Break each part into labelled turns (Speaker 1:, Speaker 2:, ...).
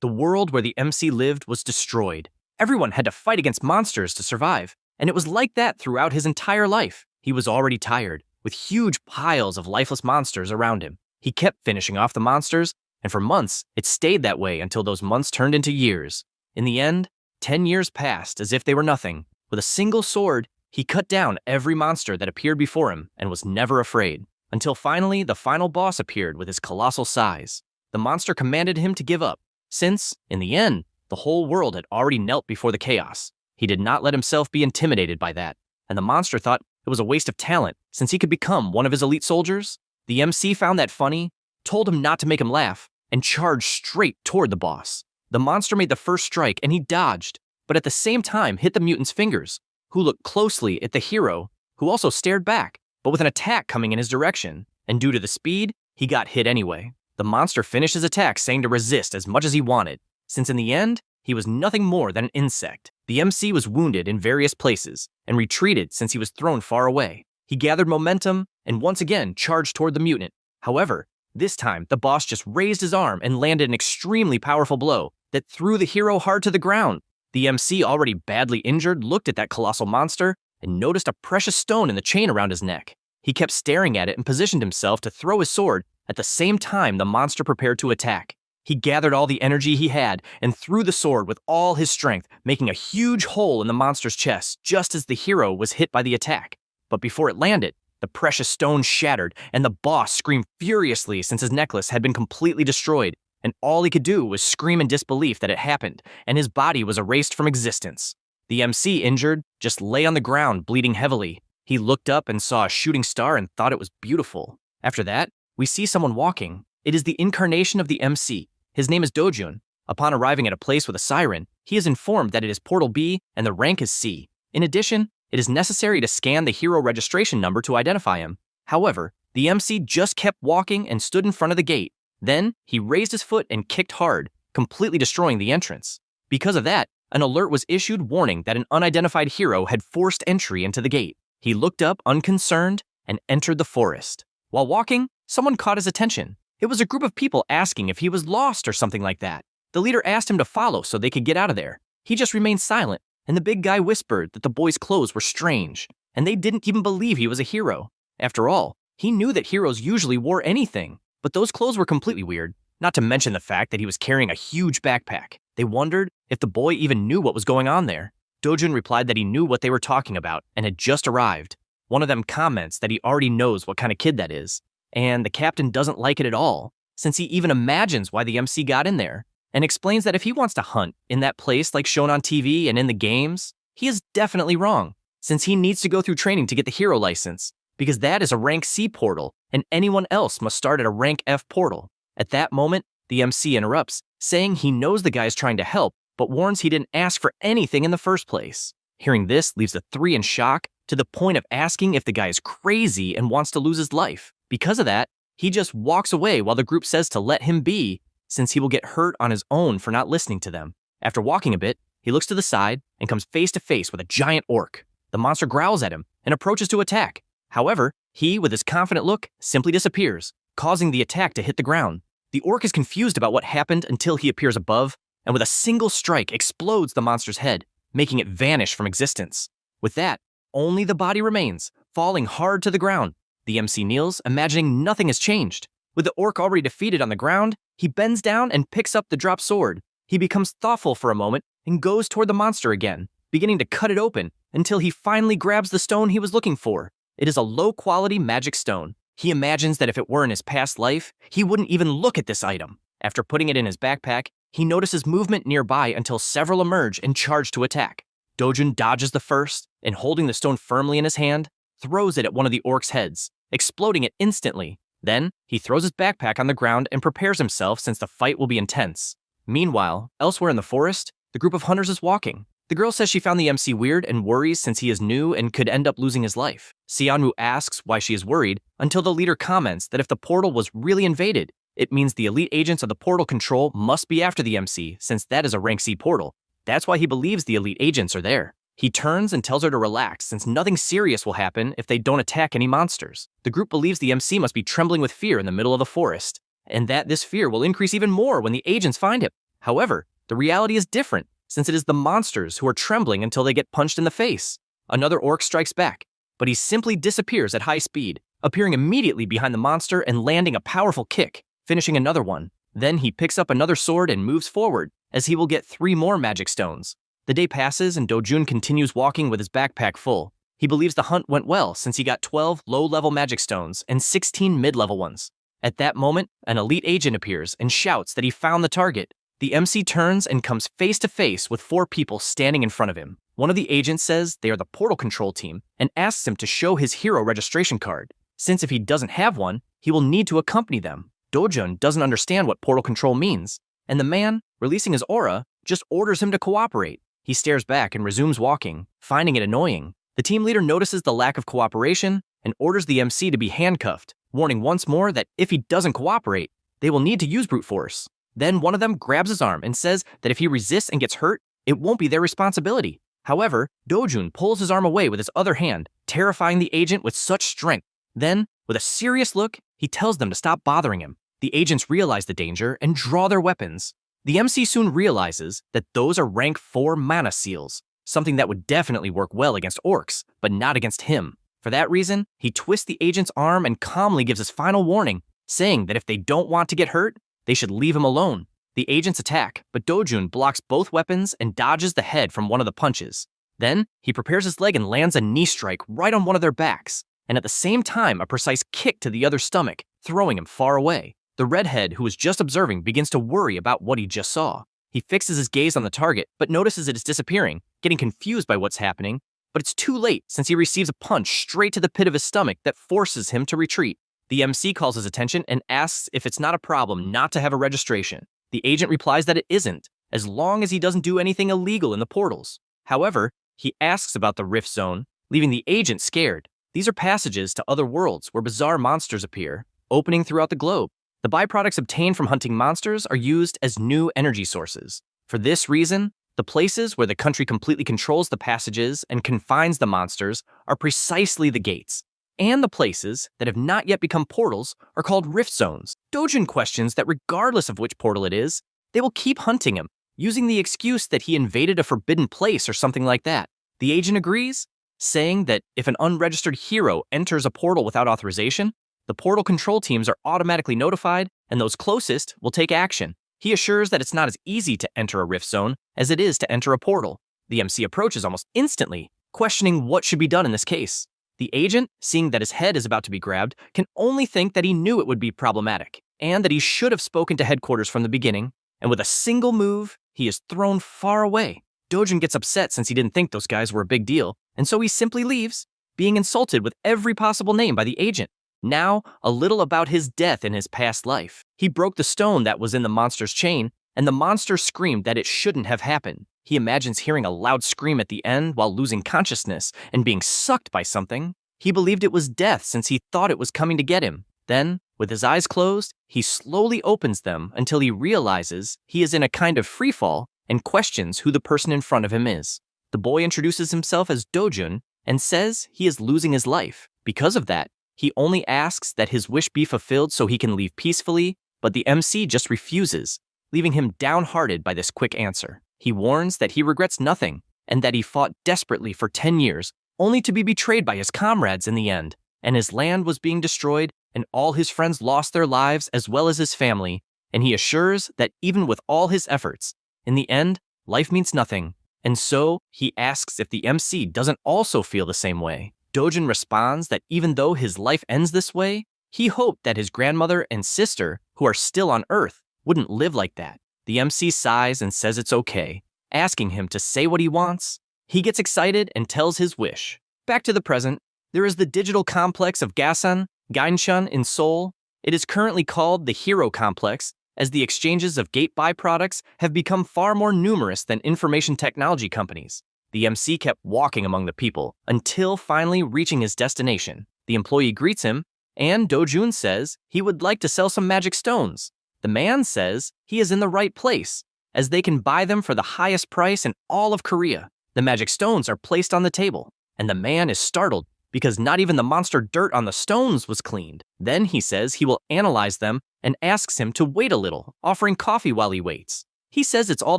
Speaker 1: The world where the MC lived was destroyed. Everyone had to fight against monsters to survive, and it was like that throughout his entire life. He was already tired, with huge piles of lifeless monsters around him. He kept finishing off the monsters, and for months, it stayed that way until those months turned into years. In the end, 10 years passed as if they were nothing. With a single sword, he cut down every monster that appeared before him and was never afraid. Until finally, the final boss appeared with his colossal size. The monster commanded him to give up, since, in the end, the whole world had already knelt before the chaos. He did not let himself be intimidated by that, and the monster thought it was a waste of talent since he could become one of his elite soldiers. The MC found that funny, told him not to make him laugh, and charged straight toward the boss. The monster made the first strike and he dodged, but at the same time hit the mutant's fingers, who looked closely at the hero, who also stared back, but with an attack coming in his direction, and due to the speed, he got hit anyway. The monster finished his attack saying to resist as much as he wanted, since in the end, he was nothing more than an insect. The MC was wounded in various places, and retreated since he was thrown far away. He gathered momentum, and once again charged toward the mutant. However, this time, the boss just raised his arm and landed an extremely powerful blow that threw the hero hard to the ground. The MC, already badly injured, looked at that colossal monster and noticed a precious stone in the chain around his neck. He kept staring at it and positioned himself to throw his sword at the same time the monster prepared to attack. He gathered all the energy he had and threw the sword with all his strength, making a huge hole in the monster's chest just as the hero was hit by the attack. But before it landed, the precious stone shattered, and the boss screamed furiously since his necklace had been completely destroyed, and all he could do was scream in disbelief that it happened, and his body was erased from existence. The MC, injured, just lay on the ground, bleeding heavily. He looked up and saw a shooting star and thought it was beautiful. After that, we see someone walking. It is the incarnation of the MC. His name is Dojun. Upon arriving at a place with a siren, he is informed that it is Portal B and the rank is C. In addition, it is necessary to scan the hero registration number to identify him. However, the MC just kept walking and stood in front of the gate. Then, he raised his foot and kicked hard, completely destroying the entrance. Because of that, an alert was issued warning that an unidentified hero had forced entry into the gate. He looked up unconcerned and entered the forest. While walking, someone caught his attention. It was a group of people asking if he was lost or something like that. The leader asked him to follow so they could get out of there. He just remained silent, and the big guy whispered that the boy's clothes were strange, and they didn't even believe he was a hero. After all, he knew that heroes usually wore anything, but those clothes were completely weird, not to mention the fact that he was carrying a huge backpack. They wondered if the boy even knew what was going on there. Dojun replied that he knew what they were talking about and had just arrived. One of them comments that he already knows what kind of kid that is, and the captain doesn't like it at all, since he even imagines why the MC got in there, and explains that if he wants to hunt in that place like shown on TV and in the games, he is definitely wrong, since he needs to go through training to get the hero license, because that is a rank C portal, and anyone else must start at a rank F portal. At that moment, the MC interrupts, saying he knows the guy is trying to help, but warns he didn't ask for anything in the first place. Hearing this leaves the three in shock, to the point of asking if the guy is crazy and wants to lose his life. Because of that, he just walks away while the group says to let him be, since he will get hurt on his own for not listening to them. After walking a bit, he looks to the side and comes face to face with a giant orc. The monster growls at him and approaches to attack. However, he, with his confident look, simply disappears, causing the attack to hit the ground. The orc is confused about what happened until he appears above, and with a single strike explodes the monster's head, making it vanish from existence. With that, only the body remains, falling hard to the ground. The MC kneels, imagining nothing has changed. With the orc already defeated on the ground, he bends down and picks up the dropped sword. He becomes thoughtful for a moment and goes toward the monster again, beginning to cut it open until he finally grabs the stone he was looking for. It is a low-quality magic stone. He imagines that if it were in his past life, he wouldn't even look at this item. After putting it in his backpack, he notices movement nearby until several emerge and charge to attack. Dojun dodges the first, and holding the stone firmly in his hand, throws it at one of the orc's heads, exploding it instantly. Then, he throws his backpack on the ground and prepares himself since the fight will be intense. Meanwhile, elsewhere in the forest, the group of hunters is walking. The girl says she found the MC weird and worries since he is new and could end up losing his life. Xianru asks why she is worried, until the leader comments that if the portal was really invaded, it means the elite agents of the portal control must be after the MC, since that is a rank C portal. That's why he believes the elite agents are there. He turns and tells her to relax, since nothing serious will happen if they don't attack any monsters. The group believes the MC must be trembling with fear in the middle of the forest, and that this fear will increase even more when the agents find him. However, the reality is different, since it is the monsters who are trembling until they get punched in the face. Another orc strikes back, but he simply disappears at high speed, appearing immediately behind the monster and landing a powerful kick, finishing another one. Then he picks up another sword and moves forward, as he will get 3 more magic stones. The day passes and Dojun continues walking with his backpack full. He believes the hunt went well since he got 12 low-level magic stones and 16 mid-level ones. At that moment, an elite agent appears and shouts that he found the target. The MC turns and comes face to face with 4 people standing in front of him. One of the agents says they are the portal control team and asks him to show his hero registration card, since if he doesn't have one, he will need to accompany them. Dojun doesn't understand what portal control means, and the man, releasing his aura, just orders him to cooperate. He stares back and resumes walking, finding it annoying. The team leader notices the lack of cooperation and orders the MC to be handcuffed, warning once more that if he doesn't cooperate, they will need to use brute force. Then one of them grabs his arm and says that if he resists and gets hurt, it won't be their responsibility. However, Dojun pulls his arm away with his other hand, terrifying the agent with such strength. Then, with a serious look, he tells them to stop bothering him. The agents realize the danger and draw their weapons. The MC soon realizes that those are rank 4 mana seals, something that would definitely work well against orcs, but not against him. For that reason, he twists the agent's arm and calmly gives his final warning, saying that if they don't want to get hurt, they should leave him alone. The agents attack, but Dojun blocks both weapons and dodges the head from one of the punches. Then, he prepares his leg and lands a knee strike right on one of their backs, and at the same time a precise kick to the other stomach, throwing him far away. The redhead, who was just observing, begins to worry about what he just saw. He fixes his gaze on the target, but notices it is disappearing, getting confused by what's happening, but it's too late since he receives a punch straight to the pit of his stomach that forces him to retreat. The MC calls his attention and asks if it's not a problem not to have a registration. The agent replies that it isn't, as long as he doesn't do anything illegal in the portals. However, he asks about the Rift Zone, leaving the agent scared. These are passages to other worlds where bizarre monsters appear, opening throughout the globe. The byproducts obtained from hunting monsters are used as new energy sources. For this reason, the places where the country completely controls the passages and confines the monsters are precisely the gates. And the places that have not yet become portals are called rift zones. Dojun questions that regardless of which portal it is, they will keep hunting him, using the excuse that he invaded a forbidden place or something like that. The agent agrees, saying that if an unregistered hero enters a portal without authorization, the portal control teams are automatically notified, and those closest will take action. He assures that it's not as easy to enter a rift zone as it is to enter a portal. The MC approaches almost instantly, questioning what should be done in this case. The agent, seeing that his head is about to be grabbed, can only think that he knew it would be problematic, and that he should have spoken to headquarters from the beginning, and with a single move, he is thrown far away. Dojun gets upset since he didn't think those guys were a big deal, and so he simply leaves, being insulted with every possible name by the agent. Now, a little about his death in his past life. He broke the stone that was in the monster's chain, and the monster screamed that it shouldn't have happened. He imagines hearing a loud scream at the end while losing consciousness and being sucked by something. He believed it was death since he thought it was coming to get him. Then, with his eyes closed, he slowly opens them until he realizes he is in a kind of freefall and questions who the person in front of him is. The boy introduces himself as Dojun and says he is losing his life. Because of that, he only asks that his wish be fulfilled so he can leave peacefully, but the MC just refuses, leaving him downhearted by this quick answer. He warns that he regrets nothing and that he fought desperately for 10 years only to be betrayed by his comrades in the end, and his land was being destroyed and all his friends lost their lives as well as his family, and he assures that even with all his efforts, in the end, life means nothing, and so he asks if the MC doesn't also feel the same way. Dojun responds that even though his life ends this way, he hoped that his grandmother and sister, who are still on Earth, wouldn't live like that. The MC sighs and says it's okay, asking him to say what he wants. He gets excited and tells his wish. Back to the present, there is the digital complex of Gasan, Gainshun in Seoul. It is currently called the Hero Complex, as the exchanges of gate byproducts have become far more numerous than information technology companies. The MC kept walking among the people until finally reaching his destination. The employee greets him, and Dojun says he would like to sell some magic stones. The man says he is in the right place, as they can buy them for the highest price in all of Korea. The magic stones are placed on the table, and the man is startled because not even the monster dirt on the stones was cleaned. Then he says he will analyze them and asks him to wait a little, offering coffee while he waits. He says it's all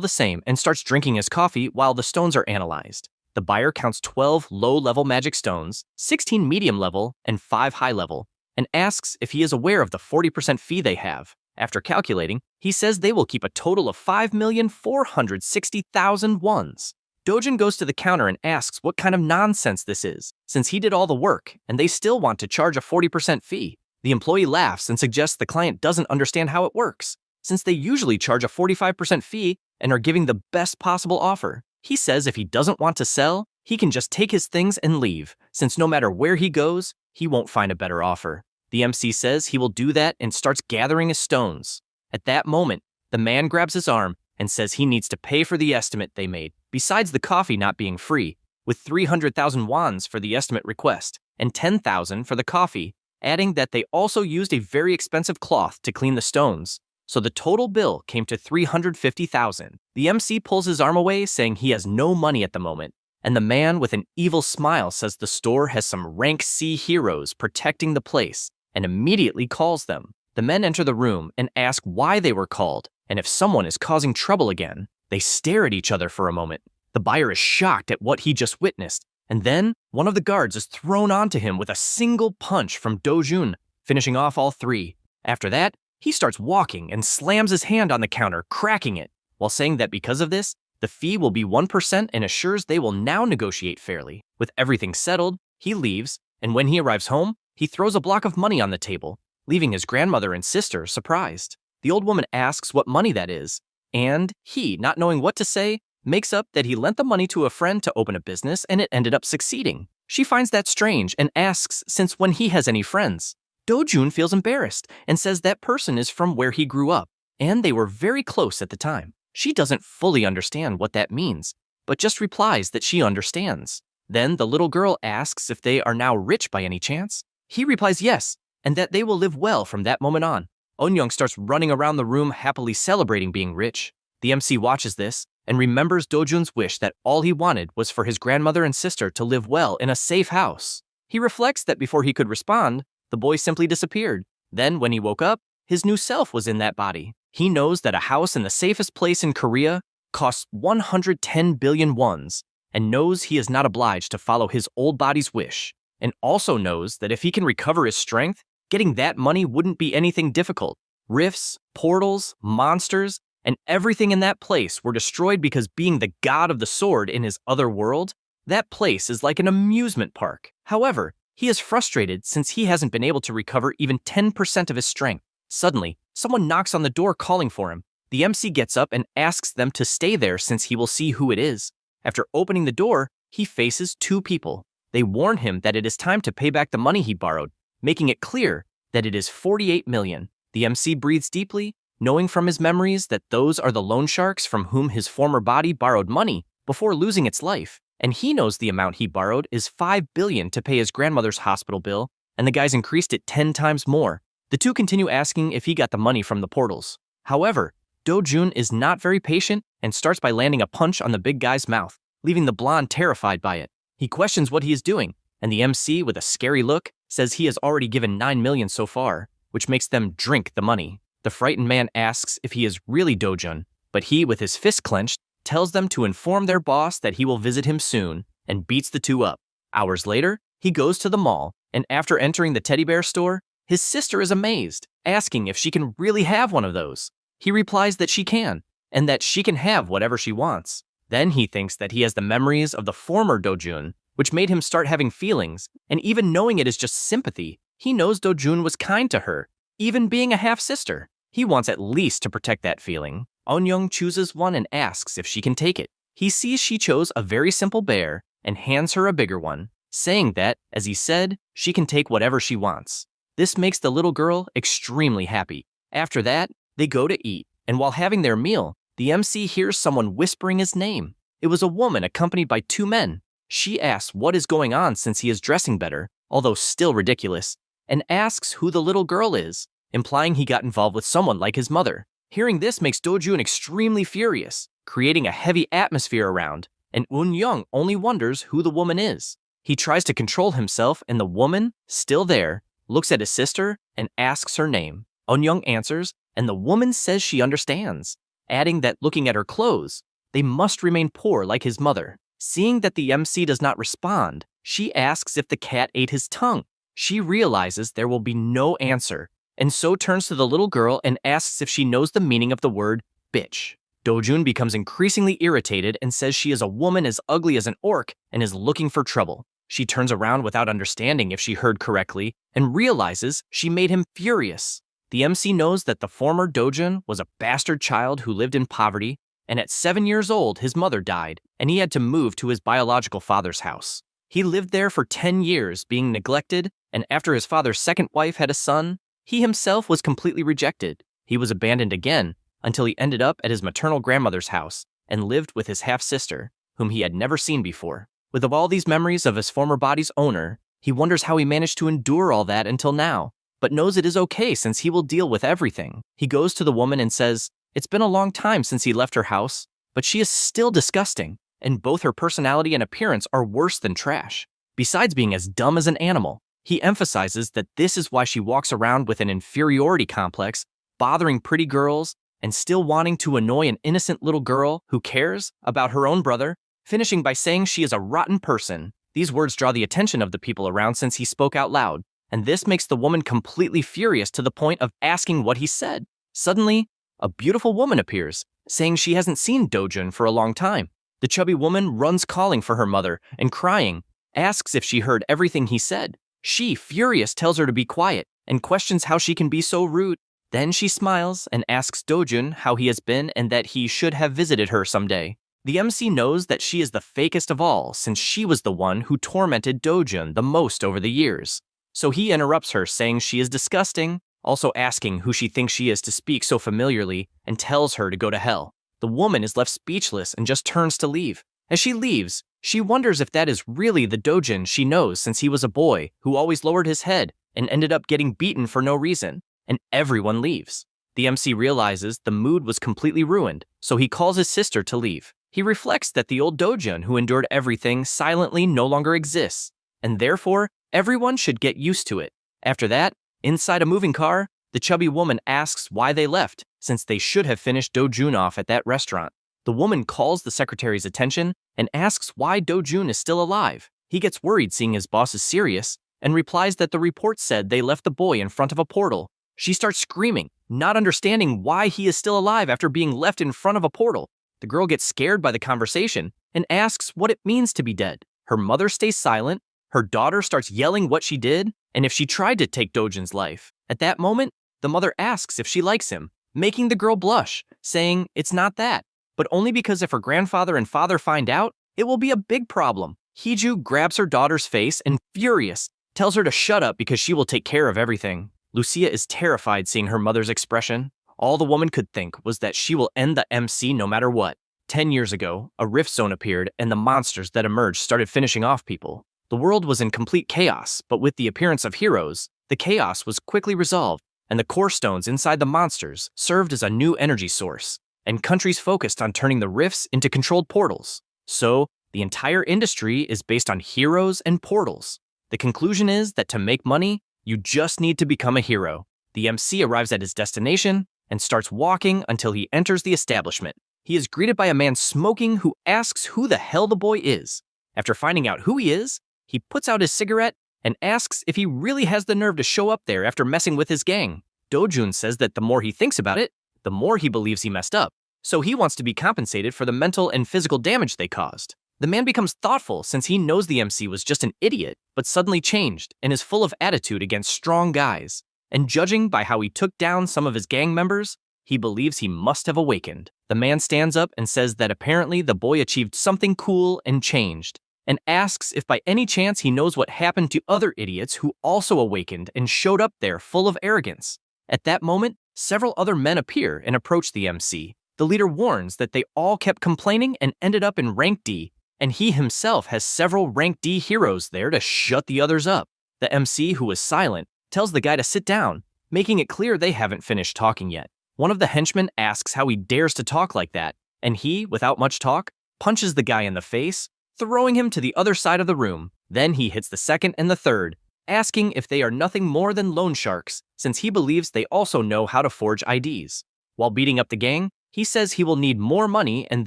Speaker 1: the same and starts drinking his coffee while the stones are analyzed. The buyer counts 12 low-level magic stones, 16 medium-level, and 5 high-level, and asks if he is aware of the 40% fee they have. After calculating, he says they will keep a total of 5,460,000 wons. Dojun goes to the counter and asks what kind of nonsense this is, since he did all the work and they still want to charge a 40% fee. The employee laughs and suggests the client doesn't understand how it works, since they usually charge a 45% fee and are giving the best possible offer. He says if he doesn't want to sell, he can just take his things and leave, since no matter where he goes, he won't find a better offer. The MC says he will do that and starts gathering his stones. At that moment, the man grabs his arm and says he needs to pay for the estimate they made, besides the coffee not being free, with 300,000 wons for the estimate request and 10,000 for the coffee, adding that they also used a very expensive cloth to clean the stones. So the total bill came to 350,000. The MC pulls his arm away, saying he has no money at the moment, and the man with an evil smile says the store has some rank C heroes protecting the place, and immediately calls them. The men enter the room and ask why they were called, and if someone is causing trouble again. They stare at each other for a moment. The buyer is shocked at what he just witnessed, and then one of the guards is thrown onto him with a single punch from Dojun, finishing off all 3. After that, he starts walking and slams his hand on the counter, cracking it, while saying that because of this, the fee will be 1% and assures they will now negotiate fairly. With everything settled, he leaves, and when he arrives home, he throws a block of money on the table, leaving his grandmother and sister surprised. The old woman asks what money that is, and he, not knowing what to say, makes up that he lent the money to a friend to open a business and it ended up succeeding. She finds that strange and asks since when he has any friends. Dojun feels embarrassed and says that person is from where he grew up, and they were very close at the time. She doesn't fully understand what that means, but just replies that she understands. Then the little girl asks if they are now rich by any chance. He replies yes, and that they will live well from that moment on. Eunyoung starts running around the room happily celebrating being rich. The MC watches this and remembers Dojun's wish that all he wanted was for his grandmother and sister to live well in a safe house. He reflects that before he could respond, the boy simply disappeared. Then, when he woke up, his new self was in that body. He knows that a house in the safest place in Korea costs 110 billion wons, and knows he is not obliged to follow his old body's wish, and also knows that if he can recover his strength, getting that money wouldn't be anything difficult. Rifts, portals, monsters, and everything in that place were destroyed because being the god of the sword in his other world, that place is like an amusement park. However, he is frustrated since he hasn't been able to recover even 10% of his strength. Suddenly, someone knocks on the door calling for him. The MC gets up and asks them to stay there since he will see who it is. After opening the door, he faces 2 people. They warn him that it is time to pay back the money he borrowed, making it clear that it is 48 million. The MC breathes deeply, knowing from his memories that those are the loan sharks from whom his former body borrowed money before losing its life. And he knows the amount he borrowed is 5 billion to pay his grandmother's hospital bill, and the guys increased it 10 times more. The 2 continue asking if he got the money from the portals. However, Dojun is not very patient and starts by landing a punch on the big guy's mouth, leaving the blonde terrified by it. He questions what he is doing, and the MC, with a scary look, says he has already given 9 million so far, which makes them drink the money. The frightened man asks if he is really Dojun, but he, with his fist clenched, tells them to inform their boss that he will visit him soon, and beats the 2 up. Hours later, he goes to the mall, and after entering the teddy bear store, his sister is amazed, asking if she can really have one of those. He replies that she can, and that she can have whatever she wants. Then he thinks that he has the memories of the former Dojun, which made him start having feelings, and even knowing it is just sympathy, he knows Dojun was kind to her, even being a half-sister. He wants at least to protect that feeling. Eunyoung chooses one and asks if she can take it. He sees she chose a very simple bear and hands her a bigger one, saying that, as he said, she can take whatever she wants. This makes the little girl extremely happy. After that, they go to eat, and while having their meal, the MC hears someone whispering his name. It was a woman accompanied by 2 men. She asks what is going on since he is dressing better, although still ridiculous, and asks who the little girl is, implying he got involved with someone like his mother. Hearing this makes Dojun extremely furious, creating a heavy atmosphere around, and Eunyoung only wonders who the woman is. He tries to control himself, and the woman, still there, looks at his sister and asks her name. Eunyoung answers, and the woman says she understands. adding that looking at her clothes, they must remain poor like his mother. Seeing that the MC does not respond, she asks if the cat ate his tongue. She realizes there will be no answer, and so turns to the little girl and asks if she knows the meaning of the word bitch. Dojun becomes increasingly irritated and says she is a woman as ugly as an orc and is looking for trouble. She turns around without understanding if she heard correctly and realizes she made him furious. The MC knows that the former Dojun was a bastard child who lived in poverty, and at 7 years old his mother died and he had to move to his biological father's house. He lived there for 10 years being neglected, and after his father's second wife had a son, he himself was completely rejected. He was abandoned again until he ended up at his maternal grandmother's house and lived with his half-sister, whom he had never seen before. With all these memories of his former body's owner, he wonders how he managed to endure all that until now, but knows it is okay since he will deal with everything. He goes to the woman and says, it's been a long time since he left her house, but she is still disgusting, and both her personality and appearance are worse than trash. Besides being as dumb as an animal, he emphasizes that this is why she walks around with an inferiority complex, bothering pretty girls, and still wanting to annoy an innocent little girl who cares about her own brother, finishing by saying she is a rotten person. These words draw the attention of the people around since he spoke out loud, and this makes the woman completely furious to the point of asking what he said. Suddenly, a beautiful woman appears, saying she hasn't seen Dojun for a long time. The chubby woman runs calling for her mother and crying, asks if she heard everything he said. She, furious, tells her to be quiet and questions how she can be so rude. Then she smiles and asks Dojun how he has been and that he should have visited her someday. The MC knows that she is the fakest of all since she was the one who tormented Dojun the most over the years. So he interrupts her saying she is disgusting, also asking who she thinks she is to speak so familiarly and tells her to go to hell. The woman is left speechless and just turns to leave. As she leaves, she wonders if that is really the Dojun she knows since he was a boy who always lowered his head and ended up getting beaten for no reason, and everyone leaves. The MC realizes the mood was completely ruined, so he calls his sister to leave. He reflects that the old Dojun who endured everything silently no longer exists, and therefore everyone should get used to it. After that, inside a moving car, the chubby woman asks why they left, since they should have finished Dojun off at that restaurant. The woman calls the secretary's attention and asks why Dojun is still alive. He gets worried seeing his boss is serious and replies that the report said they left the boy in front of a portal. She starts screaming, not understanding why he is still alive after being left in front of a portal. The girl gets scared by the conversation and asks what it means to be dead. Her mother stays silent, her daughter starts yelling what she did, and if she tried to take Dojun's life. At that moment, the mother asks if she likes him, making the girl blush, saying it's not that, but only because if her grandfather and father find out, it will be a big problem. Hiju grabs her daughter's face and, furious, tells her to shut up because she will take care of everything. Lucia is terrified seeing her mother's expression. All the woman could think was that she will end the MC no matter what. 10 years ago, a rift zone appeared and the monsters that emerged started finishing off people. The world was in complete chaos, but with the appearance of heroes, the chaos was quickly resolved, and the core stones inside the monsters served as a new energy source, and countries focused on turning the rifts into controlled portals. So, the entire industry is based on heroes and portals. The conclusion is that to make money, you just need to become a hero. The MC arrives at his destination and starts walking until he enters the establishment. He is greeted by a man smoking who asks who the hell the boy is. After finding out who he is, he puts out his cigarette and asks if he really has the nerve to show up there after messing with his gang. Dojun says that the more he thinks about it, the more he believes he messed up, so he wants to be compensated for the mental and physical damage they caused. The man becomes thoughtful since he knows the MC was just an idiot, but suddenly changed and is full of attitude against strong guys. And judging by how he took down some of his gang members, he believes he must have awakened. The man stands up and says that apparently the boy achieved something cool and changed, and asks if by any chance he knows what happened to other idiots who also awakened and showed up there full of arrogance. At that moment, several other men appear and approach the MC. The leader warns that they all kept complaining and ended up in rank D, and he himself has several rank D heroes there to shut the others up. The MC, who was silent, tells the guy to sit down, making it clear they haven't finished talking yet. One of the henchmen asks how he dares to talk like that, and he, without much talk, punches the guy in the face, throwing him to the other side of the room. Then he hits the second and the third, asking if they are nothing more than loan sharks, since he believes they also know how to forge IDs. While beating up the gang, He says he will need more money and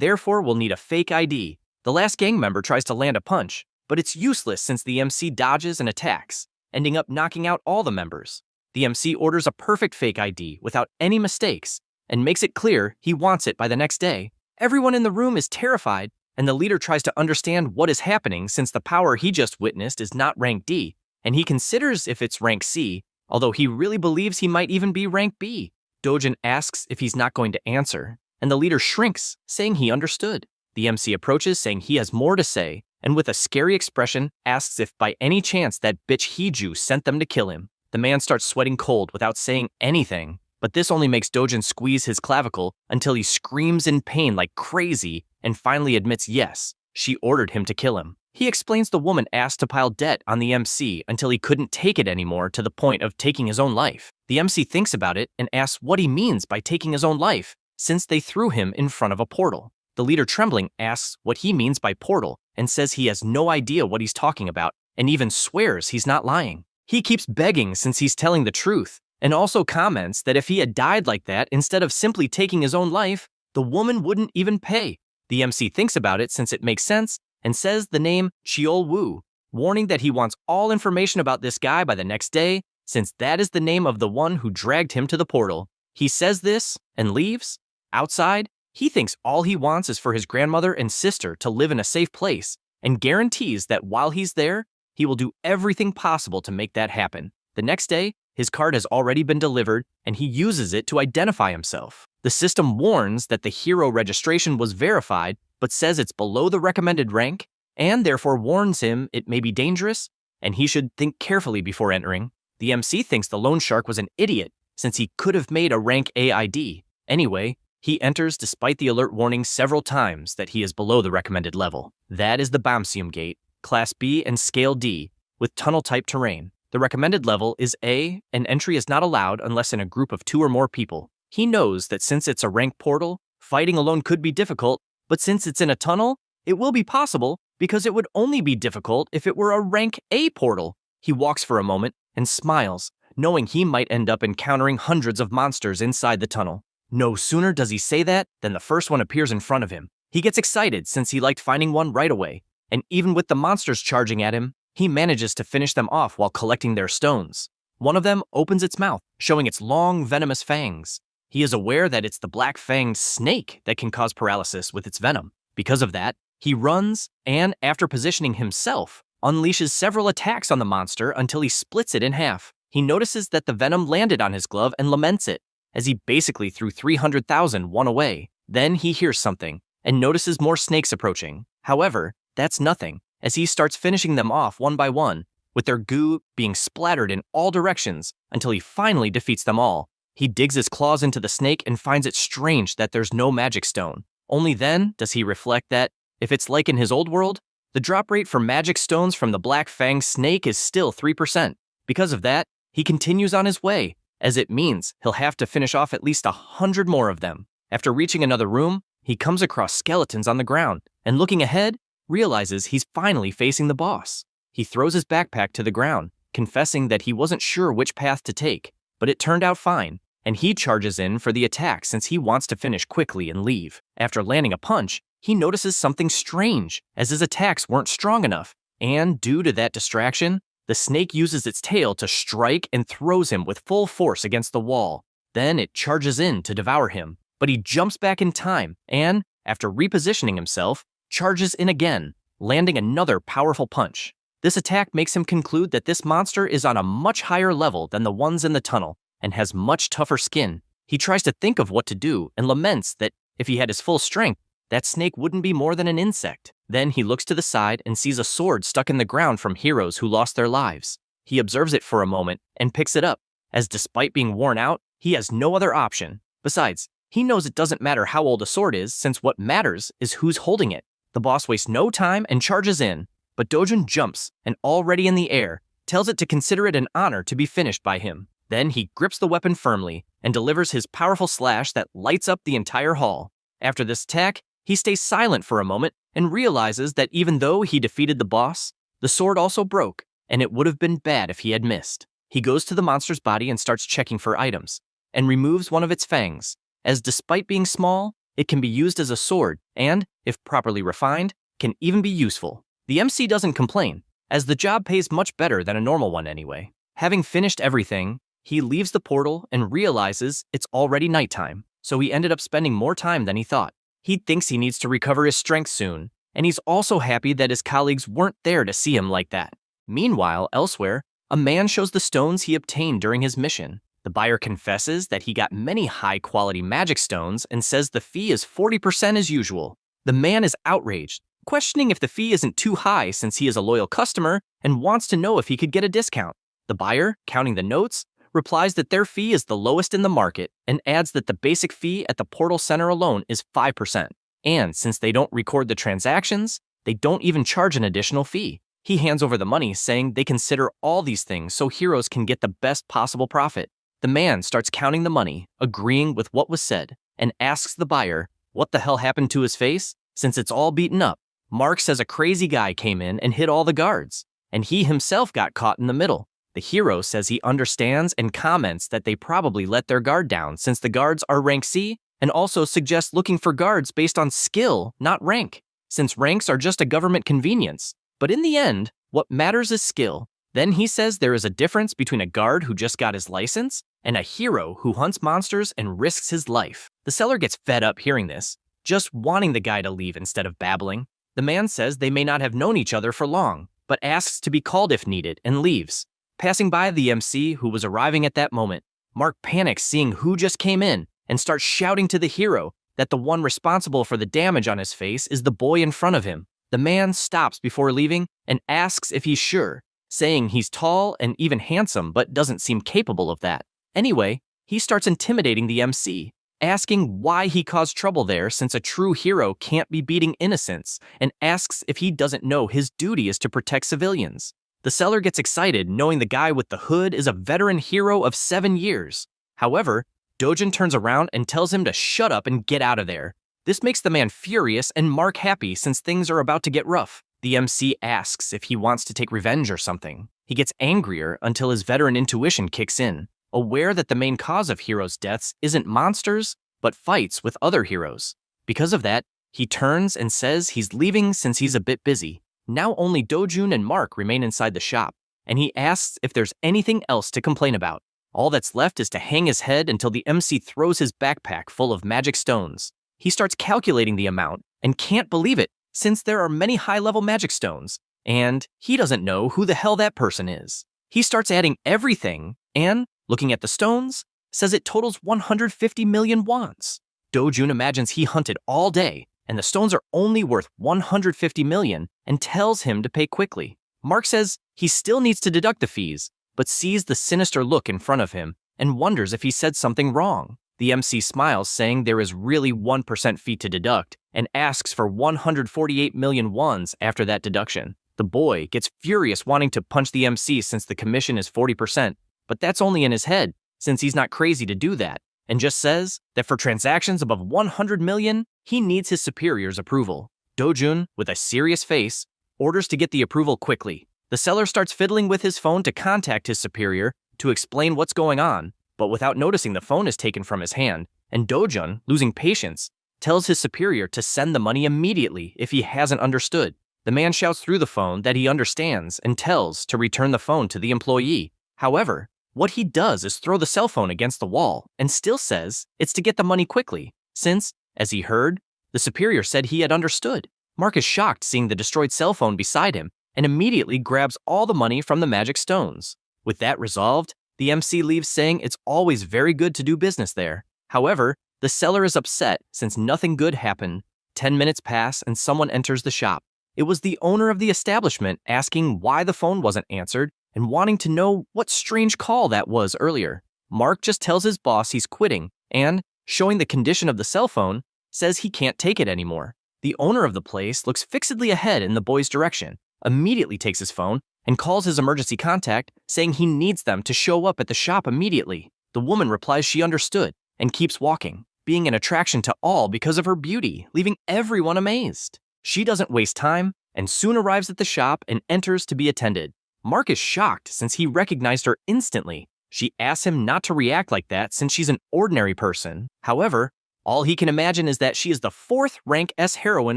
Speaker 1: therefore will need a fake ID. The last gang member tries to land a punch, but it's useless since the MC dodges and attacks, ending up knocking out all the members. The MC orders a perfect fake ID without any mistakes and makes it clear he wants it by the next day. Everyone in the room is terrified, and the leader tries to understand what is happening since the power he just witnessed is not rank D, and he considers if it's rank C, although he really believes he might even be rank B. Dojin asks if he's not going to answer, and the leader shrinks, saying he understood. The MC approaches, saying he has more to say, and with a scary expression asks if by any chance that bitch Hiju sent them to kill him. The man starts sweating cold without saying anything, but this only makes Dojin squeeze his clavicle until he screams in pain like crazy and finally admits yes, she ordered him to kill him. He explains the woman asked to pile debt on the MC until he couldn't take it anymore to the point of taking his own life. The MC thinks about it and asks what he means by taking his own life, since they threw him in front of a portal. The leader, trembling, asks what he means by portal and says he has no idea what he's talking about and even swears he's not lying. He keeps begging since he's telling the truth, and also comments that if he had died like that instead of simply taking his own life, the woman wouldn't even pay. The MC thinks about it since it makes sense and says the name Cheol Wu, warning that he wants all information about this guy by the next day since that is the name of the one who dragged him to the portal. He says this and leaves. Outside, he thinks all he wants is for his grandmother and sister to live in a safe place and guarantees that while he's there, he will do everything possible to make that happen. The next day, his card has already been delivered and he uses it to identify himself. The system warns that the hero registration was verified but says it's below the recommended rank and therefore warns him it may be dangerous and he should think carefully before entering. The MC thinks the loan shark was an idiot since he could have made a rank A ID. Anyway, he enters despite the alert warning several times that he is below the recommended level. That is the Bounceum Gate, Class B and Scale D, with tunnel-type terrain. The recommended level is A, and entry is not allowed unless in a group of 2 or more people. He knows that since it's a rank portal, fighting alone could be difficult, but since it's in a tunnel, it will be possible because it would only be difficult if it were a rank A portal. He walks for a moment and smiles, knowing he might end up encountering hundreds of monsters inside the tunnel. No sooner does he say that than the first one appears in front of him. He gets excited since he liked finding one right away, and even with the monsters charging at him, he manages to finish them off while collecting their stones. One of them opens its mouth, showing its long, venomous fangs. He is aware that it's the black-fanged snake that can cause paralysis with its venom. Because of that, he runs and, after positioning himself, unleashes several attacks on the monster until he splits it in half. He notices that the venom landed on his glove and laments it, as he basically threw 300,000 one away. Then he hears something and notices more snakes approaching. However, that's nothing, as he starts finishing them off one by one, with their goo being splattered in all directions until he finally defeats them all. He digs his claws into the snake and finds it strange that there's no magic stone. Only then does he reflect that, if it's like in his old world, the drop rate for magic stones from the black-fanged snake is still 3%. Because of that, he continues on his way, as it means he'll have to finish off at least 100 more of them. After reaching another room, he comes across skeletons on the ground, and looking ahead, realizes he's finally facing the boss. He throws his backpack to the ground, confessing that he wasn't sure which path to take, but it turned out fine, and he charges in for the attack since he wants to finish quickly and leave. After landing a punch, he notices something strange, as his attacks weren't strong enough, and due to that distraction, the snake uses its tail to strike and throws him with full force against the wall. Then it charges in to devour him, but he jumps back in time and, after repositioning himself, charges in again, landing another powerful punch. This attack makes him conclude that this monster is on a much higher level than the ones in the tunnel and has much tougher skin. He tries to think of what to do and laments that if he had his full strength, that snake wouldn't be more than an insect. Then he looks to the side and sees a sword stuck in the ground from heroes who lost their lives. He observes it for a moment and picks it up, as despite being worn out, he has no other option. Besides, he knows it doesn't matter how old a sword is, since what matters is who's holding it. The boss wastes no time and charges in, but Dojin jumps and, already in the air, tells it to consider it an honor to be finished by him. Then he grips the weapon firmly and delivers his powerful slash that lights up the entire hall. After this attack, he stays silent for a moment and realizes that even though he defeated the boss, the sword also broke, and it would have been bad if he had missed. He goes to the monster's body and starts checking for items, and removes one of its fangs, as despite being small, it can be used as a sword and, if properly refined, can even be useful. The MC doesn't complain, as the job pays much better than a normal one anyway. Having finished everything, he leaves the portal and realizes it's already nighttime, so he ended up spending more time than he thought. He thinks he needs to recover his strength soon, and he's also happy that his colleagues weren't there to see him like that. Meanwhile, elsewhere, a man shows the stones he obtained during his mission. The buyer confesses that he got many high-quality magic stones and says the fee is 40% as usual. The man is outraged, questioning if the fee isn't too high since he is a loyal customer and wants to know if he could get a discount. The buyer, counting the notes, replies that their fee is the lowest in the market and adds that the basic fee at the portal center alone is 5%. And since they don't record the transactions, they don't even charge an additional fee. He hands over the money, saying they consider all these things so heroes can get the best possible profit. The man starts counting the money, agreeing with what was said, and asks the buyer what the hell happened to his face since it's all beaten up. Mark says a crazy guy came in and hit all the guards, and he himself got caught in the middle. The hero says he understands and comments that they probably let their guard down since the guards are rank C, and also suggests looking for guards based on skill, not rank, since ranks are just a government convenience. But in the end, what matters is skill. Then he says there is a difference between a guard who just got his license and a hero who hunts monsters and risks his life. The seller gets fed up hearing this, just wanting the guy to leave instead of babbling. The man says they may not have known each other for long, but asks to be called if needed and leaves. Passing by the MC who was arriving at that moment, Mark panics seeing who just came in and starts shouting to the hero that the one responsible for the damage on his face is the boy in front of him. The man stops before leaving and asks if he's sure, saying he's tall and even handsome but doesn't seem capable of that. Anyway, he starts intimidating the MC, asking why he caused trouble there since a true hero can't be beating innocents, and asks if he doesn't know his duty is to protect civilians. The seller gets excited knowing the guy with the hood is a veteran hero of 7 years. However, Dojin turns around and tells him to shut up and get out of there. This makes the man furious and Mark happy since things are about to get rough. The MC asks if he wants to take revenge or something. He gets angrier until his veteran intuition kicks in, aware that the main cause of heroes' deaths isn't monsters, but fights with other heroes. Because of that, he turns and says he's leaving since he's a bit busy. Now only Dojun and Mark remain inside the shop, and he asks if there's anything else to complain about. All that's left is to hang his head until the MC throws his backpack full of magic stones. He starts calculating the amount and can't believe it since there are many high-level magic stones, and he doesn't know who the hell that person is. He starts adding everything and, looking at the stones, says it totals 150 million wands. Dojun imagines he hunted all day, and the stones are only worth 150 million and tells him to pay quickly. Mark says he still needs to deduct the fees, but sees the sinister look in front of him and wonders if he said something wrong. The MC smiles, saying there is really 1% fee to deduct, and asks for 148 million wands after that deduction. The boy gets furious wanting to punch the MC since the commission is 40%, but that's only in his head since he's not crazy to do that, and just says that for transactions above 100 million, he needs his superior's approval. Dojun, with a serious face, orders to get the approval quickly. The seller starts fiddling with his phone to contact his superior to explain what's going on, but without noticing the phone is taken from his hand, and Dojun, losing patience, tells his superior to send the money immediately if he hasn't understood. The man shouts through the phone that he understands and tells to return the phone to the employee. However, what he does is throw the cell phone against the wall and still says it's to get the money quickly, since, as he heard, the superior said he had understood. Mark is shocked seeing the destroyed cell phone beside him and immediately grabs all the money from the magic stones. With that resolved, the MC leaves saying it's always very good to do business there. However, the seller is upset since nothing good happened. 10 minutes pass and someone enters the shop. It was the owner of the establishment asking why the phone wasn't answered and wanting to know what strange call that was earlier. Mark just tells his boss he's quitting and, showing the condition of the cell phone, says he can't take it anymore. The owner of the place looks fixedly ahead in the boy's direction, immediately takes his phone, and calls his emergency contact, saying he needs them to show up at the shop immediately. The woman replies she understood and keeps walking, being an attraction to all because of her beauty, leaving everyone amazed. She doesn't waste time and soon arrives at the shop and enters to be attended. Mark is shocked since he recognized her instantly. She asks him not to react like that since she's an ordinary person. However, All he can imagine is that she is the 4th rank S heroine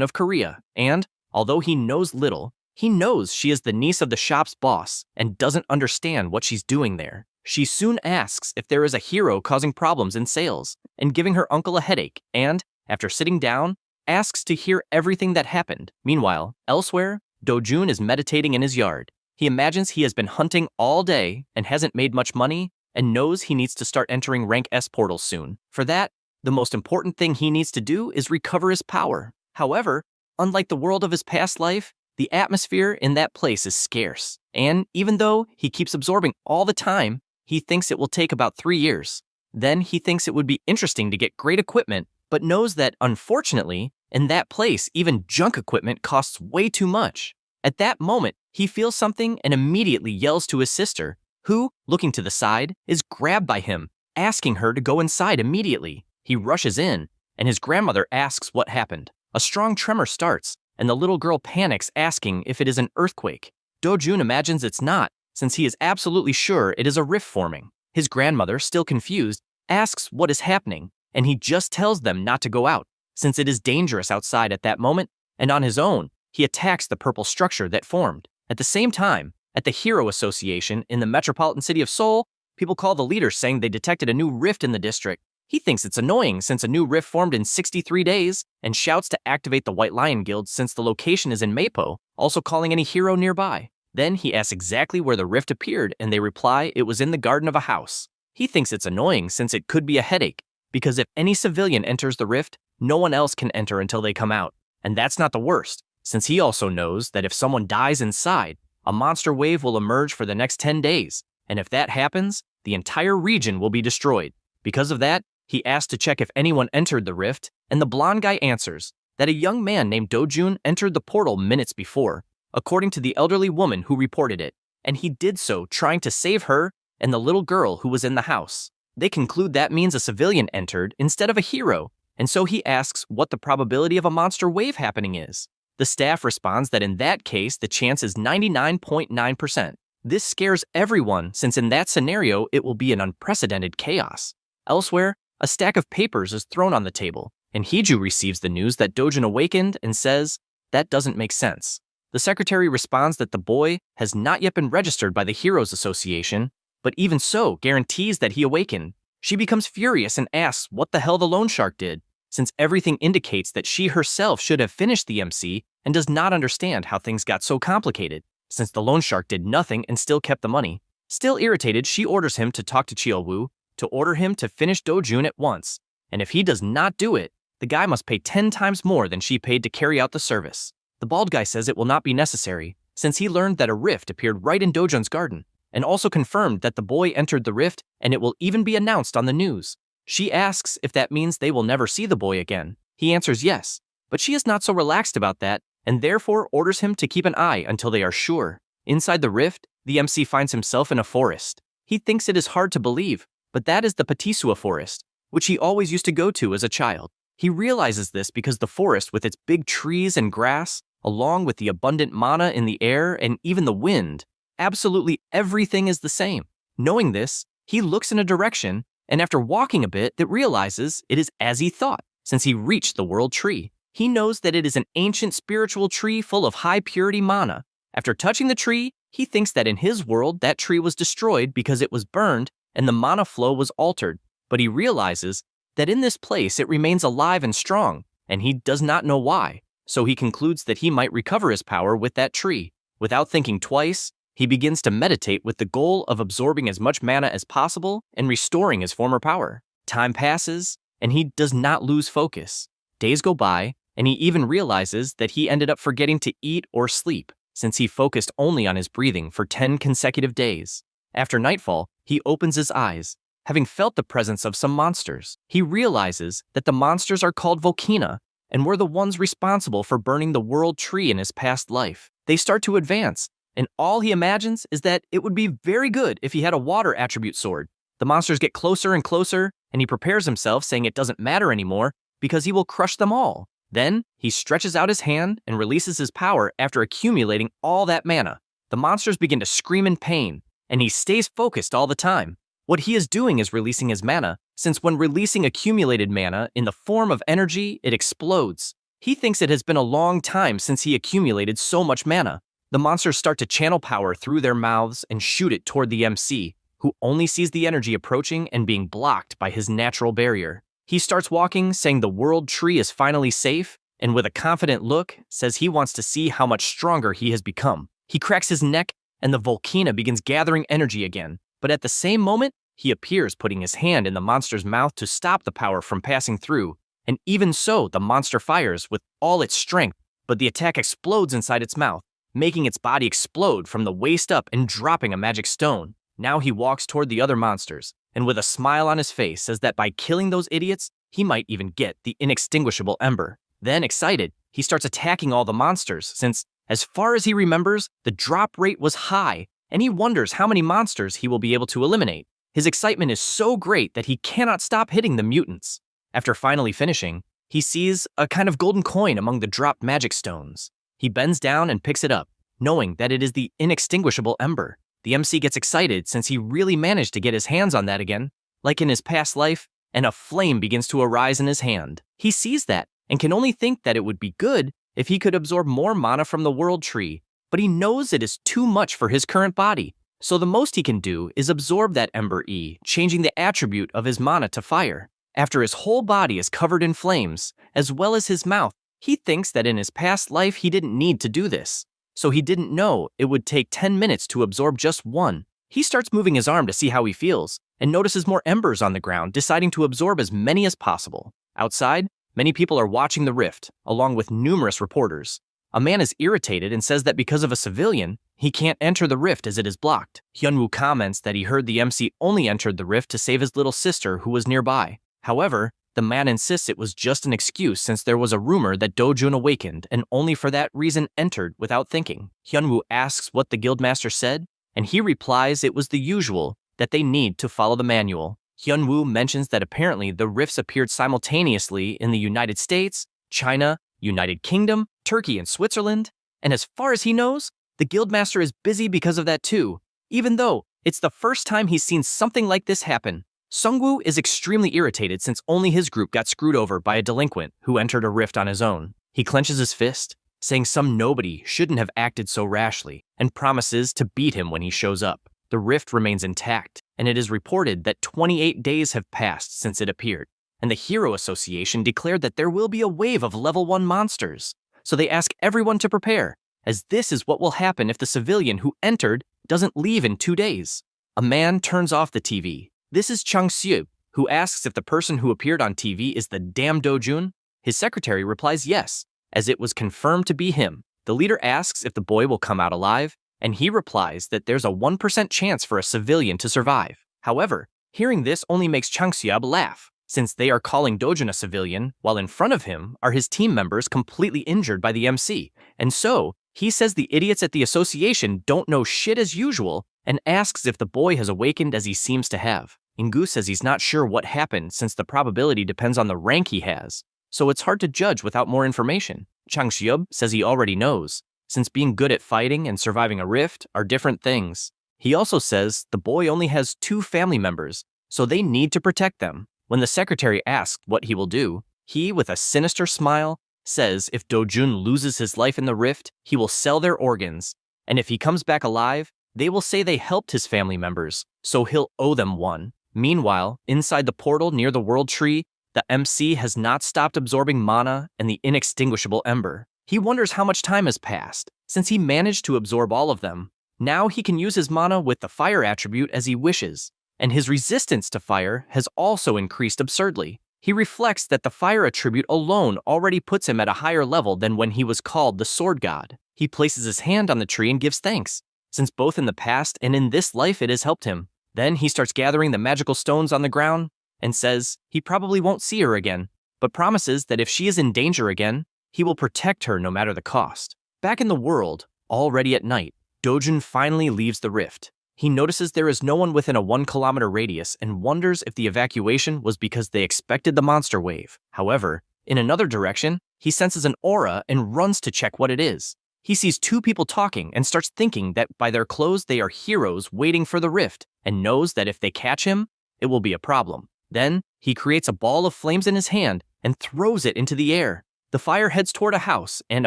Speaker 1: of Korea, and, although he knows little, he knows she is the niece of the shop's boss and doesn't understand what she's doing there. She soon asks if there is a hero causing problems in sales and giving her uncle a headache, and, after sitting down, asks to hear everything that happened. Meanwhile, elsewhere, Do-jun is meditating in his yard. He imagines he has been hunting all day and hasn't made much money and knows he needs to start entering rank S portals soon. For that, the most important thing he needs to do is recover his power. However, unlike the world of his past life, the atmosphere in that place is scarce. And even though he keeps absorbing all the time, he thinks it will take about 3 years. Then he thinks it would be interesting to get great equipment, but knows that, unfortunately, in that place, even junk equipment costs way too much. At that moment, he feels something and immediately yells to his sister, who, looking to the side, is grabbed by him, asking her to go inside immediately. He rushes in, and his grandmother asks what happened. A strong tremor starts, and the little girl panics, asking if it is an earthquake. Do-jun imagines it's not, since he is absolutely sure it is a rift forming. His grandmother, still confused, asks what is happening, and he just tells them not to go out, since it is dangerous outside at that moment, and on his own, he attacks the purple structure that formed. At the same time, at the Hero Association in the metropolitan city of Seoul, people call the leader saying they detected a new rift in the district. He thinks it's annoying since a new rift formed in 63 days and shouts to activate the White Lion Guild since the location is in Mapo, also calling any hero nearby. Then he asks exactly where the rift appeared and they reply it was in the garden of a house. He thinks it's annoying since it could be a headache, because if any civilian enters the rift, no one else can enter until they come out. And that's not the worst, since he also knows that if someone dies inside, a monster wave will emerge for the next 10 days, and if that happens, the entire region will be destroyed. Because of that, he asks to check if anyone entered the rift, and the blonde guy answers that a young man named Do-jun entered the portal minutes before, according to the elderly woman who reported it, and he did so trying to save her and the little girl who was in the house. They conclude that means a civilian entered instead of a hero, and so he asks what the probability of a monster wave happening is. The staff responds that in that case, the chance is 99.9%. This scares everyone since in that scenario, it will be an unprecedented chaos. Elsewhere, a stack of papers is thrown on the table, and Hiju receives the news that Do-jun awakened and says, "That doesn't make sense." The secretary responds that the boy has not yet been registered by the Heroes Association, but even so guarantees that he awakened. She becomes furious and asks what the hell the loan shark did, since everything indicates that she herself should have finished the MC and does not understand how things got so complicated, since the loan shark did nothing and still kept the money. Still irritated, she orders him to talk to Cheol-woo to order him to finish Do-jun at once, and if he does not do it, the guy must pay 10 times more than she paid to carry out the service. The bald guy says it will not be necessary, since he learned that a rift appeared right in Do-jun's garden, and also confirmed that the boy entered the rift and it will even be announced on the news. She asks if that means they will never see the boy again. He answers yes, but she is not so relaxed about that, and therefore orders him to keep an eye until they are sure. Inside the rift, the MC finds himself in a forest. He thinks it is hard to believe, but that is the Patisua forest, which he always used to go to as a child. He realizes this because the forest with its big trees and grass, along with the abundant mana in the air and even the wind, absolutely everything is the same. Knowing this, he looks in a direction, and after walking a bit, that realizes it is as he thought, since he reached the world tree. He knows that it is an ancient spiritual tree full of high purity mana. After touching the tree, he thinks that in his world that tree was destroyed because it was burned and the mana flow was altered, but he realizes that in this place it remains alive and strong, and he does not know why, so he concludes that he might recover his power with that tree. Without thinking twice, he begins to meditate with the goal of absorbing as much mana as possible and restoring his former power. Time passes, and he does not lose focus. Days go by, and he even realizes that he ended up forgetting to eat or sleep, since he focused only on his breathing for 10 consecutive days. After nightfall, he opens his eyes. Having felt the presence of some monsters, he realizes that the monsters are called Volcana and were the ones responsible for burning the world tree in his past life. They start to advance, and all he imagines is that it would be very good if he had a water attribute sword. The monsters get closer and closer, and he prepares himself, saying it doesn't matter anymore because he will crush them all. Then, he stretches out his hand and releases his power after accumulating all that mana. The monsters begin to scream in pain, and he stays focused all the time. What he is doing is releasing his mana, since when releasing accumulated mana in the form of energy, it explodes. He thinks it has been a long time since he accumulated so much mana. The monsters start to channel power through their mouths and shoot it toward the MC, who only sees the energy approaching and being blocked by his natural barrier. He starts walking, saying the world tree is finally safe, and with a confident look, says he wants to see how much stronger he has become. He cracks his neck, and the volcano begins gathering energy again, but at the same moment, he appears putting his hand in the monster's mouth to stop the power from passing through, and even so, the monster fires with all its strength, but the attack explodes inside its mouth, making its body explode from the waist up and dropping a magic stone. Now he walks toward the other monsters, and with a smile on his face says that by killing those idiots, he might even get the inextinguishable ember. Then, excited, he starts attacking all the monsters, since, as far as he remembers, the drop rate was high, and he wonders how many monsters he will be able to eliminate. His excitement is so great that he cannot stop hitting the mutants. After finally finishing, he sees a kind of golden coin among the dropped magic stones. He bends down and picks it up, knowing that it is the inextinguishable ember. The MC gets excited since he really managed to get his hands on that again, like in his past life, and a flame begins to arise in his hand. He sees that and can only think that it would be good if he could absorb more mana from the world tree, but he knows it is too much for his current body. So the most he can do is absorb that Ember E, changing the attribute of his mana to fire. After his whole body is covered in flames, as well as his mouth, he thinks that in his past life he didn't need to do this. So he didn't know it would take 10 minutes to absorb just one. He starts moving his arm to see how he feels, and notices more embers on the ground, deciding to absorb as many as possible. Outside, many people are watching the rift, along with numerous reporters. A man is irritated and says that because of a civilian, he can't enter the rift as it is blocked. Hyunwoo comments that he heard the MC only entered the rift to save his little sister who was nearby. However, the man insists it was just an excuse since there was a rumor that Dojun awakened and only for that reason entered without thinking. Hyunwoo asks what the guildmaster said, and he replies it was the usual, that they need to follow the manual. Hyunwoo mentions that apparently the rifts appeared simultaneously in the United States, China, United Kingdom, Turkey, and Switzerland, and as far as he knows, the guildmaster is busy because of that too, even though it's the first time he's seen something like this happen. Sungwoo is extremely irritated since only his group got screwed over by a delinquent who entered a rift on his own. He clenches his fist, saying some nobody shouldn't have acted so rashly, and promises to beat him when he shows up. The rift remains intact, and it is reported that 28 days have passed since it appeared, and the Hero Association declared that there will be a wave of level 1 monsters. So they ask everyone to prepare, as this is what will happen if the civilian who entered doesn't leave in 2 days. A man turns off the TV. This is Chang Syu, who asks if the person who appeared on TV is the damn Dojun. His secretary replies yes, as it was confirmed to be him. The leader asks if the boy will come out alive, and he replies that there's a 1% chance for a civilian to survive. However, hearing this only makes Chang Syu laugh, since they are calling Dojun a civilian, while in front of him are his team members completely injured by the MC, and so he says the idiots at the association don't know shit as usual, and asks if the boy has awakened as he seems to have. Ingu says he's not sure what happened since the probability depends on the rank he has, so it's hard to judge without more information. Chang Shyub says he already knows, since being good at fighting and surviving a rift are different things. He also says the boy only has 2 family members, so they need to protect them. When the secretary asks what he will do, he, with a sinister smile, says if Dojun loses his life in the rift, he will sell their organs, and if he comes back alive, they will say they helped his family members, so he'll owe them one. Meanwhile, inside the portal near the World Tree, the MC has not stopped absorbing mana and the inextinguishable ember. He wonders how much time has passed, since he managed to absorb all of them. Now he can use his mana with the fire attribute as he wishes, and his resistance to fire has also increased absurdly. He reflects that the fire attribute alone already puts him at a higher level than when he was called the Sword God. He places his hand on the tree and gives thanks, since both in the past and in this life it has helped him. Then he starts gathering the magical stones on the ground and says he probably won't see her again, but promises that if she is in danger again, he will protect her no matter the cost. Back in the world, already at night, Dojun finally leaves the rift. He notices there is no one within a 1-kilometer radius and wonders if the evacuation was because they expected the monster wave. However, in another direction, he senses an aura and runs to check what it is. He sees 2 people talking and starts thinking that by their clothes they are heroes waiting for the rift, and knows that if they catch him, it will be a problem. Then, he creates a ball of flames in his hand and throws it into the air. The fire heads toward a house and,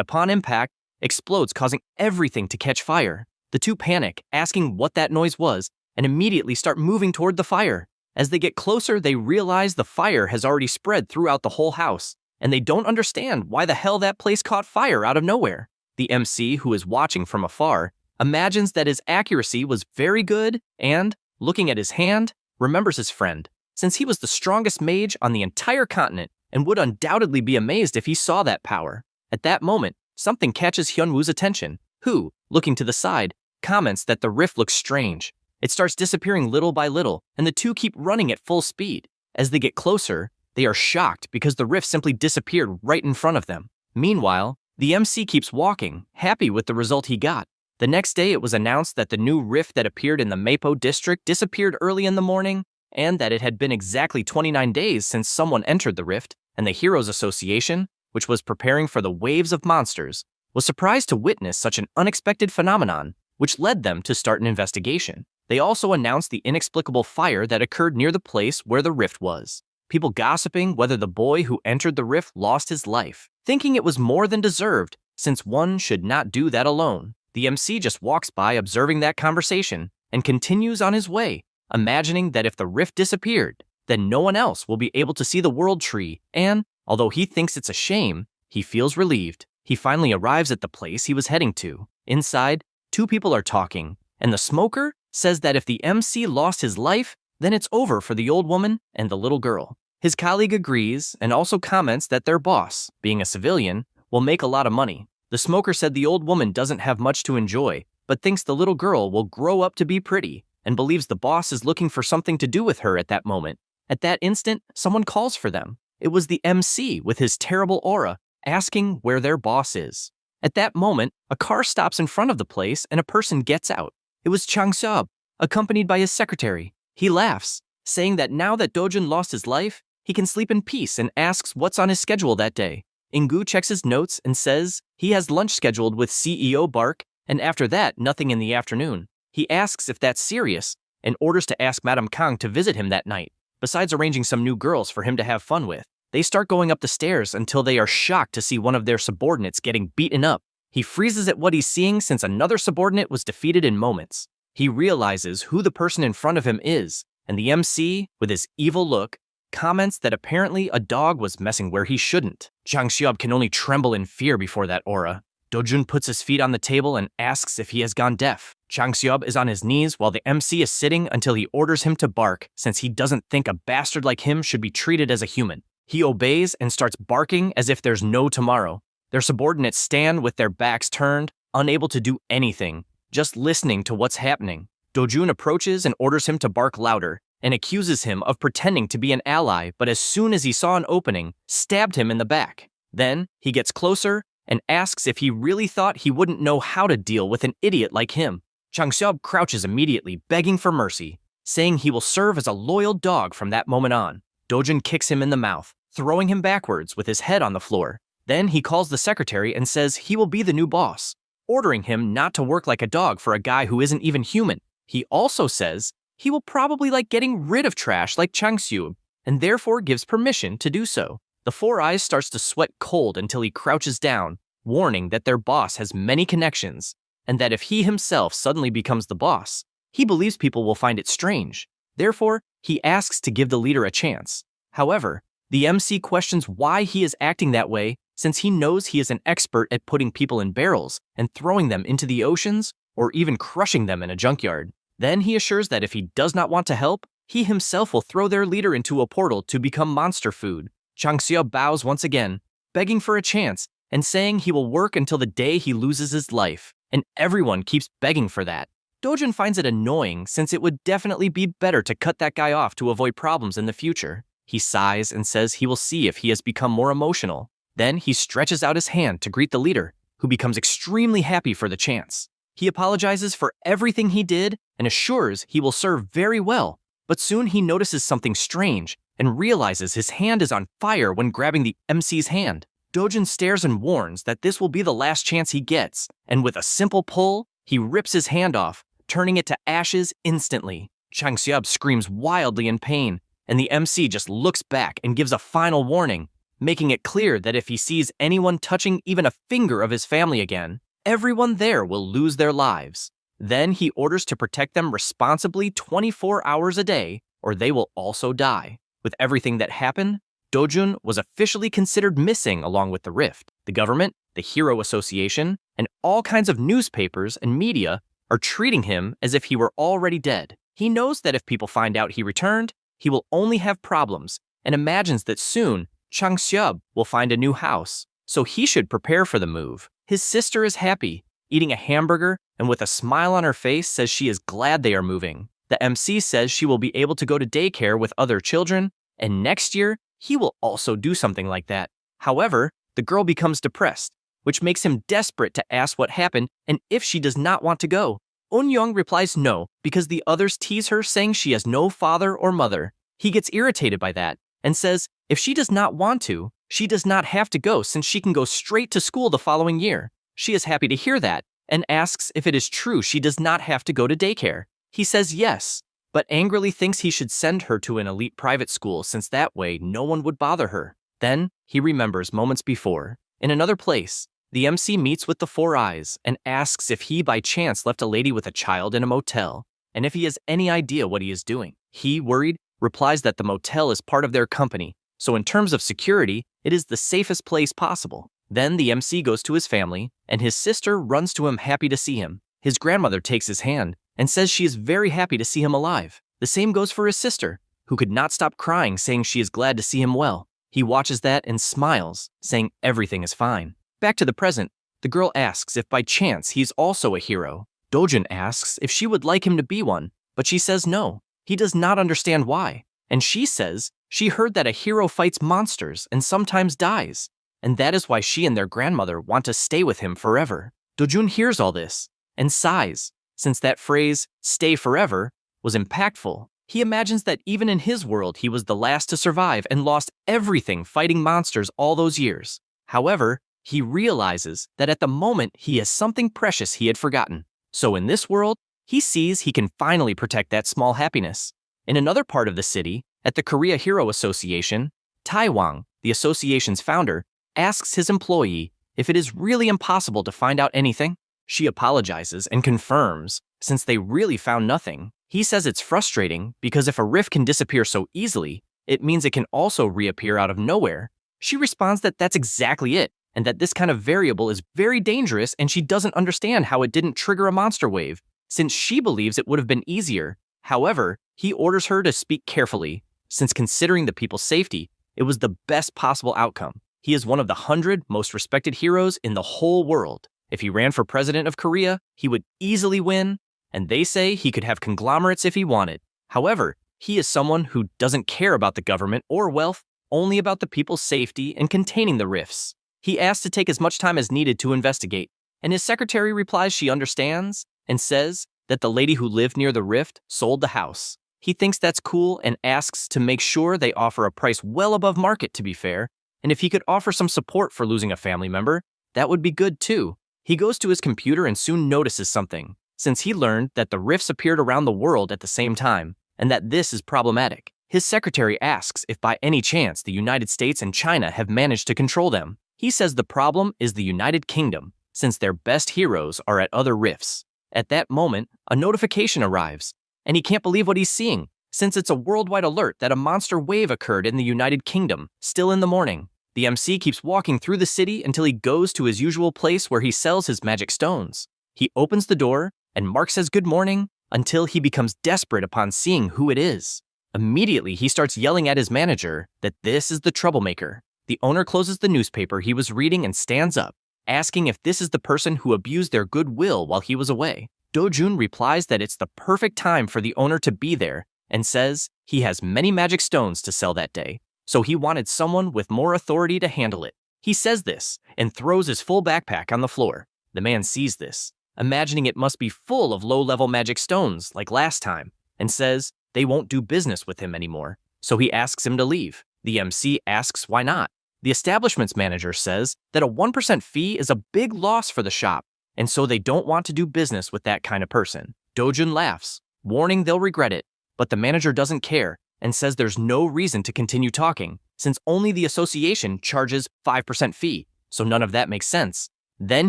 Speaker 1: upon impact, explodes, causing everything to catch fire. The two panic, asking what that noise was, and immediately start moving toward the fire. As they get closer, they realize the fire has already spread throughout the whole house, and they don't understand why the hell that place caught fire out of nowhere. The MC, who is watching from afar, imagines that his accuracy was very good and, looking at his hand, remembers his friend, since he was the strongest mage on the entire continent and would undoubtedly be amazed if he saw that power. At that moment, something catches Hyunwoo's attention, who, looking to the side, comments that the rift looks strange. It starts disappearing little by little, and the two keep running at full speed. As they get closer, they are shocked because the rift simply disappeared right in front of them. Meanwhile, the MC keeps walking, happy with the result he got. The next day, it was announced that the new rift that appeared in the Mapo district disappeared early in the morning, and that it had been exactly 29 days since someone entered the rift, and the Heroes Association, which was preparing for the waves of monsters, was surprised to witness such an unexpected phenomenon, which led them to start an investigation. They also announced the inexplicable fire that occurred near the place where the rift was. People gossiping whether the boy who entered the rift lost his life, thinking it was more than deserved, since one should not do that alone. The MC just walks by observing that conversation and continues on his way, imagining that if the rift disappeared, then no one else will be able to see the world tree, and, although he thinks it's a shame, he feels relieved. He finally arrives at the place he was heading to. Inside, two people are talking, and the smoker says that if the MC lost his life, then it's over for the old woman and the little girl. His colleague agrees and also comments that their boss, being a civilian, will make a lot of money. The smoker said the old woman doesn't have much to enjoy, but thinks the little girl will grow up to be pretty, and believes the boss is looking for something to do with her at that moment. At that instant, someone calls for them. It was the MC with his terrible aura, asking where their boss is. At that moment, a car stops in front of the place and a person gets out. It was Chang Seob, accompanied by his secretary. He laughs, saying that now that Dojun lost his life, he can sleep in peace, and asks what's on his schedule that day. Ingu checks his notes and says he has lunch scheduled with CEO Bark, and after that, nothing in the afternoon. He asks if that's serious, and orders to ask Madame Kang to visit him that night, besides arranging some new girls for him to have fun with. They start going up the stairs until they are shocked to see one of their subordinates getting beaten up. He freezes at what he's seeing since another subordinate was defeated in moments. He realizes who the person in front of him is, and the MC, with his evil look, comments that apparently a dog was messing where he shouldn't. Chang Xiaob can only tremble in fear before that aura. Dojun puts his feet on the table and asks if he has gone deaf. Chang Xiaob is on his knees while the MC is sitting until he orders him to bark, since he doesn't think a bastard like him should be treated as a human. He obeys and starts barking as if there's no tomorrow. Their subordinates stand with their backs turned, unable to do anything, just listening to what's happening. Dojun approaches and orders him to bark louder, and accuses him of pretending to be an ally, but as soon as he saw an opening, stabbed him in the back. Then, he gets closer and asks if he really thought he wouldn't know how to deal with an idiot like him. Chang Xiaob crouches immediately, begging for mercy, saying he will serve as a loyal dog from that moment on. Dojun kicks him in the mouth, throwing him backwards with his head on the floor. Then he calls the secretary and says he will be the new boss, ordering him not to work like a dog for a guy who isn't even human. He also says he will probably like getting rid of trash like Chang Xiu, and therefore gives permission to do so. The Four Eyes starts to sweat cold until he crouches down, warning that their boss has many connections, and that if he himself suddenly becomes the boss, he believes people will find it strange. Therefore, he asks to give the leader a chance. However, the MC questions why he is acting that way, since he knows he is an expert at putting people in barrels and throwing them into the oceans, or even crushing them in a junkyard. Then he assures that if he does not want to help, he himself will throw their leader into a portal to become monster food. Chang Xiao bows once again, begging for a chance, and saying he will work until the day he loses his life, and everyone keeps begging for that. Dojun finds it annoying since it would definitely be better to cut that guy off to avoid problems in the future. He sighs and says he will see if he has become more emotional. Then he stretches out his hand to greet the leader, who becomes extremely happy for the chance. He apologizes for everything he did and assures he will serve very well, but soon he notices something strange and realizes his hand is on fire when grabbing the MC's hand. Dojun stares and warns that this will be the last chance he gets, and with a simple pull, he rips his hand off, turning it to ashes instantly. Chang Xiaob screams wildly in pain, and the MC just looks back and gives a final warning, making it clear that if he sees anyone touching even a finger of his family again, everyone there will lose their lives. Then he orders to protect them responsibly 24 hours a day, or they will also die. With everything that happened, Dojun was officially considered missing along with the rift. The government, the Hero Association, and all kinds of newspapers and media are treating him as if he were already dead. He knows that if people find out he returned, he will only have problems, and imagines that soon Chang Xiub will find a new house, so he should prepare for the move. His sister is happy, eating a hamburger, and with a smile on her face says she is glad they are moving. The MC says she will be able to go to daycare with other children, and next year, he will also do something like that. However, the girl becomes depressed, which makes him desperate to ask what happened and if she does not want to go. Eun-young replies no, because the others tease her saying she has no father or mother. He gets irritated by that and says if she does not want to, she does not have to go since she can go straight to school the following year. She is happy to hear that and asks if it is true she does not have to go to daycare. He says yes, but angrily thinks he should send her to an elite private school since that way no one would bother her. Then he remembers moments before. In another place, the MC meets with the Four Eyes and asks if he by chance left a lady with a child in a motel, and if he has any idea what he is doing. He, worried, replies that the motel is part of their company, so in terms of security, it is the safest place possible. Then the MC goes to his family, and his sister runs to him happy to see him. His grandmother takes his hand and says she is very happy to see him alive. The same goes for his sister, who could not stop crying saying she is glad to see him well. He watches that and smiles, saying everything is fine. Back to the present, the girl asks if by chance he's also a hero. Dojun asks if she would like him to be one, but she says no. He does not understand why, and she says she heard that a hero fights monsters and sometimes dies, and that is why she and their grandmother want to stay with him forever. Dojun hears all this and sighs, since that phrase, stay forever, was impactful. He imagines that even in his world he was the last to survive and lost everything fighting monsters all those years. However, he realizes that at the moment he has something precious he had forgotten. So in this world, he sees he can finally protect that small happiness. In another part of the city, at the Korea Hero Association, Taiwang, the association's founder, asks his employee if it is really impossible to find out anything. She apologizes and confirms, since they really found nothing. He says it's frustrating because if a rift can disappear so easily, it means it can also reappear out of nowhere. She responds that that's exactly it, and that this kind of variable is very dangerous and she doesn't understand how it didn't trigger a monster wave, since she believes it would have been easier. However, he orders her to speak carefully, since considering the people's safety, it was the best possible outcome. He is one of the 100 most respected heroes in the whole world. If he ran for president of Korea, he would easily win, and they say he could have conglomerates if he wanted. However, he is someone who doesn't care about the government or wealth, only about the people's safety and containing the rifts. He asks to take as much time as needed to investigate, and his secretary replies she understands and says that the lady who lived near the rift sold the house. He thinks that's cool and asks to make sure they offer a price well above market to be fair, and if he could offer some support for losing a family member, that would be good too. He goes to his computer and soon notices something, since he learned that the rifts appeared around the world at the same time, and that this is problematic. His secretary asks if by any chance the United States and China have managed to control them. He says the problem is the United Kingdom, since their best heroes are at other rifts. At that moment, a notification arrives, and he can't believe what he's seeing, since it's a worldwide alert that a monster wave occurred in the United Kingdom, still in the morning. The MC keeps walking through the city until he goes to his usual place where he sells his magic stones. He opens the door, and Mark says good morning, until he becomes desperate upon seeing who it is. Immediately, he starts yelling at his manager that this is the troublemaker. The owner closes the newspaper he was reading and stands up, asking if this is the person who abused their goodwill while he was away. Dojun replies that it's the perfect time for the owner to be there and says he has many magic stones to sell that day, so he wanted someone with more authority to handle it. He says this and throws his full backpack on the floor. The man sees this, imagining it must be full of low-level magic stones like last time, and says they won't do business with him anymore, so he asks him to leave. The MC asks why not. The establishment's manager says that a 1% fee is a big loss for the shop, and so they don't want to do business with that kind of person. Dojun laughs, warning they'll regret it, but the manager doesn't care and says there's no reason to continue talking, since only the association charges 5% fee, so none of that makes sense. Then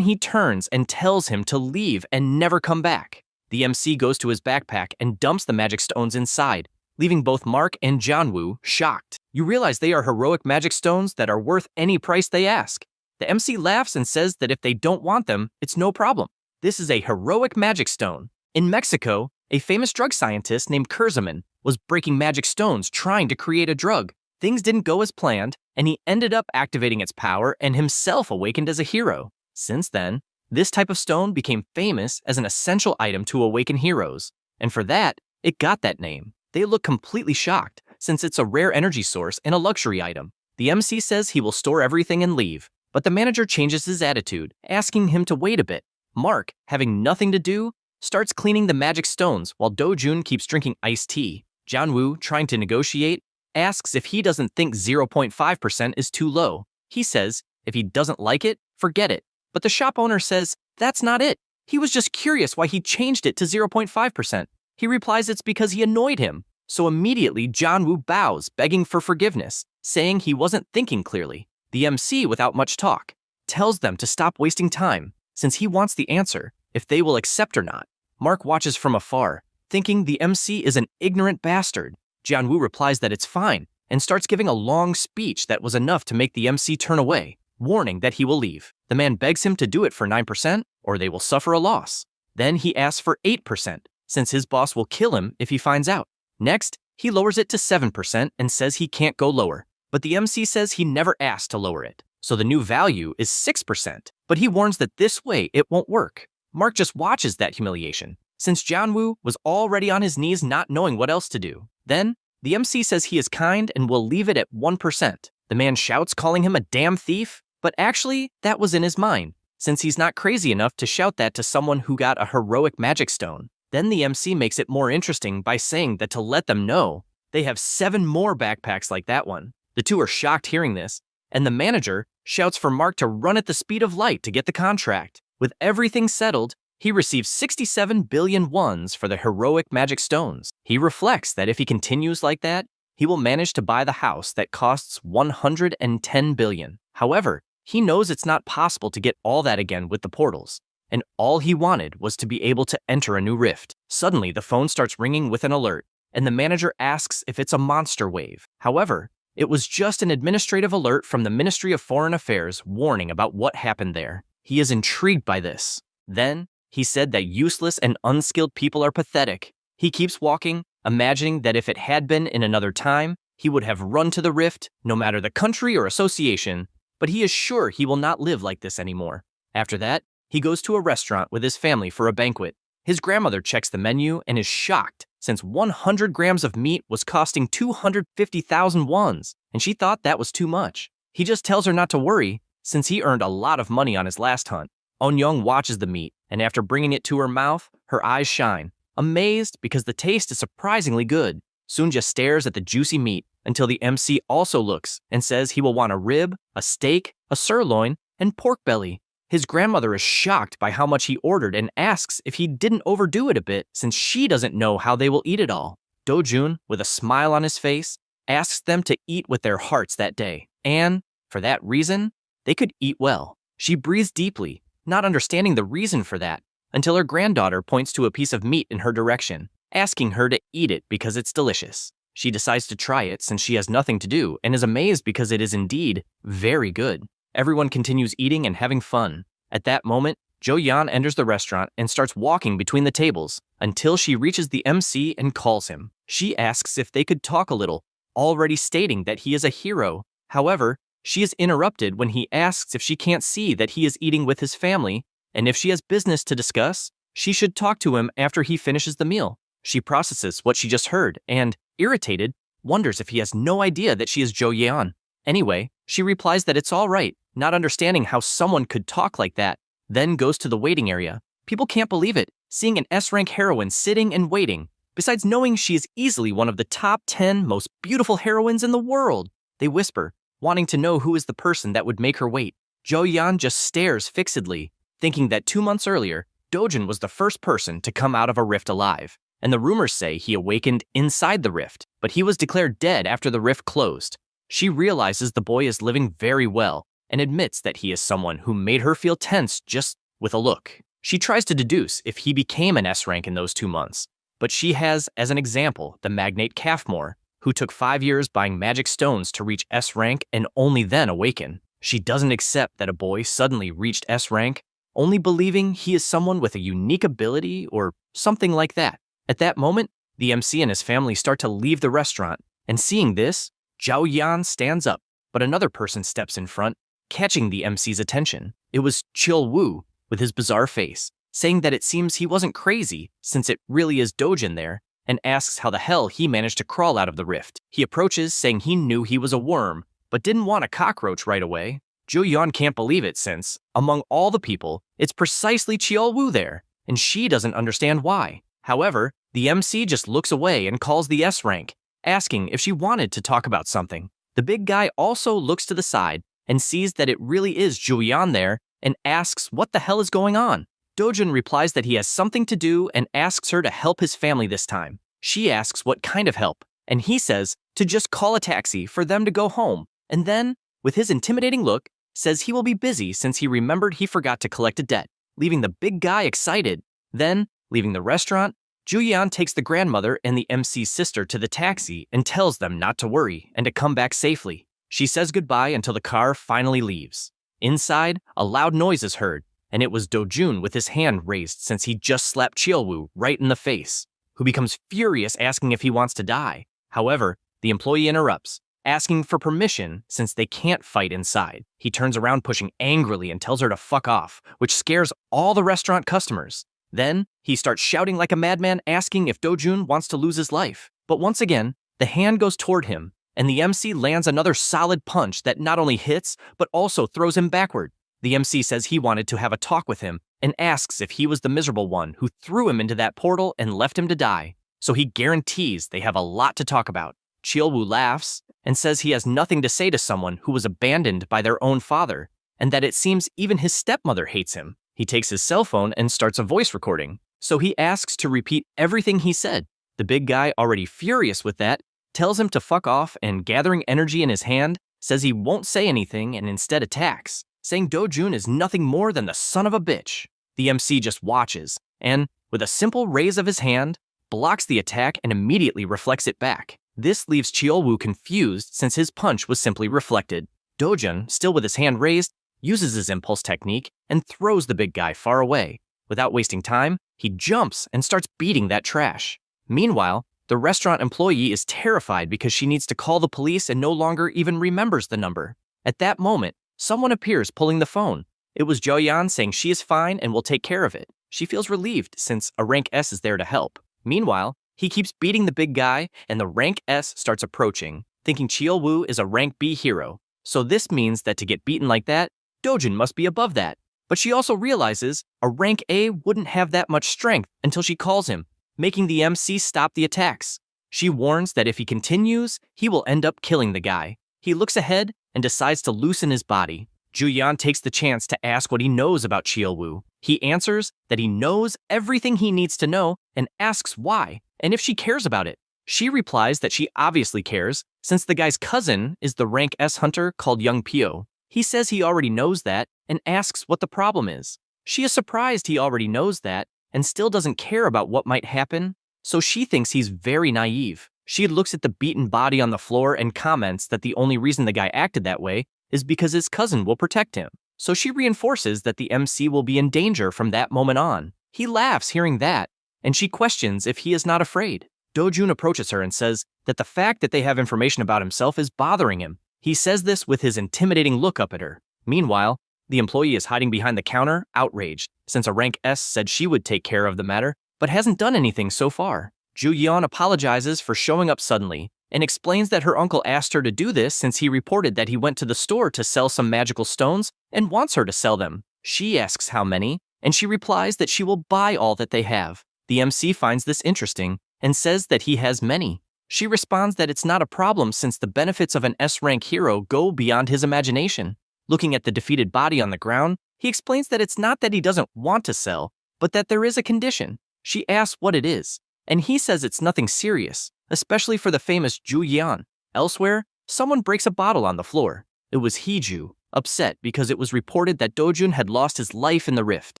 Speaker 1: he turns and tells him to leave and never come back. The MC goes to his backpack and dumps the magic stones inside, leaving both Mark and Janwoo shocked. You realize they are heroic magic stones that are worth any price they ask. The MC laughs and says that if they don't want them, it's no problem. This is a heroic magic stone. In Mexico, a famous drug scientist named Kurzman was breaking magic stones trying to create a drug. Things didn't go as planned, and he ended up activating its power and himself awakened as a hero. Since then, this type of stone became famous as an essential item to awaken heroes, and for that, it got that name. They look completely shocked, since it's a rare energy source and a luxury item. The MC says he will store everything and leave, but the manager changes his attitude, asking him to wait a bit. Mark, having nothing to do, starts cleaning the magic stones while Do-jun keeps drinking iced tea. Janwoo, trying to negotiate, asks if he doesn't think 0.5% is too low. He says if he doesn't like it, forget it. But the shop owner says that's not it. He was just curious why he changed it to 0.5%. He replies it's because he annoyed him. So immediately Janwoo bows, begging for forgiveness, saying he wasn't thinking clearly. The MC, without much talk, tells them to stop wasting time, since he wants the answer, if they will accept or not. Mark watches from afar, thinking the MC is an ignorant bastard. Janwoo replies that it's fine, and starts giving a long speech that was enough to make the MC turn away, warning that he will leave. The man begs him to do it for 9%, or they will suffer a loss. Then he asks for 8%, since his boss will kill him if he finds out. Next, he lowers it to 7% and says he can't go lower. But the MC says he never asked to lower it, so the new value is 6%. But he warns that this way it won't work. Mark just watches that humiliation, since Janwoo was already on his knees not knowing what else to do. Then, the MC says he is kind and will leave it at 1%. The man shouts, calling him a damn thief, but actually, that was in his mind, since he's not crazy enough to shout that to someone who got a heroic magic stone. Then the MC makes it more interesting by saying that to let them know, they have 7 more backpacks like that one. The two are shocked hearing this, and the manager shouts for Mark to run at the speed of light to get the contract. With everything settled, he receives 67 billion wons for the heroic magic stones. He reflects that if he continues like that, he will manage to buy the house that costs 110 billion. However, he knows it's not possible to get all that again with the portals, and all he wanted was to be able to enter a new rift. Suddenly, the phone starts ringing with an alert, and the manager asks if it's a monster wave. However, it was just an administrative alert from the Ministry of Foreign Affairs warning about what happened there. He is intrigued by this. Then, he said that useless and unskilled people are pathetic. He keeps walking, imagining that if it had been in another time, he would have run to the rift, no matter the country or association, but he is sure he will not live like this anymore. After that, he goes to a restaurant with his family for a banquet. His grandmother checks the menu and is shocked, since 100 grams of meat was costing 250,000 wons, and she thought that was too much. He just tells her not to worry, since he earned a lot of money on his last hunt. On-young watches the meat, and after bringing it to her mouth, her eyes shine, amazed because the taste is surprisingly good. Sunja stares at the juicy meat until the MC also looks and says he will want a rib, a steak, a sirloin, and pork belly. His grandmother is shocked by how much he ordered and asks if he didn't overdo it a bit since she doesn't know how they will eat it all. Do-jun, with a smile on his face, asks them to eat with their hearts that day, and, for that reason, they could eat well. She breathes deeply, not understanding the reason for that, until her granddaughter points to a piece of meat in her direction, asking her to eat it because it's delicious. She decides to try it since she has nothing to do and is amazed because it is indeed very good. Everyone continues eating and having fun. At that moment, Jo-yeon enters the restaurant and starts walking between the tables until she reaches the MC and calls him. She asks if they could talk a little, already stating that he is a hero. However, she is interrupted when he asks if she can't see that he is eating with his family, and if she has business to discuss, she should talk to him after he finishes the meal. She processes what she just heard and, irritated, wonders if he has no idea that she is Jo-yeon. Anyway, she replies that it's all right, not understanding how someone could talk like that, then goes to the waiting area. People can't believe it, seeing an S-rank heroine sitting and waiting, besides knowing she is easily one of the top 10 most beautiful heroines in the world. They whisper, wanting to know who is the person that would make her wait. Jo-yeon just stares fixedly, thinking that 2 months earlier, Do-jun was the first person to come out of a rift alive, and the rumors say he awakened inside the rift, but but he was declared dead after the rift closed. She realizes the boy is living very well and admits that he is someone who made her feel tense just with a look. She tries to deduce if he became an S rank in those 2 months, but she has, as an example, the magnate Calfmore, who took 5 years buying magic stones to reach S rank and only then awaken. She doesn't accept that a boy suddenly reached S rank, only believing he is someone with a unique ability or something like that. At that moment, the MC and his family start to leave the restaurant, and seeing this, Zhao Yan stands up, but another person steps in front, catching the MC's attention. It was Chil Wu, with his bizarre face, saying that it seems he wasn't crazy since it really is Dojin there, and asks how the hell he managed to crawl out of the rift. He approaches, saying he knew he was a worm, but didn't want a cockroach right away. Zhu Yan can't believe it since, among all the people, it's precisely Chil Wu there, and she doesn't understand why. However, the MC just looks away and calls the S rank, asking if she wanted to talk about something. The big guy also looks to the side and sees that it really is Zhu Yan there and asks what the hell is going on. Dojin replies that he has something to do and asks her to help his family this time. She asks what kind of help, and he says to just call a taxi for them to go home, and then, with his intimidating look, says he will be busy since he remembered he forgot to collect a debt, leaving the big guy excited. Then, leaving the restaurant, Julian takes the grandmother and the MC's sister to the taxi and tells them not to worry and to come back safely. She says goodbye until the car finally leaves. Inside, a loud noise is heard, and it was Dojun with his hand raised since he just slapped Chielwoo right in the face, who becomes furious asking if he wants to die. However, the employee interrupts, asking for permission since they can't fight inside. He turns around pushing angrily and tells her to fuck off, which scares all the restaurant customers. Then, he starts shouting like a madman asking if Dojun wants to lose his life. But once again, the hand goes toward him, and the MC lands another solid punch that not only hits, but also throws him backward. The MC says he wanted to have a talk with him and asks if he was the miserable one who threw him into that portal and left him to die. So he guarantees they have a lot to talk about. Chielwoo laughs and says he has nothing to say to someone who was abandoned by their own father, and that it seems even his stepmother hates him. He takes his cell phone and starts a voice recording, so he asks to repeat everything he said. The big guy, already furious with that, tells him to fuck off and, gathering energy in his hand, says he won't say anything and instead attacks, saying Dojun is nothing more than the son of a bitch. The MC just watches and, with a simple raise of his hand, blocks the attack and immediately reflects it back. This leaves Chiolwoo confused since his punch was simply reflected. Dojun, still with his hand raised, uses his impulse technique and throws the big guy far away. Without wasting time, he jumps and starts beating that trash. Meanwhile, the restaurant employee is terrified because she needs to call the police and no longer even remembers the number. At that moment, someone appears pulling the phone. It was Joyan saying she is fine and will take care of it. She feels relieved since a rank S is there to help. Meanwhile, he keeps beating the big guy and the rank S starts approaching, thinking Chielwoo is a rank B hero. So this means that to get beaten like that, Dojin must be above that. But she also realizes a rank A wouldn't have that much strength until she calls him, making the MC stop the attacks. She warns that if he continues, he will end up killing the guy. He looks ahead and decides to loosen his body. Juyan takes the chance to ask what he knows about Chielwoo. He answers that he knows everything he needs to know and asks why, and if she cares about it. She replies that she obviously cares, since the guy's cousin is the rank S hunter called Young Pio. He says he already knows that and asks what the problem is. She is surprised he already knows that and still doesn't care about what might happen, so she thinks he's very naive. She looks at the beaten body on the floor and comments that the only reason the guy acted that way is because his cousin will protect him. So she reinforces that the MC will be in danger from that moment on. He laughs hearing that, and she questions if he is not afraid. Dojun approaches her and says that the fact that they have information about himself is bothering him. He says this with his intimidating look up at her. Meanwhile, the employee is hiding behind the counter, outraged, since a rank S said she would take care of the matter, but hasn't done anything so far. Ju Yeon apologizes for showing up suddenly and explains that her uncle asked her to do this since he reported that he went to the store to sell some magical stones and wants her to sell them. She asks how many, and she replies that she will buy all that they have. The MC finds this interesting and says that he has many. She responds that it's not a problem since the benefits of an S-rank hero go beyond his imagination. Looking at the defeated body on the ground, he explains that it's not that he doesn't want to sell, but that there is a condition. She asks what it is. and he says it's nothing serious, especially for the famous Ju Yan. Elsewhere, someone breaks a bottle on the floor. It was Heju, upset because it was reported that Dojun had lost his life in the rift.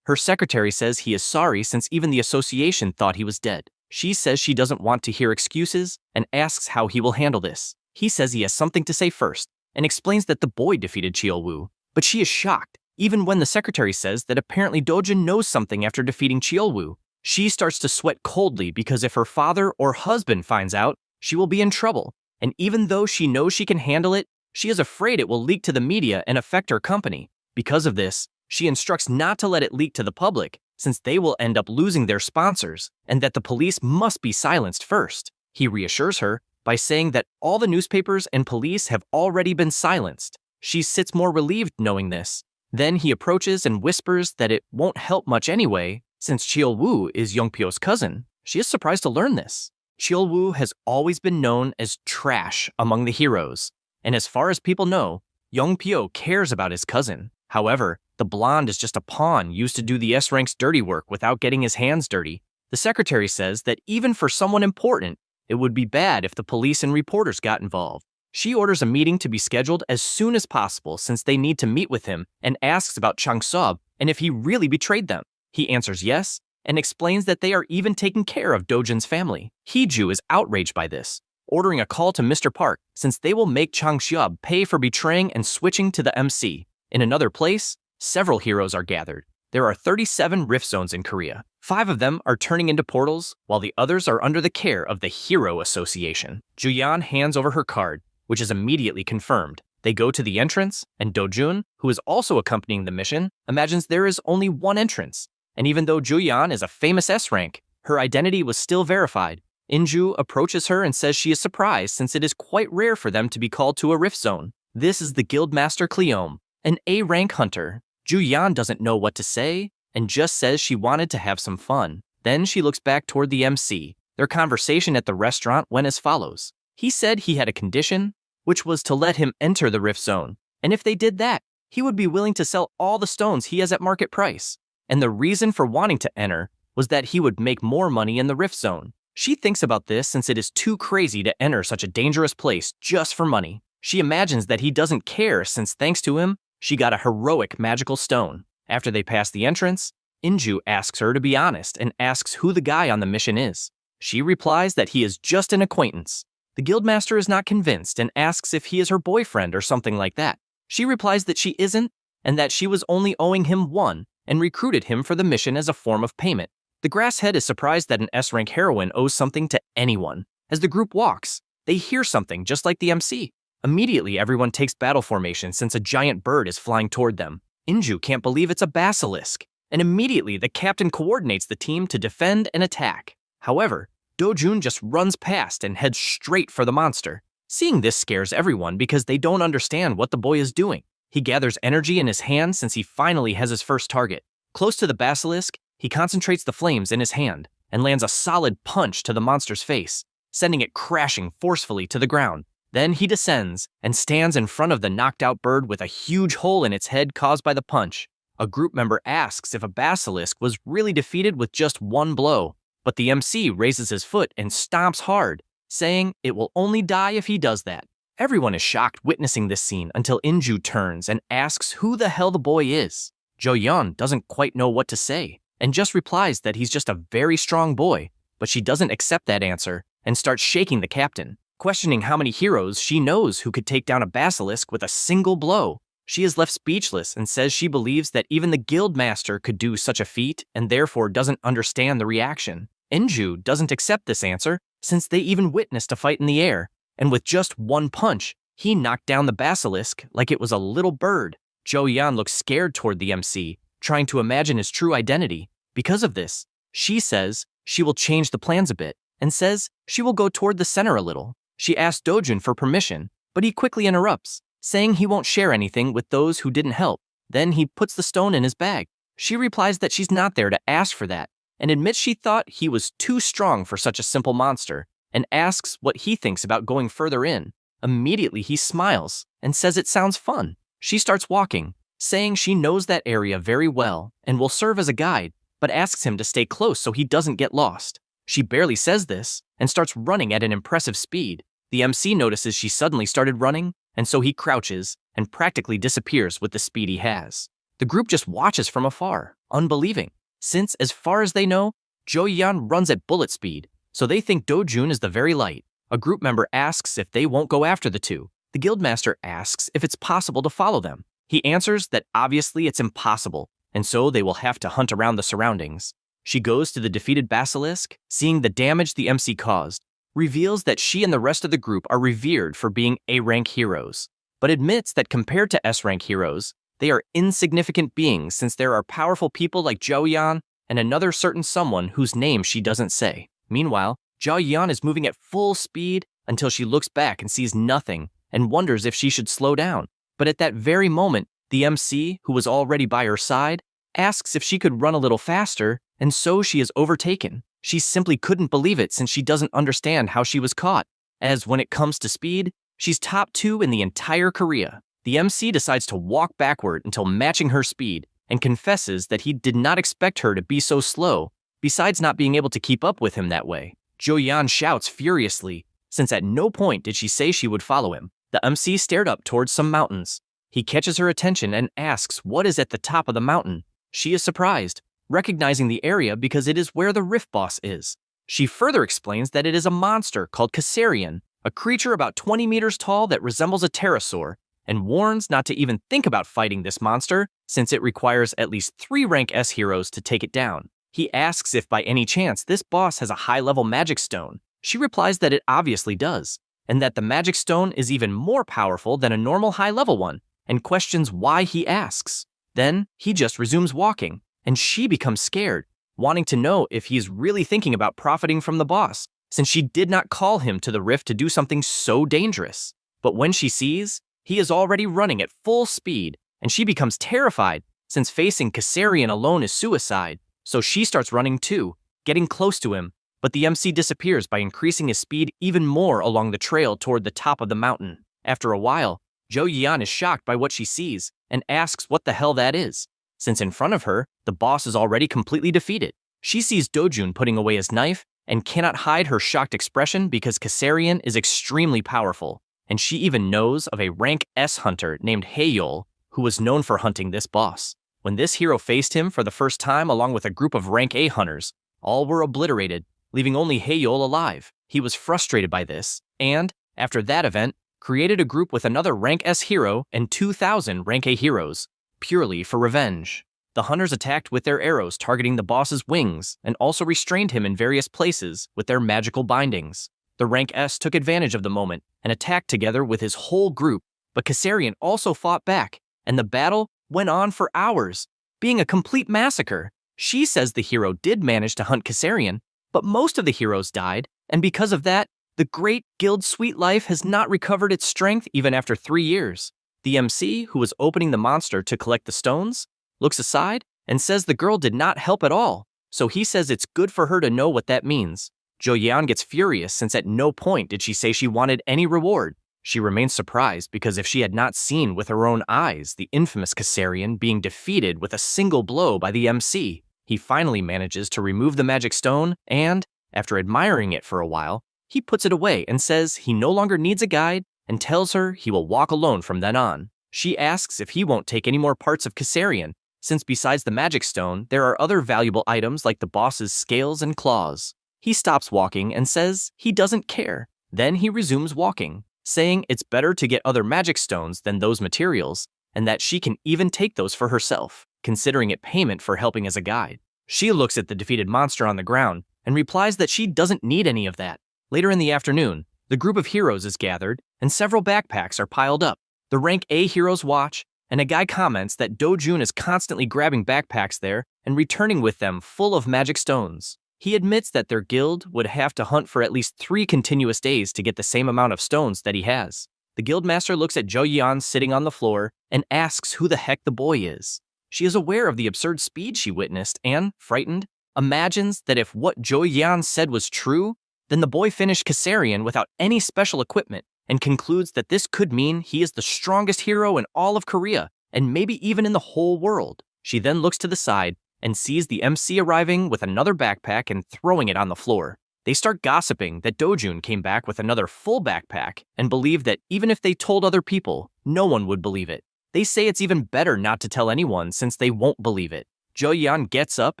Speaker 1: Her secretary says he is sorry since even the association thought he was dead. She says she doesn't want to hear excuses and asks how he will handle this. He says he has something to say first and explains that the boy defeated Cheolwoo, but she is shocked, even when the secretary says that apparently Dojun knows something after defeating Cheolwoo. She starts to sweat coldly because if her father or husband finds out, she will be in trouble, and even though she knows she can handle it, she is afraid it will leak to the media and affect her company. Because of this, she instructs not to let it leak to the public, since they will end up losing their sponsors, and that the police must be silenced first. He reassures her by saying that all the newspapers and police have already been silenced. She sits more relieved knowing this. Then he approaches and whispers that it won't help much anyway, since Cheolwoo is Youngpyo's cousin. She is surprised to learn this. Cheolwoo has always been known as trash among the heroes, and as far as people know, Youngpyo cares about his cousin. However, the blonde is just a pawn used to do the S-Rank's dirty work without getting his hands dirty. The secretary says that even for someone important, it would be bad if the police and reporters got involved. She orders a meeting to be scheduled as soon as possible since they need to meet with him and asks about Chang-seob and if he really betrayed them. He answers yes and explains that they are even taking care of Dojun's family. Heju is outraged by this, ordering a call to Mr. Park since they will make Chang-seob pay for betraying and switching to the MC. In another place, several heroes are gathered. There are 37 rift zones in Korea. 5 of them are turning into portals, while the others are under the care of the Hero Association. Juyeon hands over her card, which is immediately confirmed. They go to the entrance, and Dojun, who is also accompanying the mission, imagines there is only one entrance. And even though Juyeon is a famous S-rank, her identity was still verified. Inju approaches her and says she is surprised since it is quite rare for them to be called to a rift zone. This is the Guildmaster Cleome, an A-rank hunter. Juyeon doesn't know what to say and just says she wanted to have some fun. Then she looks back toward the MC. Their conversation at the restaurant went as follows. He said he had a condition, which was to let him enter the rift zone, and if they did that, he would be willing to sell all the stones he has at market price. And the reason for wanting to enter was that he would make more money in the rift zone. She thinks about this since it is too crazy to enter such a dangerous place just for money. She imagines that he doesn't care since thanks to him, she got a heroic magical stone. After they pass the entrance, Inju asks her to be honest and asks who the guy on the mission is. She replies that he is just an acquaintance. The guildmaster is not convinced and asks if he is her boyfriend or something like that. She replies that she isn't and that she was only owing him one and recruited him for the mission as a form of payment. The grasshead is surprised that an S-rank heroine owes something to anyone. As the group walks, they hear something just like the MC. Immediately, everyone takes battle formation since a giant bird is flying toward them. Inju can't believe it's a basilisk, and immediately the captain coordinates the team to defend and attack. However, Dojun just runs past and heads straight for the monster. Seeing this scares everyone because they don't understand what the boy is doing. He gathers energy in his hand since he finally has his first target. Close to the basilisk, he concentrates the flames in his hand and lands a solid punch to the monster's face, sending it crashing forcefully to the ground. Then he descends and stands in front of the knocked-out bird with a huge hole in its head caused by the punch. A group member asks if a basilisk was really defeated with just one blow, but the MC raises his foot and stomps hard, saying it will only die if he does that. Everyone is shocked witnessing this scene until Inju turns and asks who the hell the boy is. Jo-yeon doesn't quite know what to say and just replies that he's just a very strong boy, but she doesn't accept that answer and starts shaking the captain, questioning how many heroes she knows who could take down a basilisk with a single blow. She is left speechless and says she believes that even the guildmaster could do such a feat and therefore doesn't understand the reaction. Inju doesn't accept this answer since they even witnessed a fight in the air, and with just one punch, he knocked down the basilisk like it was a little bird. Jo-yeon looks scared toward the MC, trying to imagine his true identity. Because of this, she says she will change the plans a bit and says she will go toward the center a little. She asks Dojun for permission, but he quickly interrupts, saying he won't share anything with those who didn't help. Then he puts the stone in his bag. She replies that she's not there to ask for that, and admits she thought he was too strong for such a simple monster, and asks what he thinks about going further in. Immediately he smiles and says it sounds fun. She starts walking, saying she knows that area very well and will serve as a guide, but asks him to stay close so he doesn't get lost. She barely says this and starts running at an impressive speed. The MC notices she suddenly started running, and so he crouches and practically disappears with the speed he has. The group just watches from afar, unbelieving, since, as far as they know, Jo Yeon runs at bullet speed, so they think Do-jun is the very light. A group member asks if they won't go after the two. The guildmaster asks if it's possible to follow them. He answers that obviously it's impossible, and so they will have to hunt around the surroundings. She goes to the defeated basilisk, seeing the damage the MC caused, reveals that she and the rest of the group are revered for being A-rank heroes, but admits that compared to S-rank heroes, they are insignificant beings since there are powerful people like Jo Yeon and another certain someone whose name she doesn't say. Meanwhile, Jo Yeon is moving at full speed until she looks back and sees nothing and wonders if she should slow down. But at that very moment, the MC, who was already by her side, asks if she could run a little faster, and so she is overtaken. She simply couldn't believe it since she doesn't understand how she was caught, as when it comes to speed, she's top 2 in the entire Korea. The MC decides to walk backward until matching her speed and confesses that he did not expect her to be so slow, besides not being able to keep up with him that way. Jo Yeon shouts furiously, since at no point did she say she would follow him. The MC stared up towards some mountains. He catches her attention and asks what is at the top of the mountain. She is surprised, recognizing the area because it is where the Rift Boss is. She further explains that it is a monster called Kassarian, a creature about 20 meters tall that resembles a pterosaur, and warns not to even think about fighting this monster since it requires at least 3 rank S heroes to take it down. He asks if by any chance this boss has a high-level magic stone. She replies that it obviously does, and that the magic stone is even more powerful than a normal high-level one, and questions why he asks. Then, he just resumes walking, and she becomes scared, wanting to know if he's really thinking about profiting from the boss, since she did not call him to the rift to do something so dangerous. But when she sees, he is already running at full speed, and she becomes terrified, since facing Kassarian alone is suicide, so she starts running too, getting close to him, but the MC disappears by increasing his speed even more along the trail toward the top of the mountain. After a while, Jo Yeon is shocked by what she sees and asks what the hell that is, since in front of her, the boss is already completely defeated. She sees Do-jun putting away his knife and cannot hide her shocked expression because Kassarian is extremely powerful, and she even knows of a rank S hunter named Haeyol who was known for hunting this boss. When this hero faced him for the first time along with a group of rank A hunters, all were obliterated, leaving only Haeyol alive. He was frustrated by this, and, after that event, created a group with another rank S hero and 2,000 rank A heroes, purely for revenge. The hunters attacked with their arrows targeting the boss's wings and also restrained him in various places with their magical bindings. The rank S took advantage of the moment and attacked together with his whole group, but Kassarian also fought back, and the battle went on for hours, being a complete massacre. She says the hero did manage to hunt Kassarian, but most of the heroes died, and because of that, the great guild Sweet Life has not recovered its strength even after 3 years. The MC, who was opening the monster to collect the stones, looks aside and says the girl did not help at all, so he says it's good for her to know what that means. Jo Yeon gets furious since at no point did she say she wanted any reward. She remains surprised because if she had not seen with her own eyes the infamous Kassarian being defeated with a single blow by the MC, he finally manages to remove the magic stone and, after admiring it for a while, he puts it away and says he no longer needs a guide and tells her he will walk alone from then on. She asks if he won't take any more parts of Kassarian, since besides the magic stone, there are other valuable items like the boss's scales and claws. He stops walking and says he doesn't care. Then he resumes walking, saying it's better to get other magic stones than those materials, and that she can even take those for herself, considering it payment for helping as a guide. She looks at the defeated monster on the ground and replies that she doesn't need any of that. Later in the afternoon, the group of heroes is gathered, and several backpacks are piled up. The rank A heroes watch, and a guy comments that Do-jun is constantly grabbing backpacks there and returning with them full of magic stones. He admits that their guild would have to hunt for at least 3 continuous days to get the same amount of stones that he has. The guildmaster looks at Jo Yeon sitting on the floor and asks who the heck the boy is. She is aware of the absurd speed she witnessed and, frightened, imagines that if what Jo Yeon said was true, then the boy finished Kassarian without any special equipment and concludes that this could mean he is the strongest hero in all of Korea and maybe even in the whole world. She then looks to the side and sees the MC arriving with another backpack and throwing it on the floor. They start gossiping that Dojun came back with another full backpack and believe that even if they told other people, no one would believe it. They say it's even better not to tell anyone since they won't believe it. Jo-yeon gets up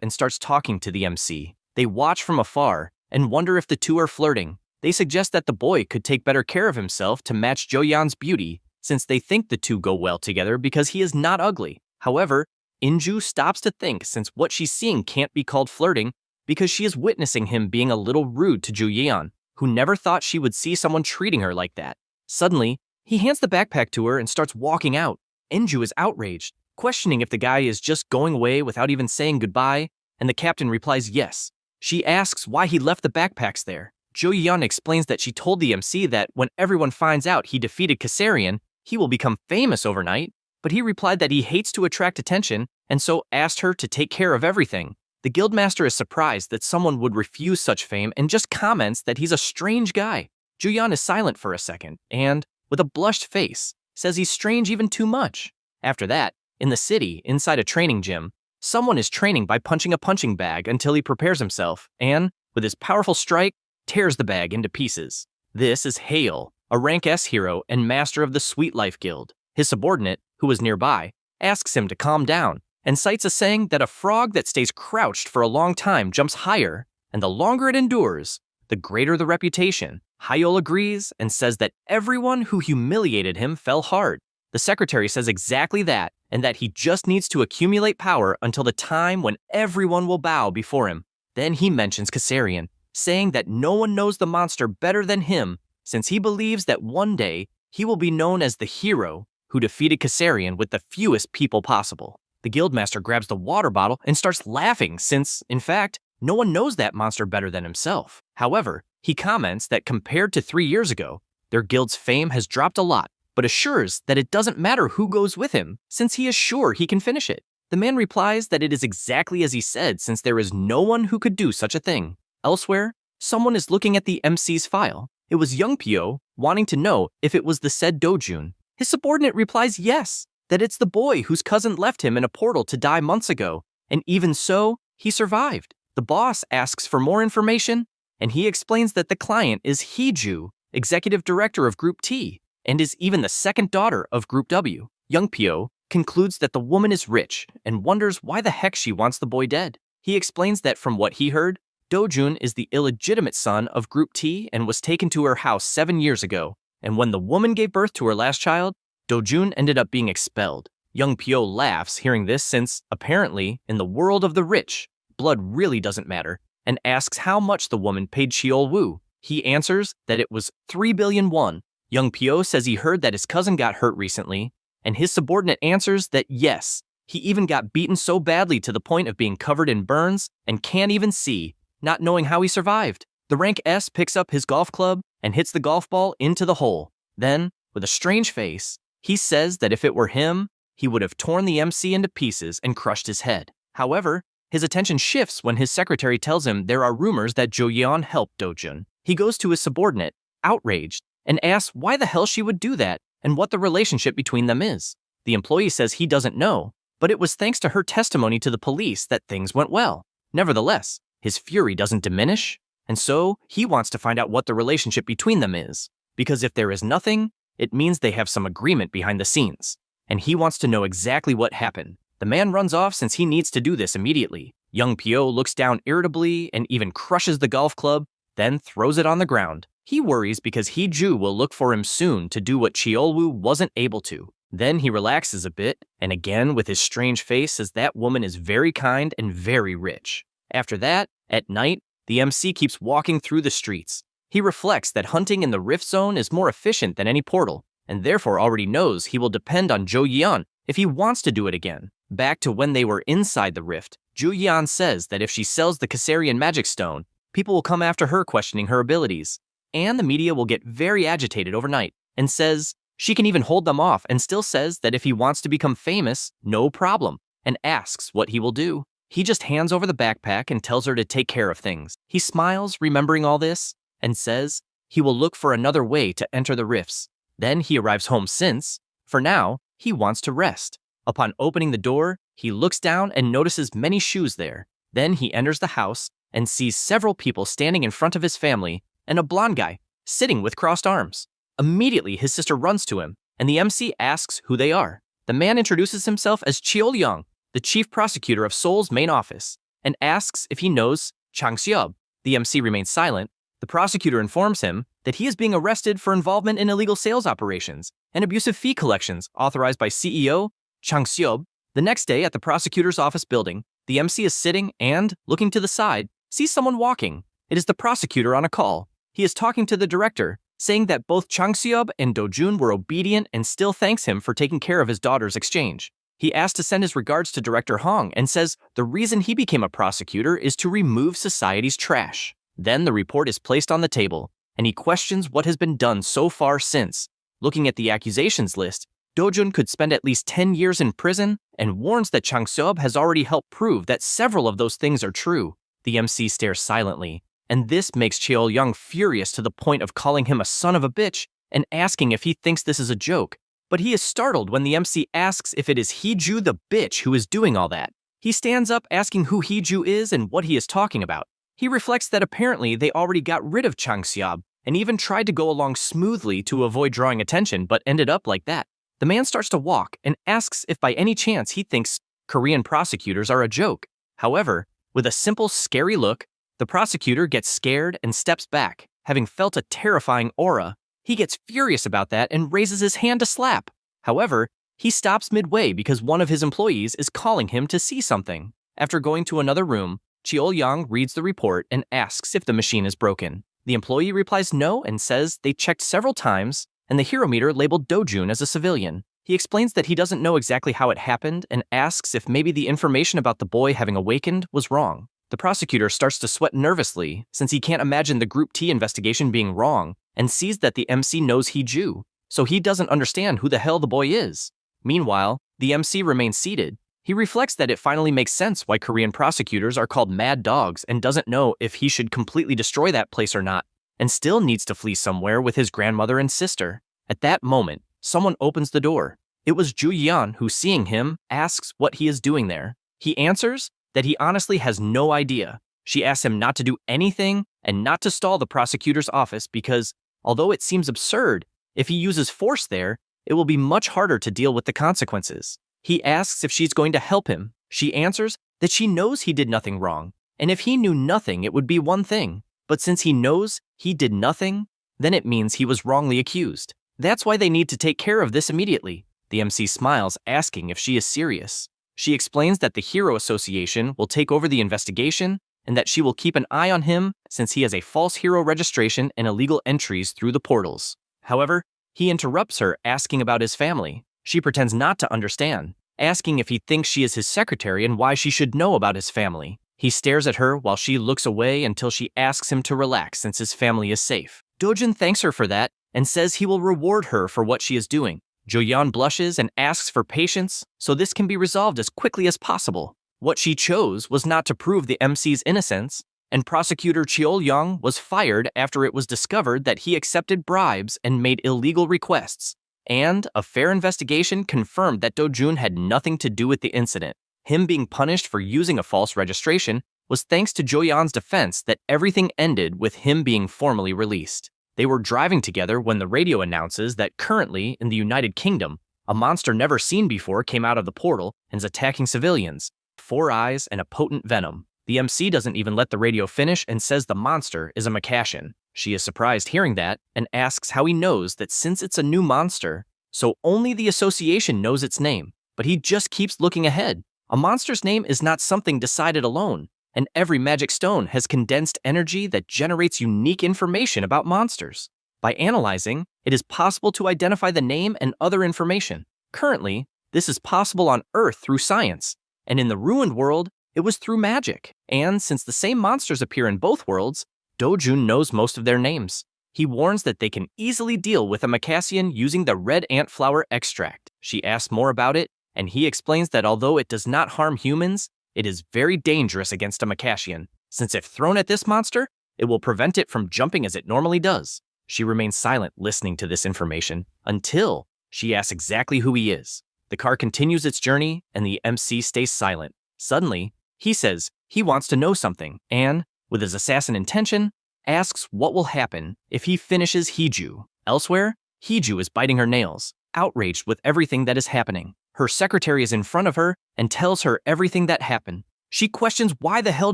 Speaker 1: and starts talking to the MC. They watch from afar and wonder if the two are flirting. They suggest that the boy could take better care of himself to match Jo-yeon's beauty, since they think the two go well together because he is not ugly. However, Inju stops to think since what she's seeing can't be called flirting because she is witnessing him being a little rude to Jo-yeon, who never thought she would see someone treating her like that. Suddenly, he hands the backpack to her and starts walking out. Inju is outraged, questioning if the guy is just going away without even saying goodbye, and the captain replies yes. She asks why he left the backpacks there. Jo-yeon explains that she told the MC that when everyone finds out he defeated Kassarian, he will become famous overnight, but he replied that he hates to attract attention and so asked her to take care of everything. The guildmaster is surprised that someone would refuse such fame and just comments that he's a strange guy. Jo-yeon is silent for a second and, with a blushed face, says he's strange even too much. After that, in the city, inside a training gym, someone is training by punching a punching bag until he prepares himself and, with his powerful strike, tears the bag into pieces. This is Hale, a rank S hero and master of the Sweet Life Guild. His subordinate, who was nearby, asks him to calm down and cites a saying that a frog that stays crouched for a long time jumps higher, and the longer it endures, the greater the reputation. Hyol agrees and says that everyone who humiliated him fell hard. The secretary says exactly that, and that he just needs to accumulate power until the time when everyone will bow before him. Then he mentions Kassarian, saying that no one knows the monster better than him, since he believes that one day he will be known as the hero who defeated Kassarian with the fewest people possible. The guildmaster grabs the water bottle and starts laughing since, in fact, no one knows that monster better than himself. However, he comments that compared to 3 years ago, their guild's fame has dropped a lot, but assures that it doesn't matter who goes with him, since he is sure he can finish it. The man replies that it is exactly as he said, since there is no one who could do such a thing. Elsewhere, someone is looking at the MC's file. It was Young Pyo wanting to know if it was the said Dojun. His subordinate replies yes, that it's the boy whose cousin left him in a portal to die months ago, and even so, he survived. The boss asks for more information, and he explains that the client is Heeju, executive director of Group T, and is even the second daughter of Group W. Young Pyo concludes that the woman is rich and wonders why the heck she wants the boy dead. He explains that from what he heard, Dojun is the illegitimate son of Group T and was taken to her house 7 years ago, and when the woman gave birth to her last child, Dojun ended up being expelled. Young Pyo laughs hearing this since, apparently, in the world of the rich, blood really doesn't matter, and asks how much the woman paid Cheol Woo. He answers that it was 3 billion won. Young Pyo says he heard that his cousin got hurt recently, and his subordinate answers that yes, he even got beaten so badly to the point of being covered in burns and can't even see, not knowing how he survived. The rank S picks up his golf club and hits the golf ball into the hole. Then, with a strange face, he says that if it were him, he would have torn the MC into pieces and crushed his head. However, his attention shifts when his secretary tells him there are rumors that Jo-yeon helped Dojun. He goes to his subordinate, outraged, and asks why the hell she would do that and what the relationship between them is. The employee says he doesn't know, but it was thanks to her testimony to the police that things went well. Nevertheless, his fury doesn't diminish, and so he wants to find out what the relationship between them is, because if there is nothing, it means they have some agreement behind the scenes, and he wants to know exactly what happened. The man runs off since he needs to do this immediately. Young Pyo looks down irritably and even crushes the golf club, then throws it on the ground. He worries because Heeju will look for him soon to do what Cheolwoo wasn't able to. Then he relaxes a bit, and again with his strange face says that woman is very kind and very rich. After that, at night, the MC keeps walking through the streets. He reflects that hunting in the Rift Zone is more efficient than any portal, and therefore already knows he will depend on Jo-yeon if he wants to do it again. Back to when they were inside the rift, Jo-yeon says that if she sells the Kassarian magic stone, people will come after her questioning her abilities, and the media will get very agitated overnight, and says she can even hold them off, and still says that if he wants to become famous, no problem, and asks what he will do. He just hands over the backpack and tells her to take care of things. He smiles, remembering all this, and says he will look for another way to enter the rifts. Then he arrives home since, for now, he wants to rest. Upon opening the door, He looks down and notices many shoes there. Then he enters the house and sees several people standing in front of his family and a blonde guy sitting with crossed arms. Immediately, his sister runs to him, and the MC asks who they are. The man introduces himself as Cheol-young, the chief prosecutor of Seoul's main office, and asks if he knows Chang Seob. The MC remains silent. The prosecutor informs him that he is being arrested for involvement in illegal sales operations and abusive fee collections authorized by CEO Chang Seob. The next day, at the prosecutor's office building, the MC is sitting and, looking to the side, sees someone walking. It is the prosecutor on a call. He is talking to the director, saying that both Chang Seob and Do-jun were obedient and still thanks him for taking care of his daughter's exchange. He asks to send his regards to Director Hong and says the reason he became a prosecutor is to remove society's trash. Then the report is placed on the table, and he questions what has been done so far since. Looking at the accusations list, Do-jun could spend at least 10 years in prison and warns that Chang Seob has already helped prove that several of those things are true. The MC stares silently, and this makes Cheol-young furious to the point of calling him a son of a bitch and asking if he thinks this is a joke. But he is startled when the MC asks if it is Hee-ju the bitch who is doing all that. He stands up asking who Hee-ju is and what he is talking about. He reflects that apparently they already got rid of Chang Seob and even tried to go along smoothly to avoid drawing attention, but ended up like that. The man starts to walk and asks if by any chance he thinks Korean prosecutors are a joke. However, with a simple, scary look, the prosecutor gets scared and steps back, having felt a terrifying aura. He gets furious about that and raises his hand to slap. However, he stops midway because one of his employees is calling him to see something. After going to another room, Cheol-young reads the report and asks if the machine is broken. The employee replies no and says they checked several times and the hero meter labeled Do-jun as a civilian. He explains that he doesn't know exactly how it happened and asks if maybe the information about the boy having awakened was wrong. The prosecutor starts to sweat nervously since he can't imagine the Group T investigation being wrong and sees that the MC knows Hee-ju, so he doesn't understand who the hell the boy is. Meanwhile, the MC remains seated. He reflects that it finally makes sense why Korean prosecutors are called mad dogs and doesn't know if he should completely destroy that place or not, and still needs to flee somewhere with his grandmother and sister. At that moment, someone opens the door. It was Ju-yeon who, seeing him, asks what he is doing there. He answers that he honestly has no idea. She asks him not to do anything and not to stall the prosecutor's office because, although it seems absurd, if he uses force there, it will be much harder to deal with the consequences. He asks if she's going to help him. She answers that she knows he did nothing wrong, and if he knew nothing, it would be one thing. But since he knows he did nothing, then it means he was wrongly accused. That's why they need to take care of this immediately. The MC smiles, asking if she is serious. She explains that the Hero Association will take over the investigation and that she will keep an eye on him since he has a false hero registration and illegal entries through the portals. However, he interrupts her, asking about his family. She pretends not to understand, asking if he thinks she is his secretary and why she should know about his family. He stares at her while she looks away until she asks him to relax since his family is safe. Do-jun thanks her for that and says he will reward her for what she is doing. Jo-yeon blushes and asks for patience so this can be resolved as quickly as possible. What she chose was not to prove the MC's innocence, and prosecutor Cheol-young was fired after it was discovered that he accepted bribes and made illegal requests. And a fair investigation confirmed that Do-jun had nothing to do with the incident. Him being punished for using a false registration was thanks to Jo-yeon's defense that everything ended with him being formally released. They were driving together when the radio announces that currently, in the United Kingdom, a monster never seen before came out of the portal and is attacking civilians. 4 eyes and a potent venom. The MC doesn't even let the radio finish and says the monster is a Makashian. She is surprised hearing that and asks how he knows that since it's a new monster, so only the association knows its name, but he just keeps looking ahead. A monster's name is not something decided alone, and every magic stone has condensed energy that generates unique information about monsters. By analyzing, it is possible to identify the name and other information. Currently, this is possible on Earth through science, and in the ruined world, it was through magic. And since the same monsters appear in both worlds, Do-jun knows most of their names. He warns that they can easily deal with a Makashian using the red ant flower extract. She asks more about it, and he explains that although it does not harm humans, it is very dangerous against a Makashian, since if thrown at this monster, it will prevent it from jumping as it normally does. She remains silent listening to this information until she asks exactly who he is. The car continues its journey, and the MC stays silent. Suddenly, he says he wants to know something, and, with his assassin intention, asks what will happen if he finishes Hiju. Elsewhere, Hiju is biting her nails, outraged with everything that is happening. Her secretary is in front of her and tells her everything that happened. She questions why the hell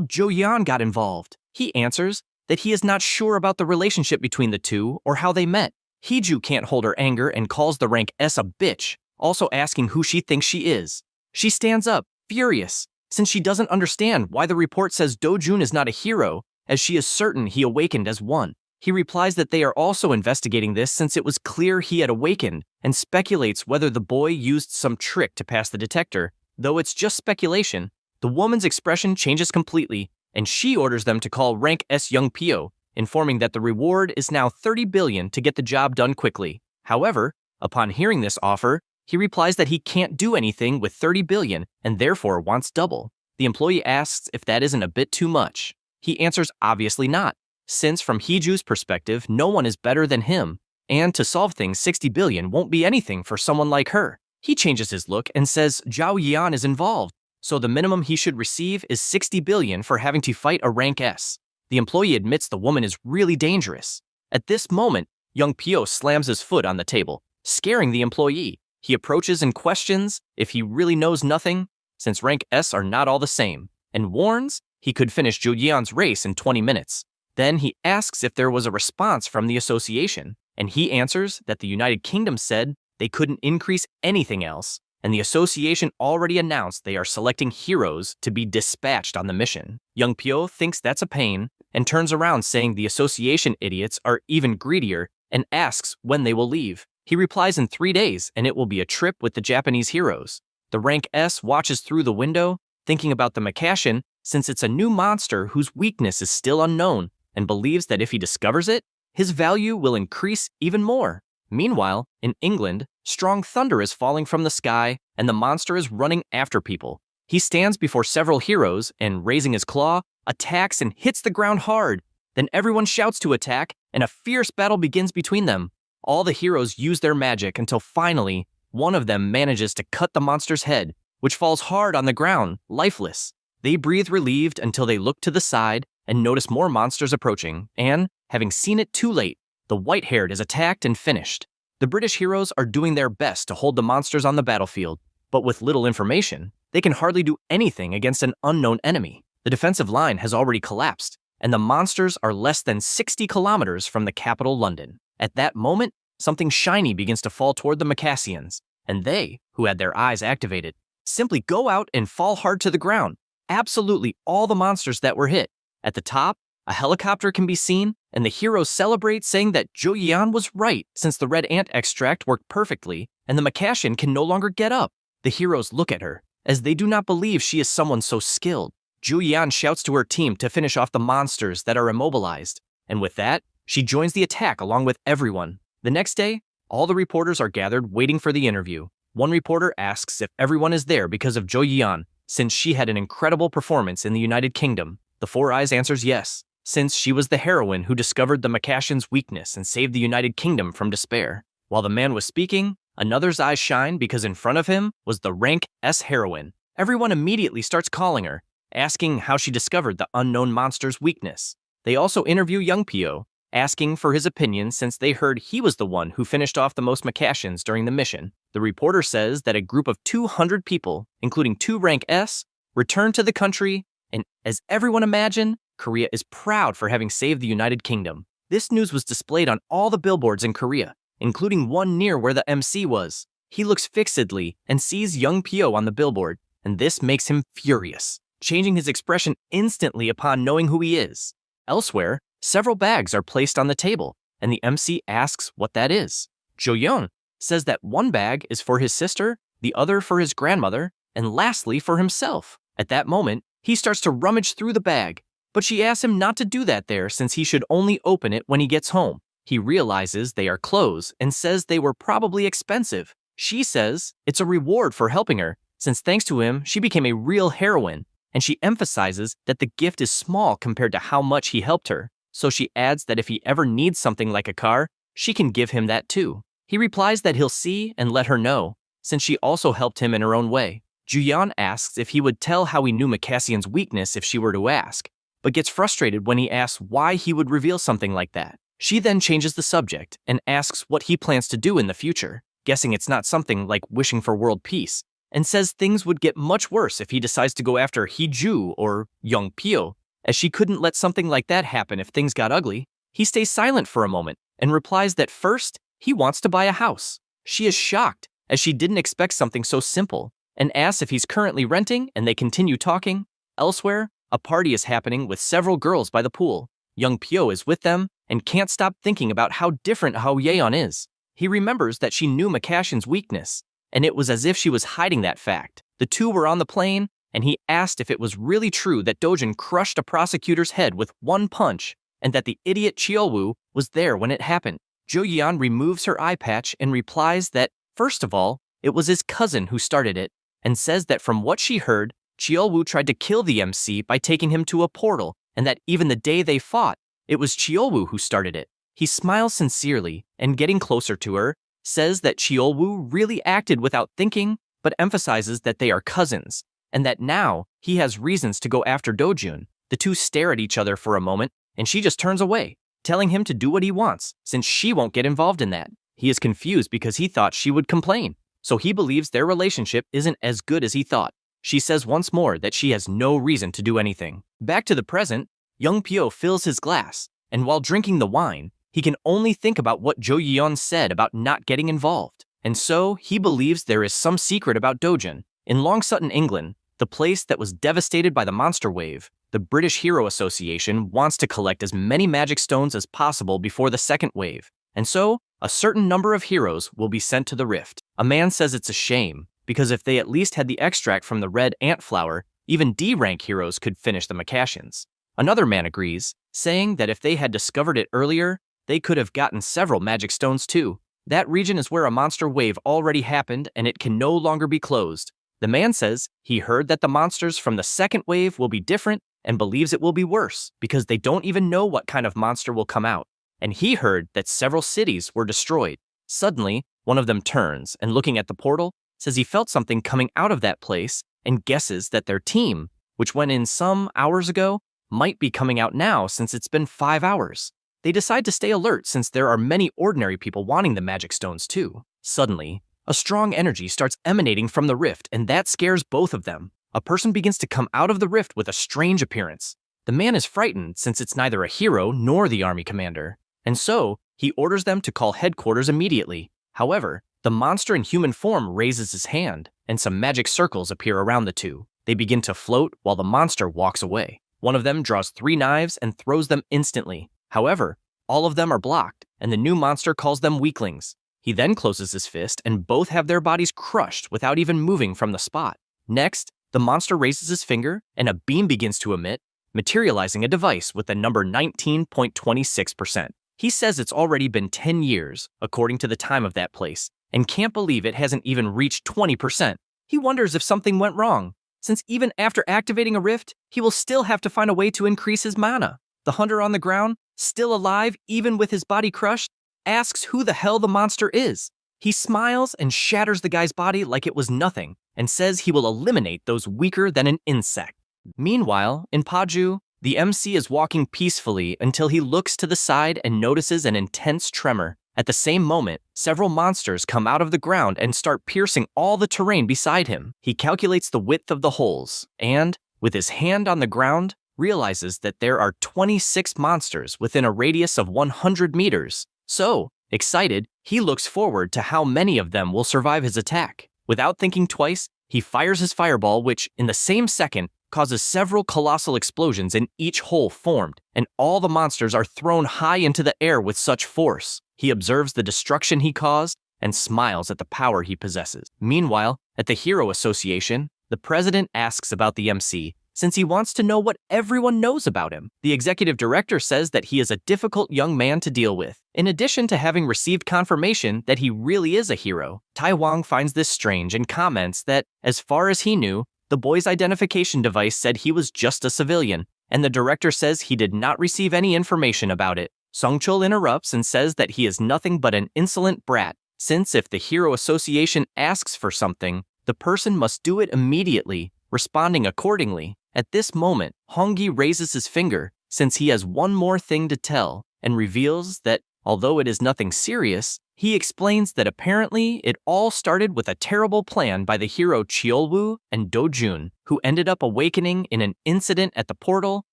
Speaker 1: Jo Yeon got involved. He answers that he is not sure about the relationship between the two or how they met. Hiju can't hold her anger and calls the rank S a bitch, also asking who she thinks she is. She stands up, furious, since she doesn't understand why the report says Do-jun is not a hero, as she is certain he awakened as one. He replies that they are also investigating this since it was clear he had awakened, and speculates whether the boy used some trick to pass the detector. Though it's just speculation, the woman's expression changes completely, and she orders them to call rank S Young Pyo, informing that the reward is now 30 billion to get the job done quickly. However, upon hearing this offer, he replies that he can't do anything with 30 billion and therefore wants double. The employee asks if that isn't a bit too much. He answers obviously not, since from Heeju's perspective, no one is better than him, and to solve things 60 billion won't be anything for someone like her. He changes his look and says Zhao Yan is involved, so the minimum he should receive is 60 billion for having to fight a rank S. The employee admits the woman is really dangerous. At this moment, Young Pyo slams his foot on the table, scaring the employee. He approaches and questions if he really knows nothing, since rank S are not all the same, and warns he could finish Jo Yeon's race in 20 minutes. Then he asks if there was a response from the association, and he answers that the United Kingdom said they couldn't increase anything else, and the association already announced they are selecting heroes to be dispatched on the mission. Young Pyo thinks that's a pain, and turns around saying the association idiots are even greedier, and asks when they will leave. He replies in 3 days, and it will be a trip with the Japanese heroes. The rank S watches through the window, thinking about the Makashin, since it's a new monster whose weakness is still unknown, and believes that if he discovers it, his value will increase even more. Meanwhile, in England, strong thunder is falling from the sky, and the monster is running after people. He stands before several heroes and, raising his claw, attacks and hits the ground hard. Then everyone shouts to attack, and a fierce battle begins between them. All the heroes use their magic until finally, one of them manages to cut the monster's head, which falls hard on the ground, lifeless. They breathe relieved until they look to the side and notice more monsters approaching, and, having seen it too late, the white-haired is attacked and finished. The British heroes are doing their best to hold the monsters on the battlefield, but with little information, they can hardly do anything against an unknown enemy. The defensive line has already collapsed, and the monsters are less than 60 kilometers from the capital, London. At that moment, something shiny begins to fall toward the Macassians, and they, who had their eyes activated, simply go out and fall hard to the ground. Absolutely all the monsters that were hit. At the top, a helicopter can be seen, and the heroes celebrate, saying that Jo Yeon was right since the red ant extract worked perfectly, and the Makashin can no longer get up. The heroes look at her, as they do not believe she is someone so skilled. Jo Yeon shouts to her team to finish off the monsters that are immobilized, and with that, she joins the attack along with everyone. The next day, all the reporters are gathered waiting for the interview. One reporter asks if everyone is there because of Jo Yeon, since she had an incredible performance in the United Kingdom. The Four Eyes answers yes, since she was the heroine who discovered the Makashin's weakness and saved the United Kingdom from despair. While the man was speaking, another's eyes shine because in front of him was the rank S heroine. Everyone immediately starts calling her, asking how she discovered the unknown monster's weakness. They also interview Young Pyo, asking for his opinion since they heard he was the one who finished off the most Makashins during the mission. The reporter says that a group of 200 people, including 2 rank S, returned to the country, and as everyone imagined, Korea is proud for having saved the United Kingdom. This news was displayed on all the billboards in Korea, including one near where the MC was. He looks fixedly and sees Young Pyo on the billboard, and this makes him furious, changing his expression instantly upon knowing who he is. Elsewhere, several bags are placed on the table, and the MC asks what that is. Jo Yeon says that one bag is for his sister, the other for his grandmother, and lastly for himself. At that moment, he starts to rummage through the bag, but she asks him not to do that there since he should only open it when he gets home. He realizes they are clothes and says they were probably expensive. She says it's a reward for helping her, since thanks to him, she became a real heroine, and she emphasizes that the gift is small compared to how much he helped her. So she adds that if he ever needs something like a car, she can give him that too. He replies that he'll see and let her know, since she also helped him in her own way. Juyeon asks if he would tell how he knew Makassian's weakness if she were to ask, but gets frustrated when he asks why he would reveal something like that. She then changes the subject and asks what he plans to do in the future, guessing it's not something like wishing for world peace, and says things would get much worse if he decides to go after Hee-ju or Young Pyo, as she couldn't let something like that happen if things got ugly. He stays silent for a moment and replies that first, he wants to buy a house. She is shocked, as she didn't expect something so simple, and asks if he's currently renting, and they continue talking. Elsewhere, a party is happening with several girls by the pool. Young Pyo is with them and can't stop thinking about how different Ho Yeon is. He remembers that she knew Makassian's weakness, and it was as if she was hiding that fact. The two were on the plane, and he asked if it was really true that Dojin crushed a prosecutor's head with one punch, and that the idiot Cheolwoo was there when it happened. Jo Yeon removes her eye patch and replies that, first of all, it was his cousin who started it, and says that from what she heard, Cheolwoo tried to kill the MC by taking him to a portal, and that even the day they fought, it was Cheolwoo who started it. He smiles sincerely, and getting closer to her, says that Cheolwoo really acted without thinking, but emphasizes that they are cousins, and that now he has reasons to go after Dojun. The two stare at each other for a moment, and she just turns away, telling him to do what he wants, since she won't get involved in that. He is confused because he thought she would complain, so he believes their relationship isn't as good as he thought. She says once more that she has no reason to do anything. Back to the present, Young Pyo fills his glass, and while drinking the wine, he can only think about what Jo Yeon said about not getting involved. And so, he believes there is some secret about Dojin. In Long Sutton, England, the place that was devastated by the monster wave, the British Hero Association wants to collect as many magic stones as possible before the second wave. And so, a certain number of heroes will be sent to the rift. A man says it's a shame, because if they at least had the extract from the red ant flower, even D-rank heroes could finish the Makassians. Another man agrees, saying that if they had discovered it earlier, they could have gotten several magic stones too. That region is where a monster wave already happened and it can no longer be closed. The man says he heard that the monsters from the second wave will be different and believes it will be worse because they don't even know what kind of monster will come out. And he heard that several cities were destroyed. Suddenly, one of them turns and looking at the portal, says he felt something coming out of that place and guesses that their team, which went in some hours ago, might be coming out now since it's been 5 hours. They decide to stay alert since there are many ordinary people wanting the magic stones too. Suddenly, a strong energy starts emanating from the rift and that scares both of them. A person begins to come out of the rift with a strange appearance. The man is frightened since it's neither a hero nor the army commander, and so he orders them to call headquarters immediately. However, the monster in human form raises his hand and some magic circles appear around the two. They begin to float while the monster walks away. One of them draws 3 knives and throws them instantly. However, all of them are blocked, and the new monster calls them weaklings. He then closes his fist, and both have their bodies crushed without even moving from the spot. Next, the monster raises his finger, and a beam begins to emit, materializing a device with the number 19.26%. He says it's already been 10 years, according to the time of that place, and can't believe it hasn't even reached 20%. He wonders if something went wrong, since even after activating a rift, he will still have to find a way to increase his mana. The hunter on the ground, still alive even with his body crushed, asks who the hell the monster is. He smiles and shatters the guy's body like it was nothing, and says he will eliminate those weaker than an insect. Meanwhile, in Paju, the MC is walking peacefully until he looks to the side and notices an intense tremor. At the same moment, several monsters come out of the ground and start piercing all the terrain beside him. He calculates the width of the holes, and, with his hand on the ground, realizes that there are 26 monsters within a radius of 100 meters. So, excited, he looks forward to how many of them will survive his attack. Without thinking twice, he fires his fireball, which, in the same second, causes several colossal explosions in each hole formed, and all the monsters are thrown high into the air with such force. He observes the destruction he caused and smiles at the power he possesses. Meanwhile, at the Hero Association, the president asks about the MC, since he wants to know what everyone knows about him. The executive director says that he is a difficult young man to deal with. In addition to having received confirmation that he really is a hero, Tai Wang finds this strange and comments that, as far as he knew, the boy's identification device said he was just a civilian, and the director says he did not receive any information about it. Song Chul interrupts and says that he is nothing but an insolent brat. since if the Hero Association asks for something, the person must do it immediately, responding accordingly. At this moment, Hongyi raises his finger, since he has one more thing to tell, and reveals that, although it is nothing serious, he explains that apparently it all started with a terrible plan by the hero Cheolwoo and Do-jun, who ended up awakening in an incident at the portal,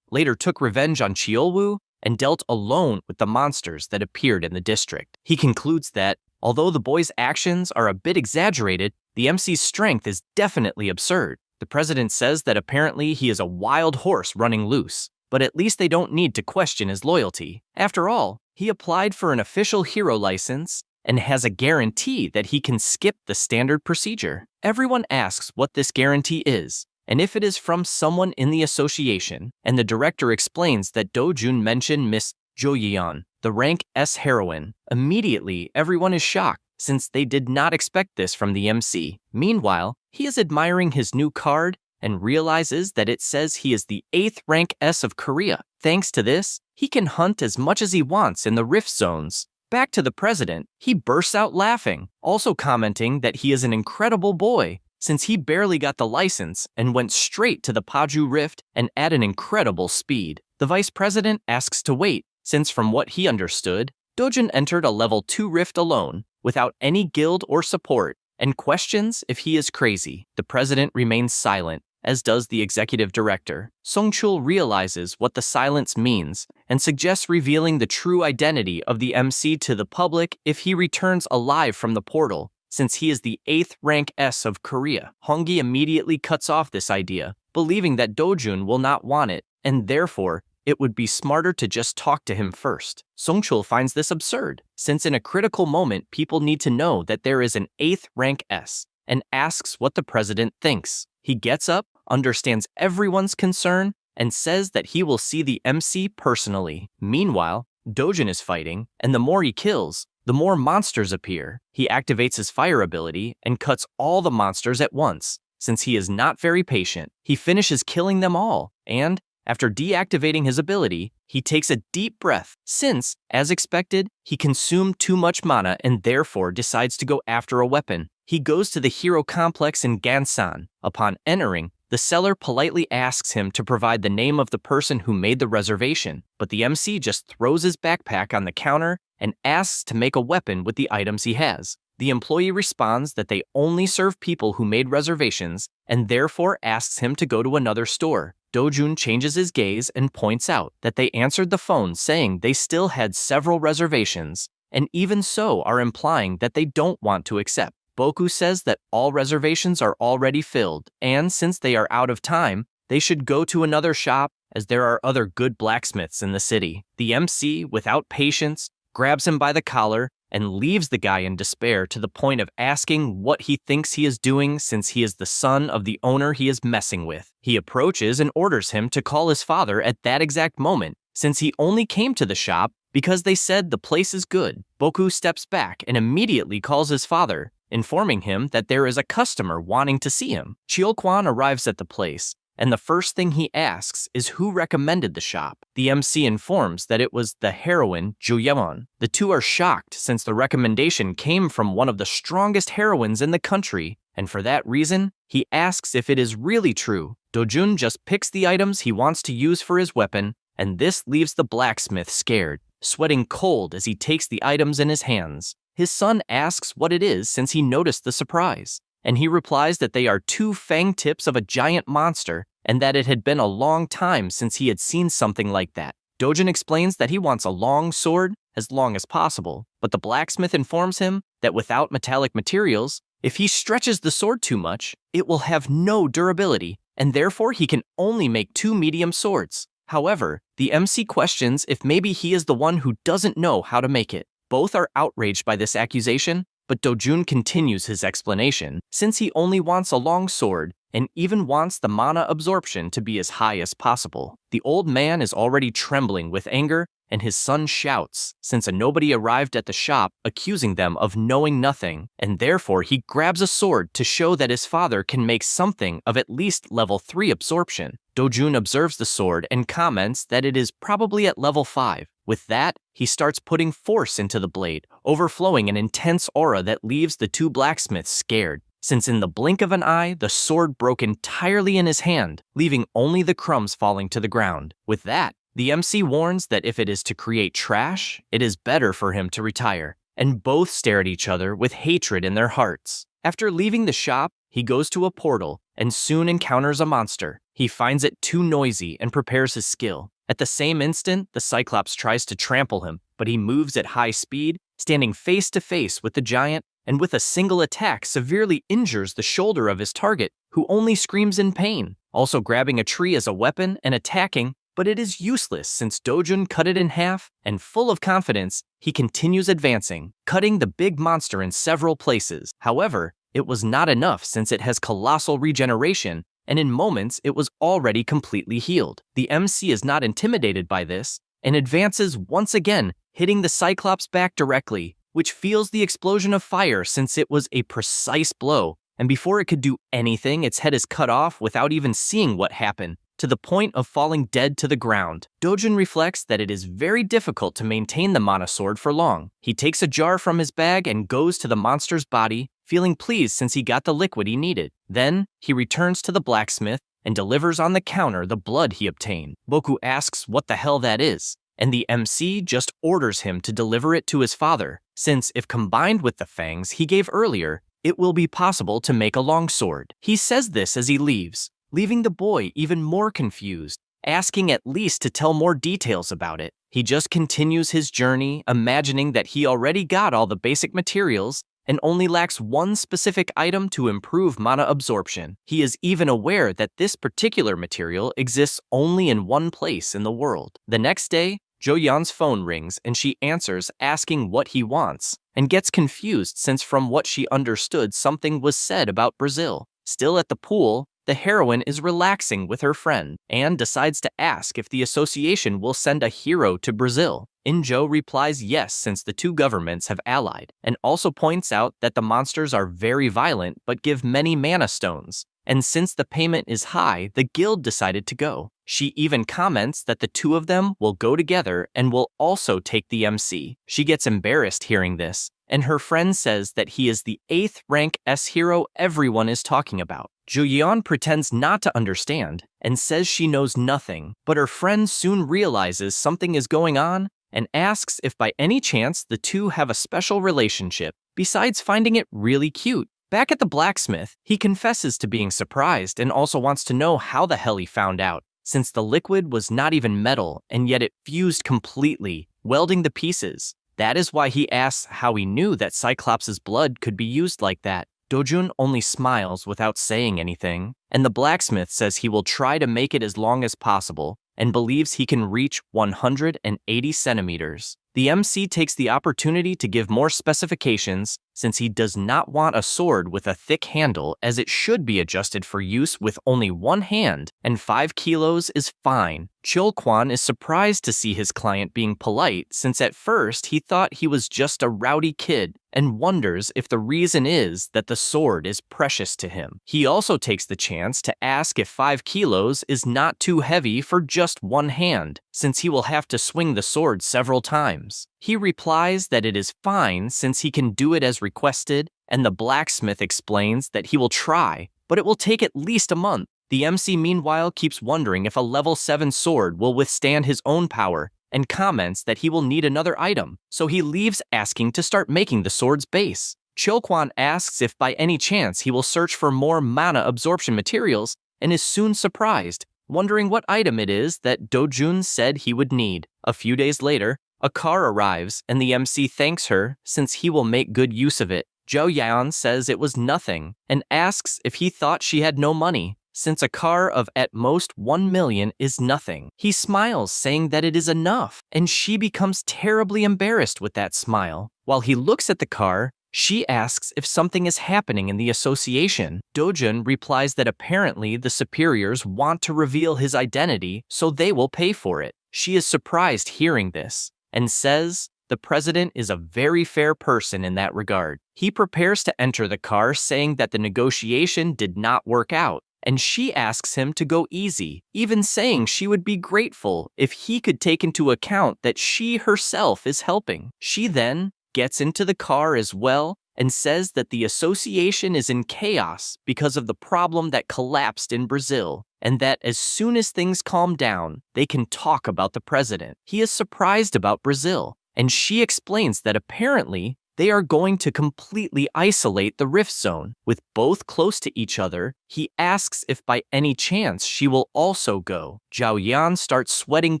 Speaker 1: later took revenge on Cheolwoo, and dealt alone with the monsters that appeared in the district. He concludes that, although the boy's actions are a bit exaggerated, the MC's strength is definitely absurd. The president says that apparently he is a wild horse running loose, but at least they don't need to question his loyalty. After all, he applied for an official hero license and has a guarantee that he can skip the standard procedure. Everyone asks what this guarantee is, and if it is from someone in the association, and the director explains that Do-jun mentioned Miss Jo Yeon, the rank S heroine. Immediately, everyone is shocked, since they did not expect this from the MC. Meanwhile, he is admiring his new card and realizes that it says he is the 8th rank S of Korea. Thanks to this, he can hunt as much as he wants in the rift zones. Back to the president, he bursts out laughing, also commenting that he is an incredible boy, since he barely got the license and went straight to the Paju Rift and at an incredible speed. The vice president asks to wait, since from what he understood, Do-jun entered a level 2 rift alone, without any guild or support, and questions if he is crazy. The president remains silent, as does the executive director. Song-chul realizes what the silence means and suggests revealing the true identity of the MC to the public if he returns alive from the portal, since he is the 8th rank S of Korea. Hongyi immediately cuts off this idea, believing that Do-jun will not want it, and therefore, it would be smarter to just talk to him first. Song-chul finds this absurd, since in a critical moment people need to know that there is an 8th rank S, and asks what the president thinks. He gets up, understands everyone's concern, and says that he will see the MC personally. Meanwhile, Do-jun is fighting, and the more he kills, the more monsters appear. He activates his fire ability and cuts all the monsters at once. Since he is not very patient, he finishes killing them all, and, after deactivating his ability, he takes a deep breath, since, as expected, he consumed too much mana and therefore decides to go after a weapon. He goes to the hero complex in Gansan. Upon entering, the seller politely asks him to provide the name of the person who made the reservation, but the MC just throws his backpack on the counter and asks to make a weapon with the items he has. The employee responds that they only serve people who made reservations and therefore asks him to go to another store. Do-jun changes his gaze and points out that they answered the phone saying they still had several reservations, and even so are implying that they don't want to accept. Boku says that all reservations are already filled, and since they are out of time, they should go to another shop as there are other good blacksmiths in the city. The MC, without patience, grabs him by the collar and leaves the guy in despair to the point of asking what he thinks he is doing since he is the son of the owner he is messing with. He approaches and orders him to call his father at that exact moment, since he only came to the shop because they said the place is good. Boku steps back and immediately calls his father, informing him that there is a customer wanting to see him. Cheol-kwan arrives at the place, and the first thing he asks is who recommended the shop. The MC informs that it was the heroine, Jo Yeon. The two are shocked since the recommendation came from one of the strongest heroines in the country, and for that reason, he asks if it is really true. Do-jun just picks the items he wants to use for his weapon, and this leaves the blacksmith scared, sweating cold as he takes the items in his hands. His son asks what it is since he noticed the surprise, and he replies that they are 2 fang tips of a giant monster and that it had been a long time since he had seen something like that. Do-jun explains that he wants a long sword, as long as possible, but the blacksmith informs him that without metallic materials, if he stretches the sword too much, it will have no durability, and therefore he can only make 2 medium swords. However, the MC questions if maybe he is the one who doesn't know how to make it. Both are outraged by this accusation, but Do-jun continues his explanation, since he only wants a long sword and even wants the mana absorption to be as high as possible. The old man is already trembling with anger, and his son shouts, since a nobody arrived at the shop accusing them of knowing nothing, and therefore he grabs a sword to show that his father can make something of at least level 3 absorption. Do-jun observes the sword and comments that it is probably at level 5. With that, he starts putting force into the blade, overflowing an intense aura that leaves the two blacksmiths scared, since in the blink of an eye, the sword broke entirely in his hand, leaving only the crumbs falling to the ground. With that, the MC warns that if it is to create trash, it is better for him to retire, and both stare at each other with hatred in their hearts. After leaving the shop, he goes to a portal and soon encounters a monster. He finds it too noisy and prepares his skill. At the same instant, the Cyclops tries to trample him, but he moves at high speed, standing face to face with the giant, and with a single attack severely injures the shoulder of his target, who only screams in pain, also grabbing a tree as a weapon and attacking, but it is useless since Dojun cut it in half, and full of confidence, he continues advancing, cutting the big monster in several places. However, it was not enough since it has colossal regeneration, and in moments it was already completely healed. The MC is not intimidated by this, and advances once again, hitting the Cyclops back directly, which feels the explosion of fire since it was a precise blow, and before it could do anything, its head is cut off without even seeing what happened, to the point of falling dead to the ground. Dojun reflects that it is very difficult to maintain the mana sword for long. He takes a jar from his bag and goes to the monster's body, feeling pleased since he got the liquid he needed. Then, he returns to the blacksmith and delivers on the counter the blood he obtained. Boku asks what the hell that is, and the MC just orders him to deliver it to his father, since if combined with the fangs he gave earlier, it will be possible to make a longsword. He says this as he leaves, leaving the boy even more confused, asking at least to tell more details about it. He just continues his journey, imagining that he already got all the basic materials and only lacks one specific item to improve mana absorption. He is even aware that this particular material exists only in one place in the world. The next day, Jo Yeon's phone rings and she answers asking what he wants, and gets confused since from what she understood something was said about Brazil. Still at the pool, the heroine is relaxing with her friend and decides to ask if the association will send a hero to Brazil. Injo replies yes since the two governments have allied, and also points out that the monsters are very violent but give many mana stones, and since the payment is high, the guild decided to go. She even comments that the two of them will go together and will also take the MC. She gets embarrassed hearing this, and her friend says that he is the 8th rank S hero everyone is talking about. Jo Yeon pretends not to understand and says she knows nothing, but her friend soon realizes something is going on and asks if by any chance the two have a special relationship, besides finding it really cute. Back at the blacksmith, he confesses to being surprised and also wants to know how the hell he found out, since the liquid was not even metal and yet it fused completely, welding the pieces. That is why he asks how he knew that Cyclops' blood could be used like that. Dojun only smiles without saying anything, and the blacksmith says he will try to make it as long as possible and believes he can reach 180 centimeters. The MC takes the opportunity to give more specifications since he does not want a sword with a thick handle as it should be adjusted for use with only one hand, and 5 kilos is fine. Chul-kwan is surprised to see his client being polite since at first he thought he was just a rowdy kid and wonders if the reason is that the sword is precious to him. He also takes the chance to ask if 5 kilos is not too heavy for just one hand, since he will have to swing the sword several times. He replies that it is fine since he can do it as requested, and the blacksmith explains that he will try, but it will take at least a month. The MC meanwhile keeps wondering if a level 7 sword will withstand his own power, and comments that he will need another item, so he leaves asking to start making the sword's base. Chul-kwan asks if by any chance he will search for more mana absorption materials, and is soon surprised, wondering what item it is that Dojun said he would need. A few days later, a car arrives and the MC thanks her since he will make good use of it. Jo Yeon says it was nothing and asks if he thought she had no money, since a car of at most 1 million is nothing. He smiles saying that it is enough, and she becomes terribly embarrassed with that smile. While he looks at the car, she asks if something is happening in the association. Dojun replies that apparently the superiors want to reveal his identity, so they will pay for it. She is surprised hearing this, and says the president is a very fair person in that regard. He prepares to enter the car saying that the negotiation did not work out, and she asks him to go easy, even saying she would be grateful if he could take into account that she herself is helping. She then gets into the car as well and says that the association is in chaos because of the problem that collapsed in Brazil, and that as soon as things calm down, they can talk about the president. He is surprised about Brazil, and she explains that apparently they are going to completely isolate the rift zone. With both close to each other, he asks if by any chance she will also go. Zhao Yan starts sweating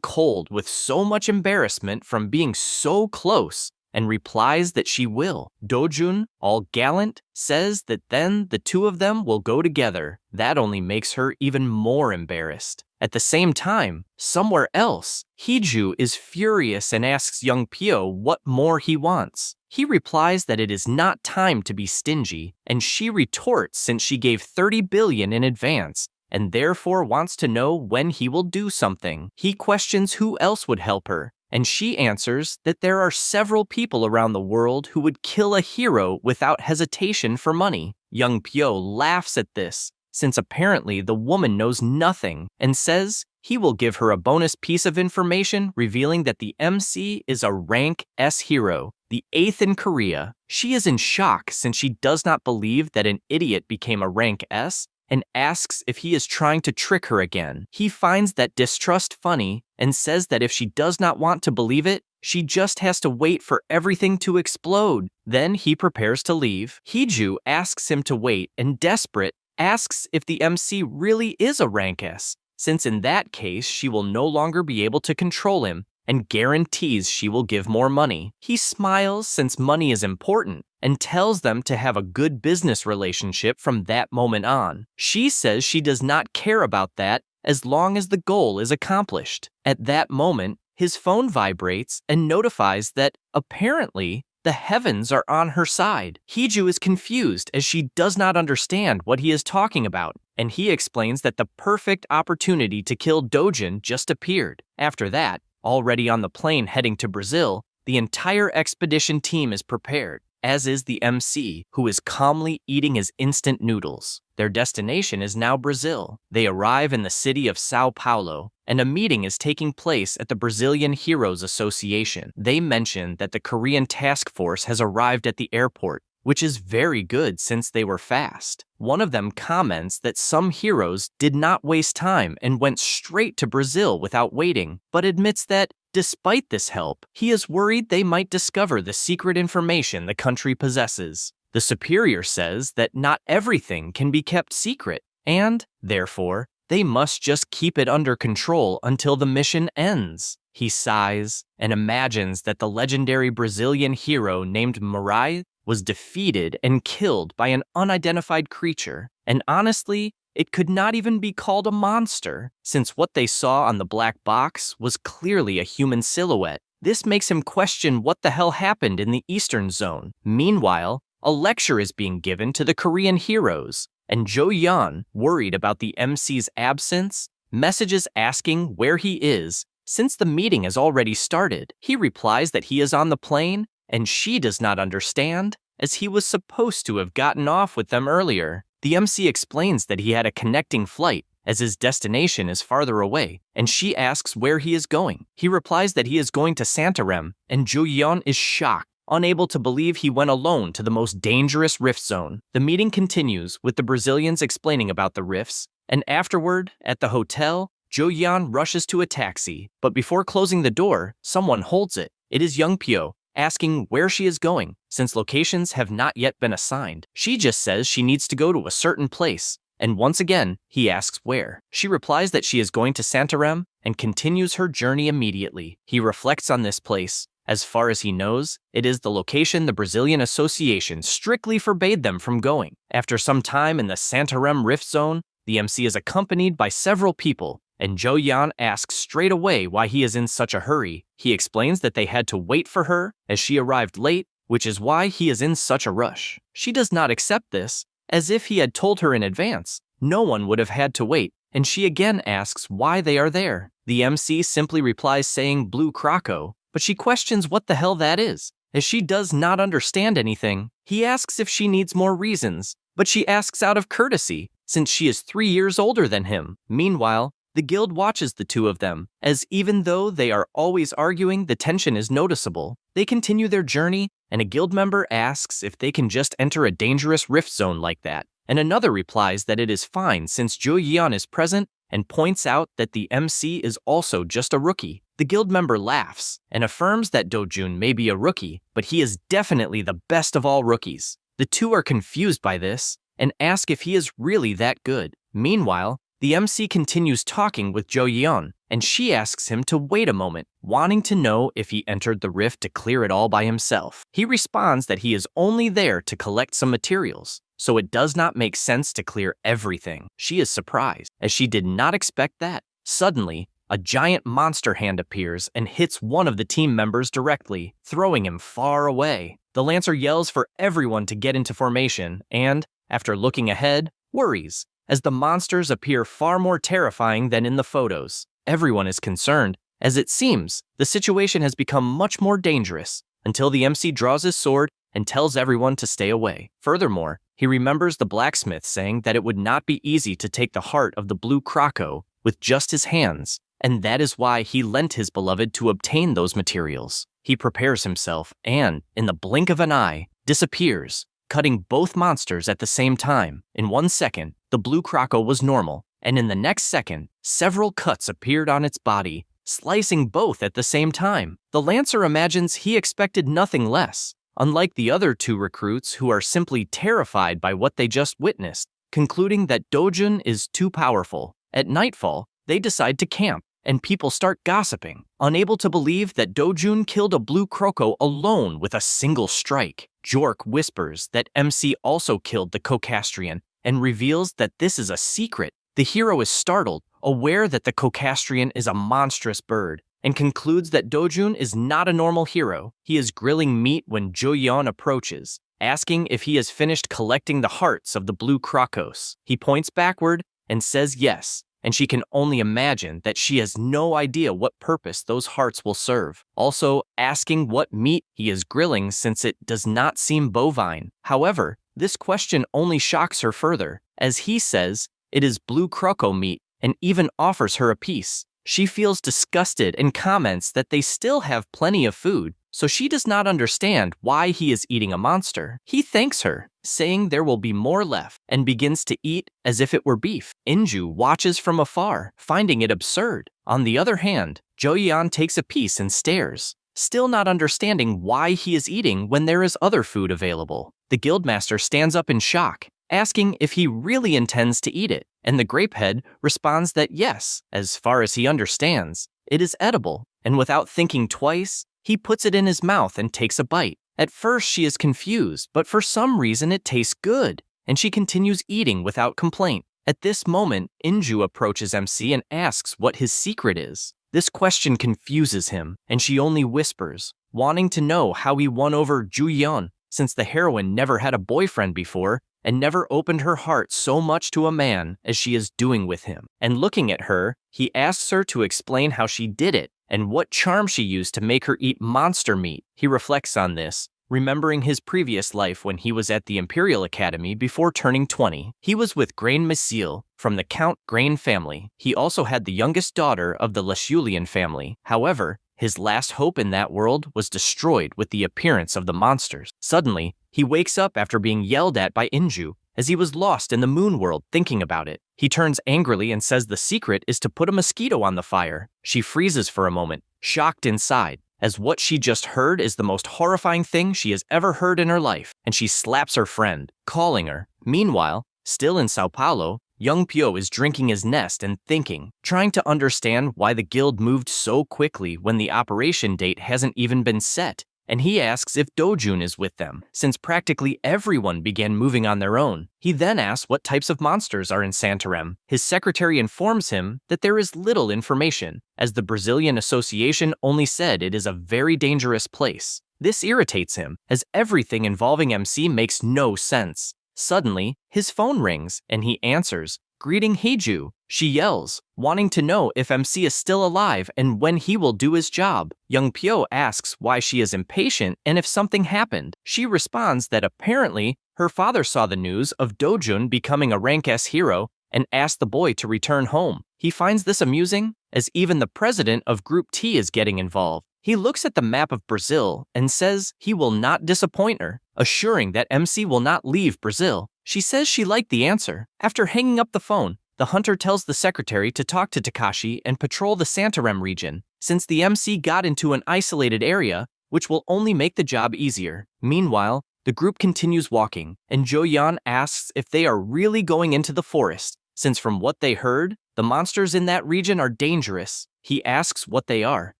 Speaker 1: cold with so much embarrassment from being so close, and replies that she will. Dojun, all gallant, says that then the two of them will go together. That only makes her even more embarrassed. At the same time, somewhere else, Hiju is furious and asks young Pyo what more he wants. He replies that it is not time to be stingy, and she retorts since she gave 30 billion in advance, and therefore wants to know when he will do something. He questions who else would help her, and she answers that there are several people around the world who would kill a hero without hesitation for money. Young Pyo laughs at this, since apparently the woman knows nothing, and says he will give her a bonus piece of information revealing that the MC is a rank S hero, the 8th in Korea. She is in shock since she does not believe that an idiot became a rank S, and asks if he is trying to trick her again. He finds that distrust funny and says that if she does not want to believe it, she just has to wait for everything to explode. Then he prepares to leave. Hiju asks him to wait and, desperate, asks if the MC really is a rank S, since in that case she will no longer be able to control him, and guarantees she will give more money. He smiles since money is important, and tells them to have a good business relationship from that moment on. She says she does not care about that as long as the goal is accomplished. At that moment, his phone vibrates and notifies that, apparently, the heavens are on her side. Hiju is confused as she does not understand what he is talking about, and he explains that the perfect opportunity to kill Dojin just appeared. After that, already on the plane heading to Brazil, the entire expedition team is prepared, as is the MC, who is calmly eating his instant noodles. Their destination is now Brazil. They arrive in the city of Sao Paulo, and a meeting is taking place at the Brazilian Heroes Association. They mention that the Korean task force has arrived at the airport, which is very good since they were fast. One of them comments that some heroes did not waste time and went straight to Brazil without waiting, but admits that, despite this help, he is worried they might discover the secret information the country possesses. The superior says that not everything can be kept secret, and, therefore, they must just keep it under control until the mission ends. He sighs and imagines that the legendary Brazilian hero named Mirai was defeated and killed by an unidentified creature, and honestly, it could not even be called a monster, since what they saw on the black box was clearly a human silhouette. This makes him question what the hell happened in the Eastern Zone. Meanwhile, a lecture is being given to the Korean heroes, and Jo Yeon, worried about the MC's absence, messages asking where he is, since the meeting has already started. He replies that he is on the plane, and she does not understand, as he was supposed to have gotten off with them earlier. The MC explains that he had a connecting flight, as his destination is farther away, and she asks where he is going. He replies that he is going to Santarem, and Jo Yeon is shocked, unable to believe he went alone to the most dangerous rift zone. The meeting continues, with the Brazilians explaining about the rifts, and afterward, at the hotel, Jo Yeon rushes to a taxi, but before closing the door, someone holds it. It is Young Pyo, asking where she is going, since locations have not yet been assigned. She just says she needs to go to a certain place, and once again, he asks where. She replies that she is going to Santarem, and continues her journey immediately. He reflects on this place. As far as he knows, it is the location the Brazilian Association strictly forbade them from going. After some time in the Santarem Rift Zone, the MC is accompanied by several people, and Jo Yeon asks straight away why he is in such a hurry. He explains that they had to wait for her, as she arrived late, which is why he is in such a rush. She does not accept this, as if he had told her in advance. No one would have had to wait, and she again asks why they are there. The MC simply replies saying Blue Croco, but she questions what the hell that is, as she does not understand anything. He asks if she needs more reasons, but she asks out of courtesy, since she is 3 years older than him. Meanwhile, the guild watches the two of them, as even though they are always arguing, the tension is noticeable. They continue their journey, and a guild member asks if they can just enter a dangerous rift zone like that, and another replies that it is fine since Jo Yeon is present and points out that the MC is also just a rookie. The guild member laughs and affirms that Do-jun may be a rookie, but he is definitely the best of all rookies. The two are confused by this and ask if he is really that good. Meanwhile, the MC continues talking with Jo Yeon, and she asks him to wait a moment, wanting to know if he entered the rift to clear it all by himself. He responds that he is only there to collect some materials, so it does not make sense to clear everything. She is surprised, as she did not expect that. Suddenly, a giant monster hand appears and hits one of the team members directly, throwing him far away. The Lancer yells for everyone to get into formation and, after looking ahead, worries, as the monsters appear far more terrifying than in the photos. Everyone is concerned, as it seems the situation has become much more dangerous, until the MC draws his sword and tells everyone to stay away. Furthermore, he remembers the blacksmith saying that it would not be easy to take the heart of the blue croco with just his hands, and that is why he lent his beloved to obtain those materials. He prepares himself and, in the blink of an eye, disappears, cutting both monsters at the same time. In 1 second, the blue croco was normal, and in the next second, several cuts appeared on its body, slicing both at the same time. The Lancer imagines he expected nothing less, unlike the other two recruits who are simply terrified by what they just witnessed, concluding that Do-jun is too powerful. At nightfall, they decide to camp, and people start gossiping, unable to believe that Do-jun killed a blue croco alone with a single strike. Jork whispers that MC also killed the Cocastrian and reveals that this is a secret. The hero is startled, aware that the Cocastrian is a monstrous bird, and concludes that Do-jun is not a normal hero. He is grilling meat when Jo Yeon approaches, asking if he has finished collecting the hearts of the blue crocos. He points backward and says yes, and she can only imagine that she has no idea what purpose those hearts will serve, also asking what meat he is grilling since it does not seem bovine. However, this question only shocks her further, as he says it is blue croco meat and even offers her a piece. She feels disgusted and comments that they still have plenty of food, so she does not understand why he is eating a monster. He thanks her, saying there will be more left, and begins to eat as if it were beef. Inju watches from afar, finding it absurd. On the other hand, Jo Yeon takes a piece and stares, still not understanding why he is eating when there is other food available. The guildmaster stands up in shock, asking if he really intends to eat it, and the grapehead responds that yes, as far as he understands, it is edible, and without thinking twice, he puts it in his mouth and takes a bite. At first she is confused, but for some reason it tastes good, and she continues eating without complaint. At this moment, Inju approaches MC and asks what his secret is. This question confuses him, and she only whispers, wanting to know how he won over Ju Yeon, since the heroine never had a boyfriend before and never opened her heart so much to a man as she is doing with him. And looking at her, he asks her to explain how she did it and what charm she used to make her eat monster meat. He reflects on this, remembering his previous life when he was at the Imperial Academy before turning 20. He was with Grain Masil from the Count Grain family. He also had the youngest daughter of the Leshulian family. However, his last hope in that world was destroyed with the appearance of the monsters. Suddenly, he wakes up after being yelled at by Inju, as he was lost in the moon world thinking about it. He turns angrily and says the secret is to put a mosquito on the fire. She freezes for a moment, shocked inside, as what she just heard is the most horrifying thing she has ever heard in her life, and she slaps her friend, calling her. Meanwhile, still in Sao Paulo, young Pyo is drinking his nest and thinking, trying to understand why the guild moved so quickly when the operation date hasn't even been set, and he asks if Do-jun is with them, since practically everyone began moving on their own. He then asks what types of monsters are in Santarem. His secretary informs him that there is little information, as the Brazilian Association only said it is a very dangerous place. This irritates him, as everything involving MC makes no sense. Suddenly, his phone rings, and he answers, greeting Heiju. She yells, wanting to know if MC is still alive and when he will do his job. Young Pyo asks why she is impatient and if something happened. She responds that apparently Her father saw the news of Dojun becoming a rank S hero and asked the boy to return home. He finds this amusing, as even the president of Group T is getting involved. He looks at the map of Brazil and says he will not disappoint her, assuring that MC will not leave Brazil. She says she liked the answer. After hanging up the phone, the hunter tells the secretary to talk to Takashi and patrol the Santarem region, since the MC got into an isolated area, which will only make the job easier. Meanwhile, the group continues walking, and Jo-yeon asks if they are really going into the forest, since from what they heard, the monsters in that region are dangerous. He asks what they are,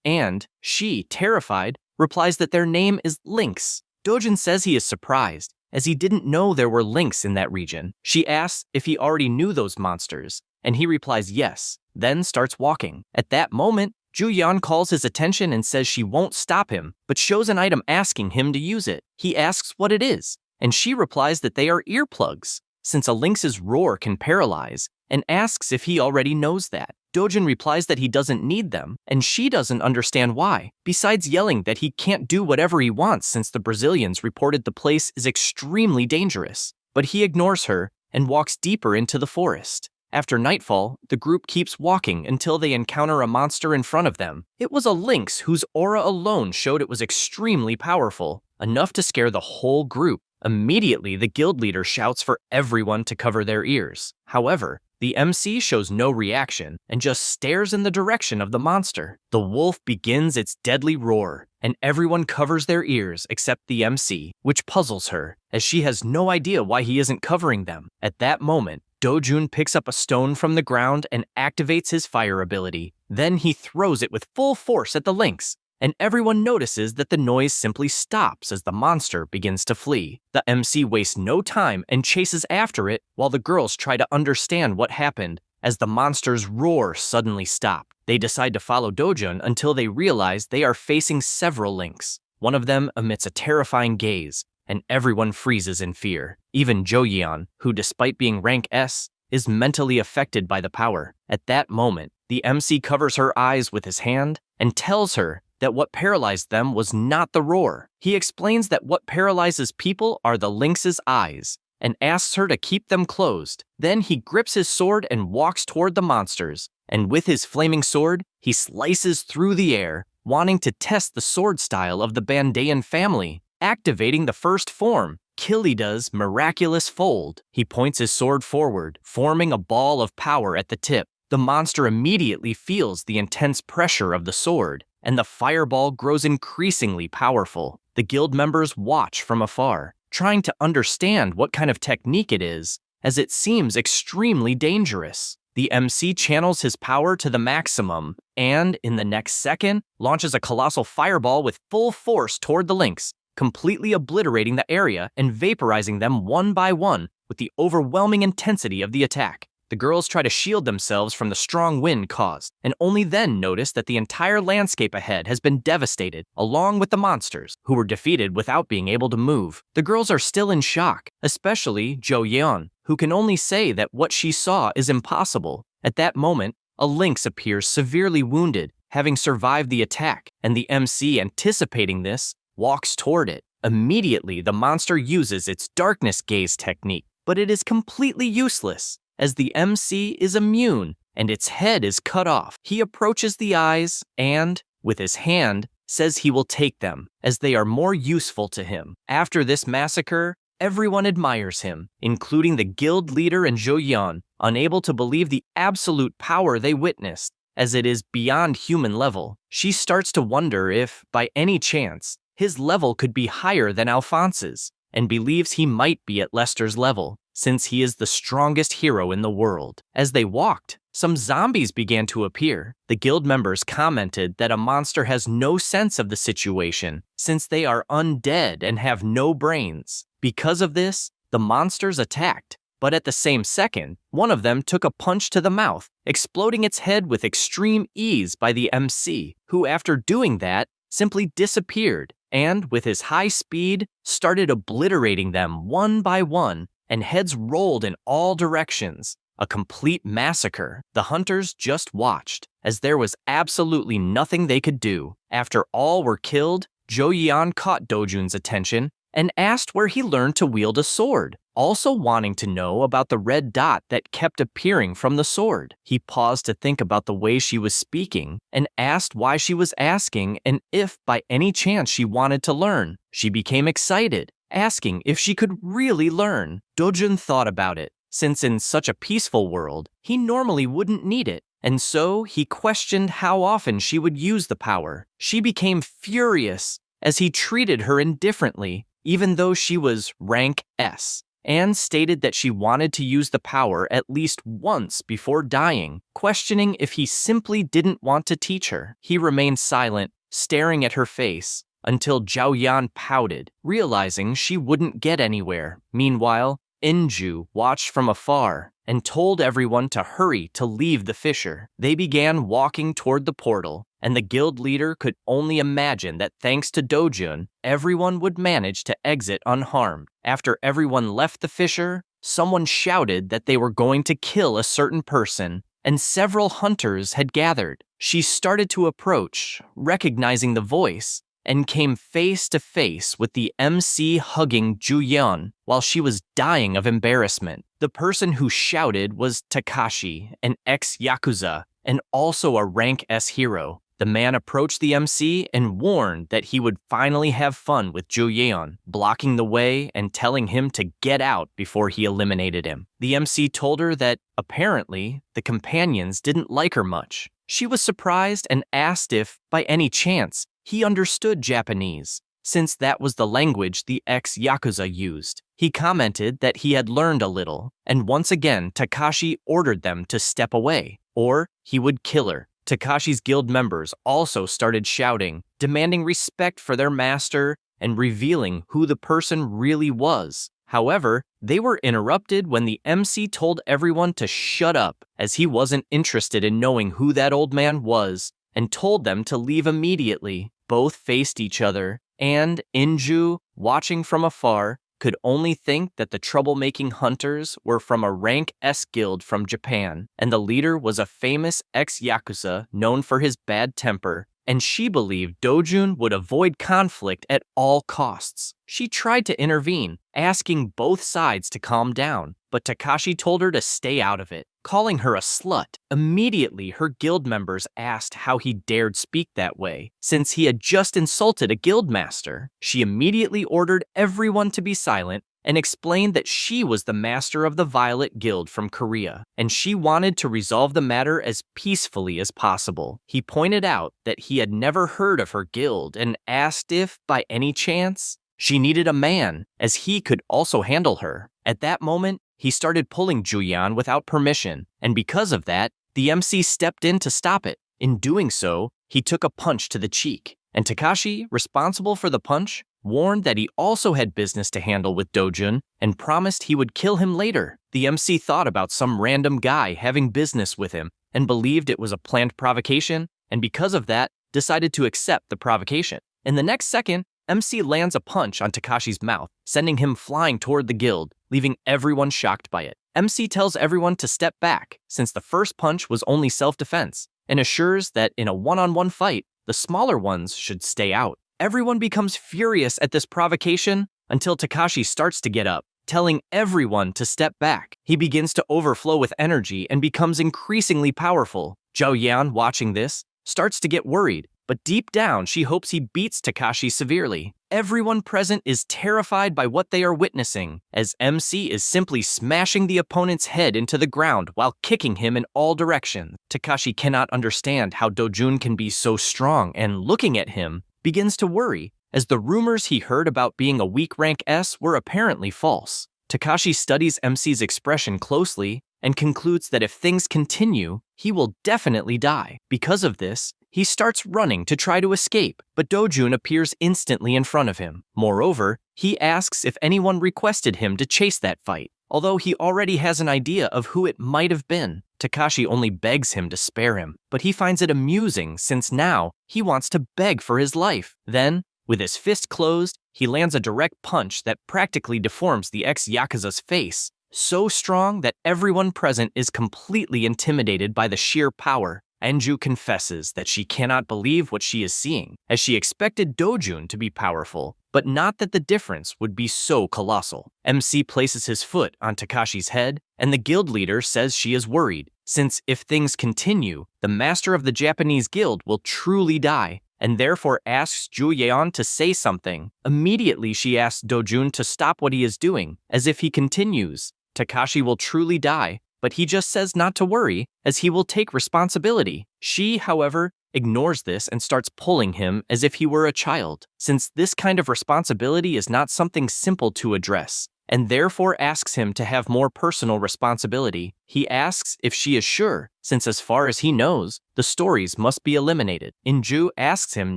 Speaker 1: and she, terrified, replies that their name is Lynx. Dojun says he is surprised, as he didn't know there were lynx in that region. She asks if he already knew those monsters, and he replies yes, then starts walking. At that moment, Ju-yeon calls his attention and says she won't stop him, but shows an item asking him to use it. He asks what it is, and she replies that they are earplugs, since a lynx's roar can paralyze, and asks if he already knows that. Dojun replies that he doesn't need them, and she doesn't understand why, besides yelling that he can't do whatever he wants since the Brazilians reported the place is extremely dangerous. But he ignores her and walks deeper into the forest. After nightfall, the group keeps walking until they encounter a monster in front of them. It was a lynx whose aura alone showed it was extremely powerful, enough to scare the whole group. Immediately, the guild leader shouts for everyone to cover their ears. However, the MC shows no reaction and just stares in the direction of the monster. The wolf begins its deadly roar, and everyone covers their ears except the MC, which puzzles her, as she has no idea why he isn't covering them. At that moment, Dojun picks up a stone from the ground and activates his fire ability. Then he throws it with full force at the lynx, and everyone notices that the noise simply stops as the monster begins to flee. The MC wastes no time and chases after it while the girls try to understand what happened as the monster's roar suddenly stopped. They decide to follow Dojun until they realize they are facing several lynx. One of them emits a terrifying gaze, and everyone freezes in fear. Even Jo-yeon, who despite being rank S, is mentally affected by the power. At that moment, the MC covers her eyes with his hand and tells her that what paralyzed them was not the roar. He explains that what paralyzes people are the lynx's eyes, and asks her to keep them closed. Then he grips his sword and walks toward the monsters, and with his flaming sword, he slices through the air, wanting to test the sword style of the Bandayan family. Activating the first form, Kilida's miraculous fold. He points his sword forward, forming a ball of power at the tip. The monster immediately feels the intense pressure of the sword, and the fireball grows increasingly powerful. The guild members watch from afar, trying to understand what kind of technique it is, as it seems extremely dangerous. The MC channels his power to the maximum, and, in the next second, launches a colossal fireball with full force toward the lynx, completely obliterating the area and vaporizing them one by one with the overwhelming intensity of the attack. The girls try to shield themselves from the strong wind caused, and only then notice that the entire landscape ahead has been devastated, along with the monsters, who were defeated without being able to move. The girls are still in shock, especially Jo-yeon, who can only say that what she saw is impossible. At that moment, a lynx appears severely wounded, having survived the attack, and the MC, anticipating this, walks toward it. Immediately, the monster uses its darkness gaze technique, but it is completely useless, as the MC is immune and its head is cut off. He approaches the eyes and, with his hand, says he will take them, as they are more useful to him. After this massacre, everyone admires him, including the guild leader and Jo-yeon, unable to believe the absolute power they witnessed, as it is beyond human level. She starts to wonder if, by any chance, his level could be higher than Alphonse's, and believes he might be at Lester's level, since he is the strongest hero in the world. As they walked, some zombies began to appear. The guild members commented that a monster has no sense of the situation, since they are undead and have no brains. Because of this, the monsters attacked, but at the same second, one of them took a punch to the mouth, exploding its head with extreme ease by the MC, who after doing that, simply disappeared, and with his high speed, started obliterating them one by one, and heads rolled in all directions. A complete massacre. The hunters just watched, as there was absolutely nothing they could do. After all were killed, Jo-yeon caught Dojun's attention and asked where he learned to wield a sword, also wanting to know about the red dot that kept appearing from the sword. He paused to think about the way she was speaking and asked why she was asking and if by any chance she wanted to learn. She became excited, asking if she could really learn. Dojun thought about it, since in such a peaceful world, he normally wouldn't need it. And so he questioned how often she would use the power. She became furious as he treated her indifferently, even though she was rank S, and stated that she wanted to use the power at least once before dying, questioning if he simply didn't want to teach her. He remained silent, staring at her face, until Zhao Yan pouted, realizing she wouldn't get anywhere. Meanwhile, Inju watched from afar and told everyone to hurry to leave the fissure. They began walking toward the portal, and the guild leader could only imagine that thanks to Dojun, everyone would manage to exit unharmed. After everyone left the fissure, someone shouted that they were going to kill a certain person, and several hunters had gathered. She started to approach, recognizing the voice, and came face to face with the MC hugging Juyeon while she was dying of embarrassment. The person who shouted was Takashi, an ex-Yakuza, and also a rank S hero. The man approached the MC and warned that he would finally have fun with Juyeon, blocking the way and telling him to get out before he eliminated him. The MC told her that, apparently, the companions didn't like her much. She was surprised and asked if, by any chance, he understood Japanese, since that was the language the ex-Yakuza used. He commented that he had learned a little, and once again Takashi ordered them to step away, or he would kill her. Takashi's guild members also started shouting, demanding respect for their master and revealing who the person really was. However, they were interrupted when the MC told everyone to shut up, as he wasn't interested in knowing who that old man was, and told them to leave immediately. Both faced each other, and Inju, watching from afar, could only think that the troublemaking hunters were from a rank S guild from Japan, and the leader was a famous ex-Yakuza known for his bad temper, and she believed Dojun would avoid conflict at all costs. She tried to intervene, asking both sides to calm down, but Takashi told her to stay out of it, calling her a slut. Immediately, her guild members asked how he dared speak that way, since he had just insulted a guild master. She immediately ordered everyone to be silent and explained that she was the master of the Violet Guild from Korea, and she wanted to resolve the matter as peacefully as possible. He pointed out that he had never heard of her guild and asked if, by any chance, she needed a man, as he could also handle her. At that moment, he started pulling Juyeon without permission, and because of that, the MC stepped in to stop it. In doing so, he took a punch to the cheek, and Takashi, responsible for the punch, warned that he also had business to handle with Dojun and promised he would kill him later. The MC thought about some random guy having business with him and believed it was a planned provocation, and because of that, decided to accept the provocation. In the next second, MC lands a punch on Takashi's mouth, sending him flying toward the guild, leaving everyone shocked by it. MC tells everyone to step back, since the first punch was only self-defense, and assures that in a one-on-one fight, the smaller ones should stay out. Everyone becomes furious at this provocation until Takashi starts to get up, telling everyone to step back. He begins to overflow with energy and becomes increasingly powerful. Zhao Yan, watching this, starts to get worried, but deep down she hopes he beats Takashi severely. Everyone present is terrified by what they are witnessing, as MC is simply smashing the opponent's head into the ground while kicking him in all directions. Takashi cannot understand how Dojun can be so strong, and looking at him, begins to worry, as the rumors he heard about being a weak rank S were apparently false. Takashi studies MC's expression closely and concludes that if things continue, he will definitely die. Because of this, he starts running to try to escape, but Dojun appears instantly in front of him. Moreover, he asks if anyone requested him to chase that fight, although he already has an idea of who it might have been. Takashi only begs him to spare him, but he finds it amusing since now he wants to beg for his life. Then, with his fist closed, he lands a direct punch that practically deforms the ex-Yakuza's face, so strong that everyone present is completely intimidated by the sheer power. Anju confesses that she cannot believe what she is seeing, as she expected Dojun to be powerful, but not that the difference would be so colossal. MC places his foot on Takashi's head, and the guild leader says she is worried, since if things continue, the master of the Japanese guild will truly die, and therefore asks Ju Yeon to say something. Immediately she asks Dojun to stop what he is doing, as if he continues, Takashi will truly die, but he just says not to worry, as he will take responsibility. She, however, ignores this and starts pulling him as if he were a child, since this kind of responsibility is not something simple to address, and therefore asks him to have more personal responsibility. He asks if she is sure, since as far as he knows, the stories must be eliminated. Inju asks him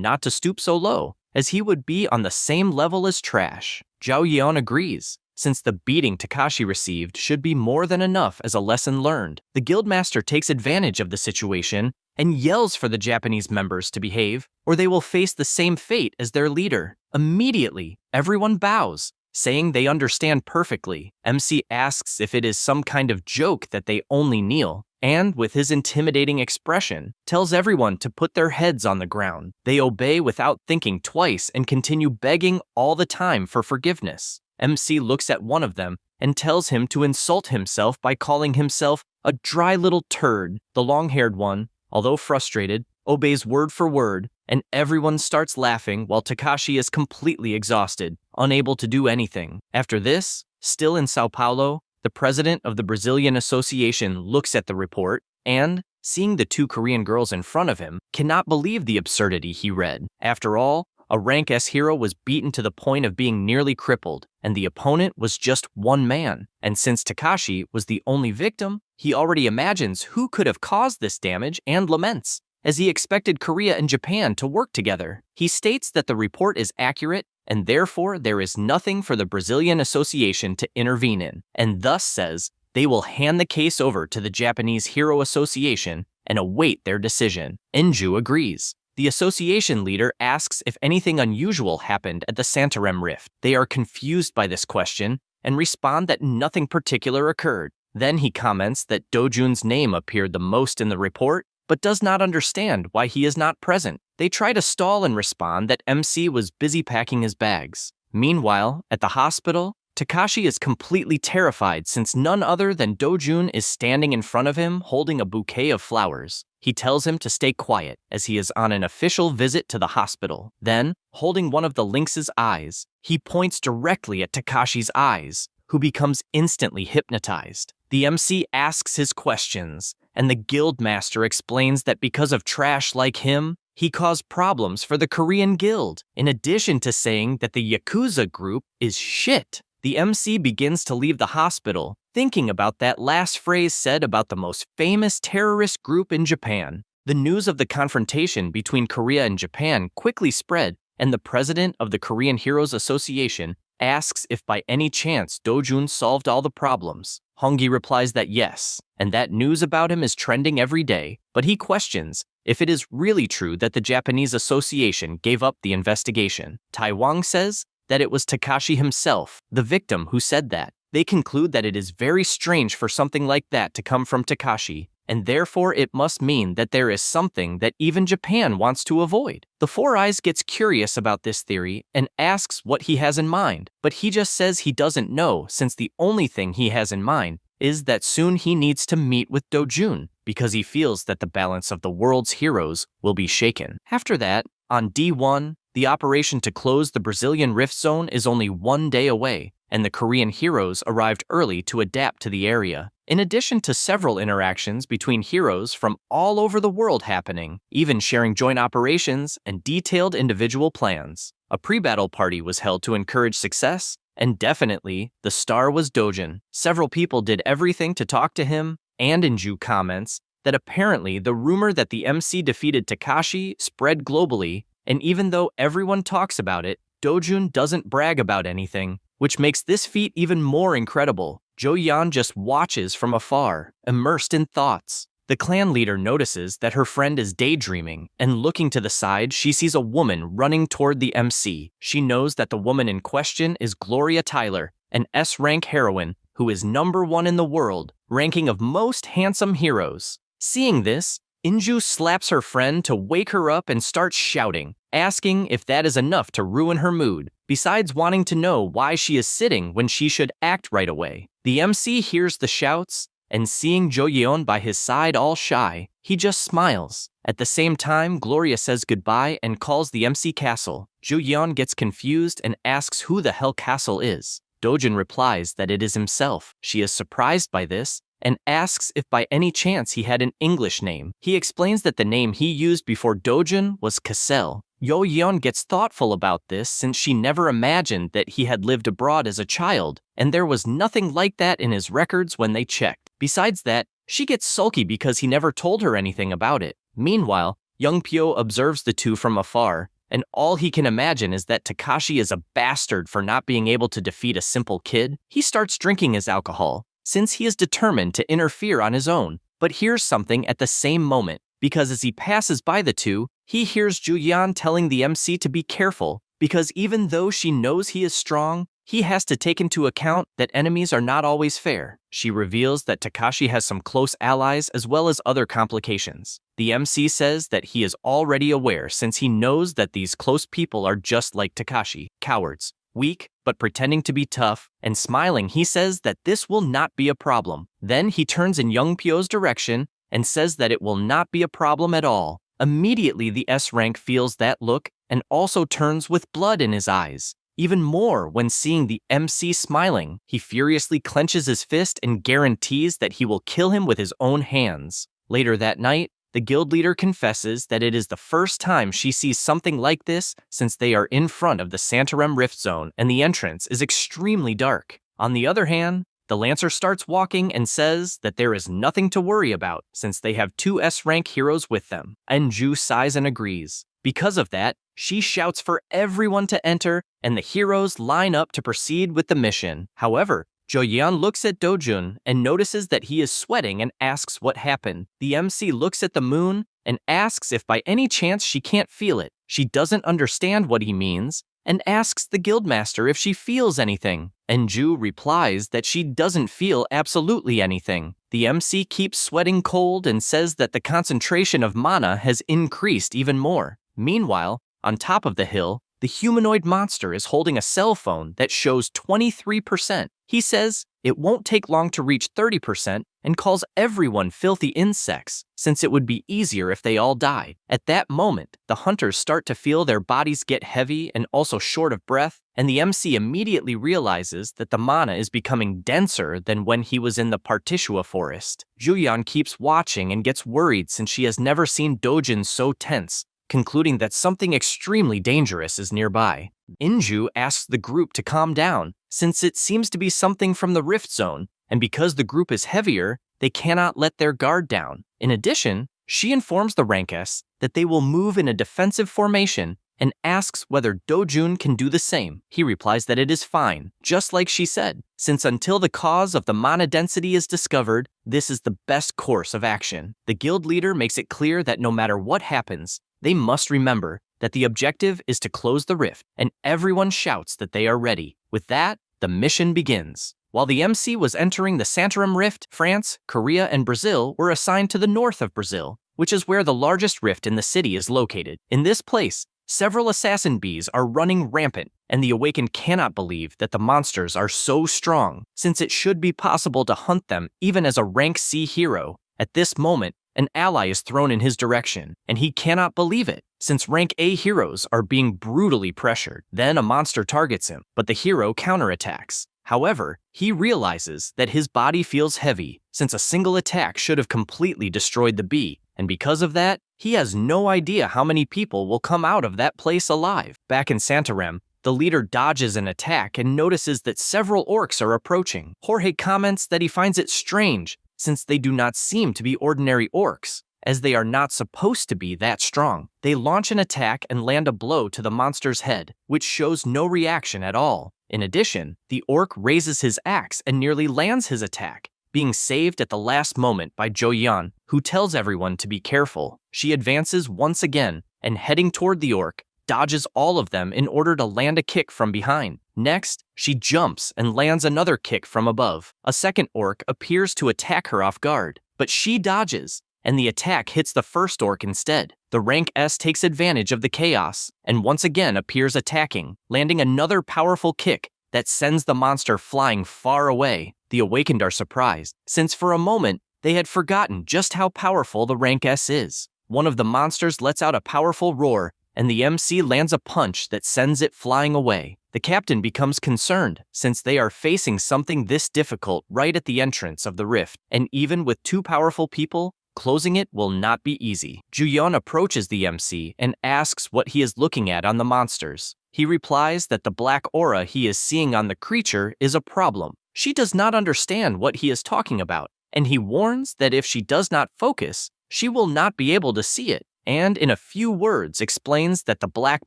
Speaker 1: not to stoop so low, as he would be on the same level as trash. Zhao Yeon agrees, since the beating Takashi received should be more than enough as a lesson learned. The guildmaster takes advantage of the situation and yells for the Japanese members to behave, or they will face the same fate as their leader. Immediately, everyone bows, saying they understand perfectly. MC asks if it is some kind of joke that they only kneel, and with his intimidating expression, tells everyone to put their heads on the ground. They obey without thinking twice and continue begging all the time for forgiveness. MC looks at one of them and tells him to insult himself by calling himself a dry little turd. The long-haired one, although frustrated, obeys word for word, and everyone starts laughing while Takashi is completely exhausted, unable to do anything. After this, still in Sao Paulo, the president of the Brazilian Association looks at the report and, seeing the two Korean girls in front of him, cannot believe the absurdity he read. After all, a rank S hero was beaten to the point of being nearly crippled, and the opponent was just one man. And since Takashi was the only victim, he already imagines who could have caused this damage and laments, as he expected Korea and Japan to work together. He states that the report is accurate, and therefore there is nothing for the Brazilian Association to intervene in, and thus says they will hand the case over to the Japanese Hero Association and await their decision. Inju agrees. The association leader asks if anything unusual happened at the Santarem Rift. They are confused by this question and respond that nothing particular occurred. Then he comments that Dojun's name appeared the most in the report, but does not understand why he is not present. They try to stall and respond that MC was busy packing his bags. Meanwhile, at the hospital, Takashi is completely terrified since none other than Dojun is standing in front of him holding a bouquet of flowers. He tells him to stay quiet as he is on an official visit to the hospital. Then, holding one of the lynx's eyes, he points directly at Takashi's eyes, who becomes instantly hypnotized. The MC asks his questions, and the guild master explains that because of trash like him, he caused problems for the Korean guild, in addition to saying that the Yakuza group is shit. The MC begins to leave the hospital, thinking about that last phrase said about the most famous terrorist group in Japan. The news of the confrontation between Korea and Japan quickly spread, and the president of the Korean Heroes Association asks if by any chance Dojun solved all the problems. Hongi replies that yes, and that news about him is trending every day, but he questions if it is really true that the Japanese Association gave up the investigation. Taiwan says that it was Takashi himself, the victim, who said that. They conclude that it is very strange for something like that to come from Takashi, and therefore it must mean that there is something that even Japan wants to avoid. The Four Eyes gets curious about this theory and asks what he has in mind, but he just says he doesn't know, since the only thing he has in mind is that soon he needs to meet with Dojun, because he feels that the balance of the world's heroes will be shaken. After that, on D1, the operation to close the Brazilian Rift Zone is only 1 day away, and the Korean heroes arrived early to adapt to the area. In addition to several interactions between heroes from all over the world happening, even sharing joint operations and detailed individual plans. A pre-battle party was held to encourage success, and definitely, the star was Dojun. Several people did everything to talk to him, and Inju comments that apparently the rumor that the MC defeated Takashi spread globally, and even though everyone talks about it, Dojun doesn't brag about anything, which makes this feat even more incredible. Jo Yan just watches from afar, immersed in thoughts. The clan leader notices that her friend is daydreaming, and looking to the side, she sees a woman running toward the MC. She knows that the woman in question is Gloria Tyler, an S-rank heroine who is #1 in the world, ranking of most handsome heroes. Seeing this, Inju slaps her friend to wake her up and starts shouting, asking if that is enough to ruin her mood. besides wanting to know why she is sitting when she should act right away. The MC hears the shouts, and seeing Jo Yeon by his side all shy, he just smiles. At the same time, Gloria says goodbye and calls the MC Castle. Jo Yeon gets confused and asks who the hell Castle is. Dojun replies that it is himself. She is surprised by this and asks if by any chance he had an English name. He explains that the name he used before Dojun was Cassel. Jo Yeon gets thoughtful about this since she never imagined that he had lived abroad as a child, and there was nothing like that in his records when they checked. Besides that, she gets sulky because he never told her anything about it. Meanwhile, Young Pyo observes the two from afar, and all he can imagine is that Takashi is a bastard for not being able to defeat a simple kid. He starts drinking his alcohol, since he is determined to interfere on his own, but hears something at the same moment, because as he passes by the two, he hears Juyeon telling the MC to be careful, because even though she knows he is strong, he has to take into account that enemies are not always fair. She reveals that Takashi has some close allies as well as other complications. The MC says that he is already aware since he knows that these close people are just like Takashi, cowards, weak, but pretending to be tough, and smiling he says that this will not be a problem. Then he turns in Young Pyo's direction and says that it will not be a problem at all. Immediately the S-rank feels that look and also turns with blood in his eyes. Even more when seeing the MC smiling, he furiously clenches his fist and guarantees that he will kill him with his own hands. Later that night, the guild leader confesses that it is the first time she sees something like this since they are in front of the Santarem Rift Zone and the entrance is extremely dark. On the other hand, the Lancer starts walking and says that there is nothing to worry about since they have two S-rank heroes with them. Enju sighs and agrees. Because of that, she shouts for everyone to enter and the heroes line up to proceed with the mission. However, Jo-yeon looks at Dojun and notices that he is sweating and asks what happened. The MC looks at the moon and asks if by any chance she can't feel it. She doesn't understand what he means and asks the guildmaster if she feels anything. Enju replies that she doesn't feel absolutely anything. The MC keeps sweating cold and says that the concentration of mana has increased even more. Meanwhile, on top of the hill, the humanoid monster is holding a cell phone that shows 23%. He says it won't take long to reach 30% and calls everyone filthy insects, since it would be easier if they all died. At that moment, the hunters start to feel their bodies get heavy and also short of breath, and the MC immediately realizes that the mana is becoming denser than when he was in the Partitua forest. Juyeon keeps watching and gets worried since she has never seen Dojin so tense, concluding that something extremely dangerous is nearby. Inju asks the group to calm down, since it seems to be something from the Rift Zone, and because the group is heavier, they cannot let their guard down. In addition, she informs the rank S that they will move in a defensive formation and asks whether Dojun can do the same. He replies that it is fine, just like she said, since until the cause of the mana density is discovered, this is the best course of action. The guild leader makes it clear that no matter what happens, they must remember that the objective is to close the rift, and everyone shouts that they are ready. With that, the mission begins. While the MC was entering the Santarem Rift, France, Korea, and Brazil were assigned to the north of Brazil, which is where the largest rift in the city is located. In this place, several assassin bees are running rampant, and the Awakened cannot believe that the monsters are so strong, since it should be possible to hunt them even as a rank C hero. At this moment, an ally is thrown in his direction, and he cannot believe it, since rank A heroes are being brutally pressured. Then a monster targets him, but the hero counterattacks. However, he realizes that his body feels heavy, since a single attack should have completely destroyed the bee, and because of that, he has no idea how many people will come out of that place alive. Back in Santarem, the leader dodges an attack and notices that several orcs are approaching. Jorge comments that he finds it strange, since they do not seem to be ordinary orcs, as they are not supposed to be that strong. They launch an attack and land a blow to the monster's head, which shows no reaction at all. In addition, the orc raises his axe and nearly lands his attack, being saved at the last moment by Jo-yeon, who tells everyone to be careful. She advances once again, and heading toward the orc, dodges all of them in order to land a kick from behind. Next, she jumps and lands another kick from above. A second orc appears to attack her off guard, but she dodges, and the attack hits the first orc instead. The rank S takes advantage of the chaos, and once again appears attacking, landing another powerful kick that sends the monster flying far away. The awakened are surprised, since for a moment, they had forgotten just how powerful the rank S is. One of the monsters lets out a powerful roar, and the MC lands a punch that sends it flying away. The captain becomes concerned, since they are facing something this difficult right at the entrance of the rift, and even with two powerful people, closing it will not be easy. Juyeon approaches the MC and asks what he is looking at on the monsters. He replies that the black aura he is seeing on the creature is a problem. She does not understand what he is talking about, and he warns that if she does not focus, she will not be able to see it, and in a few words explains that the black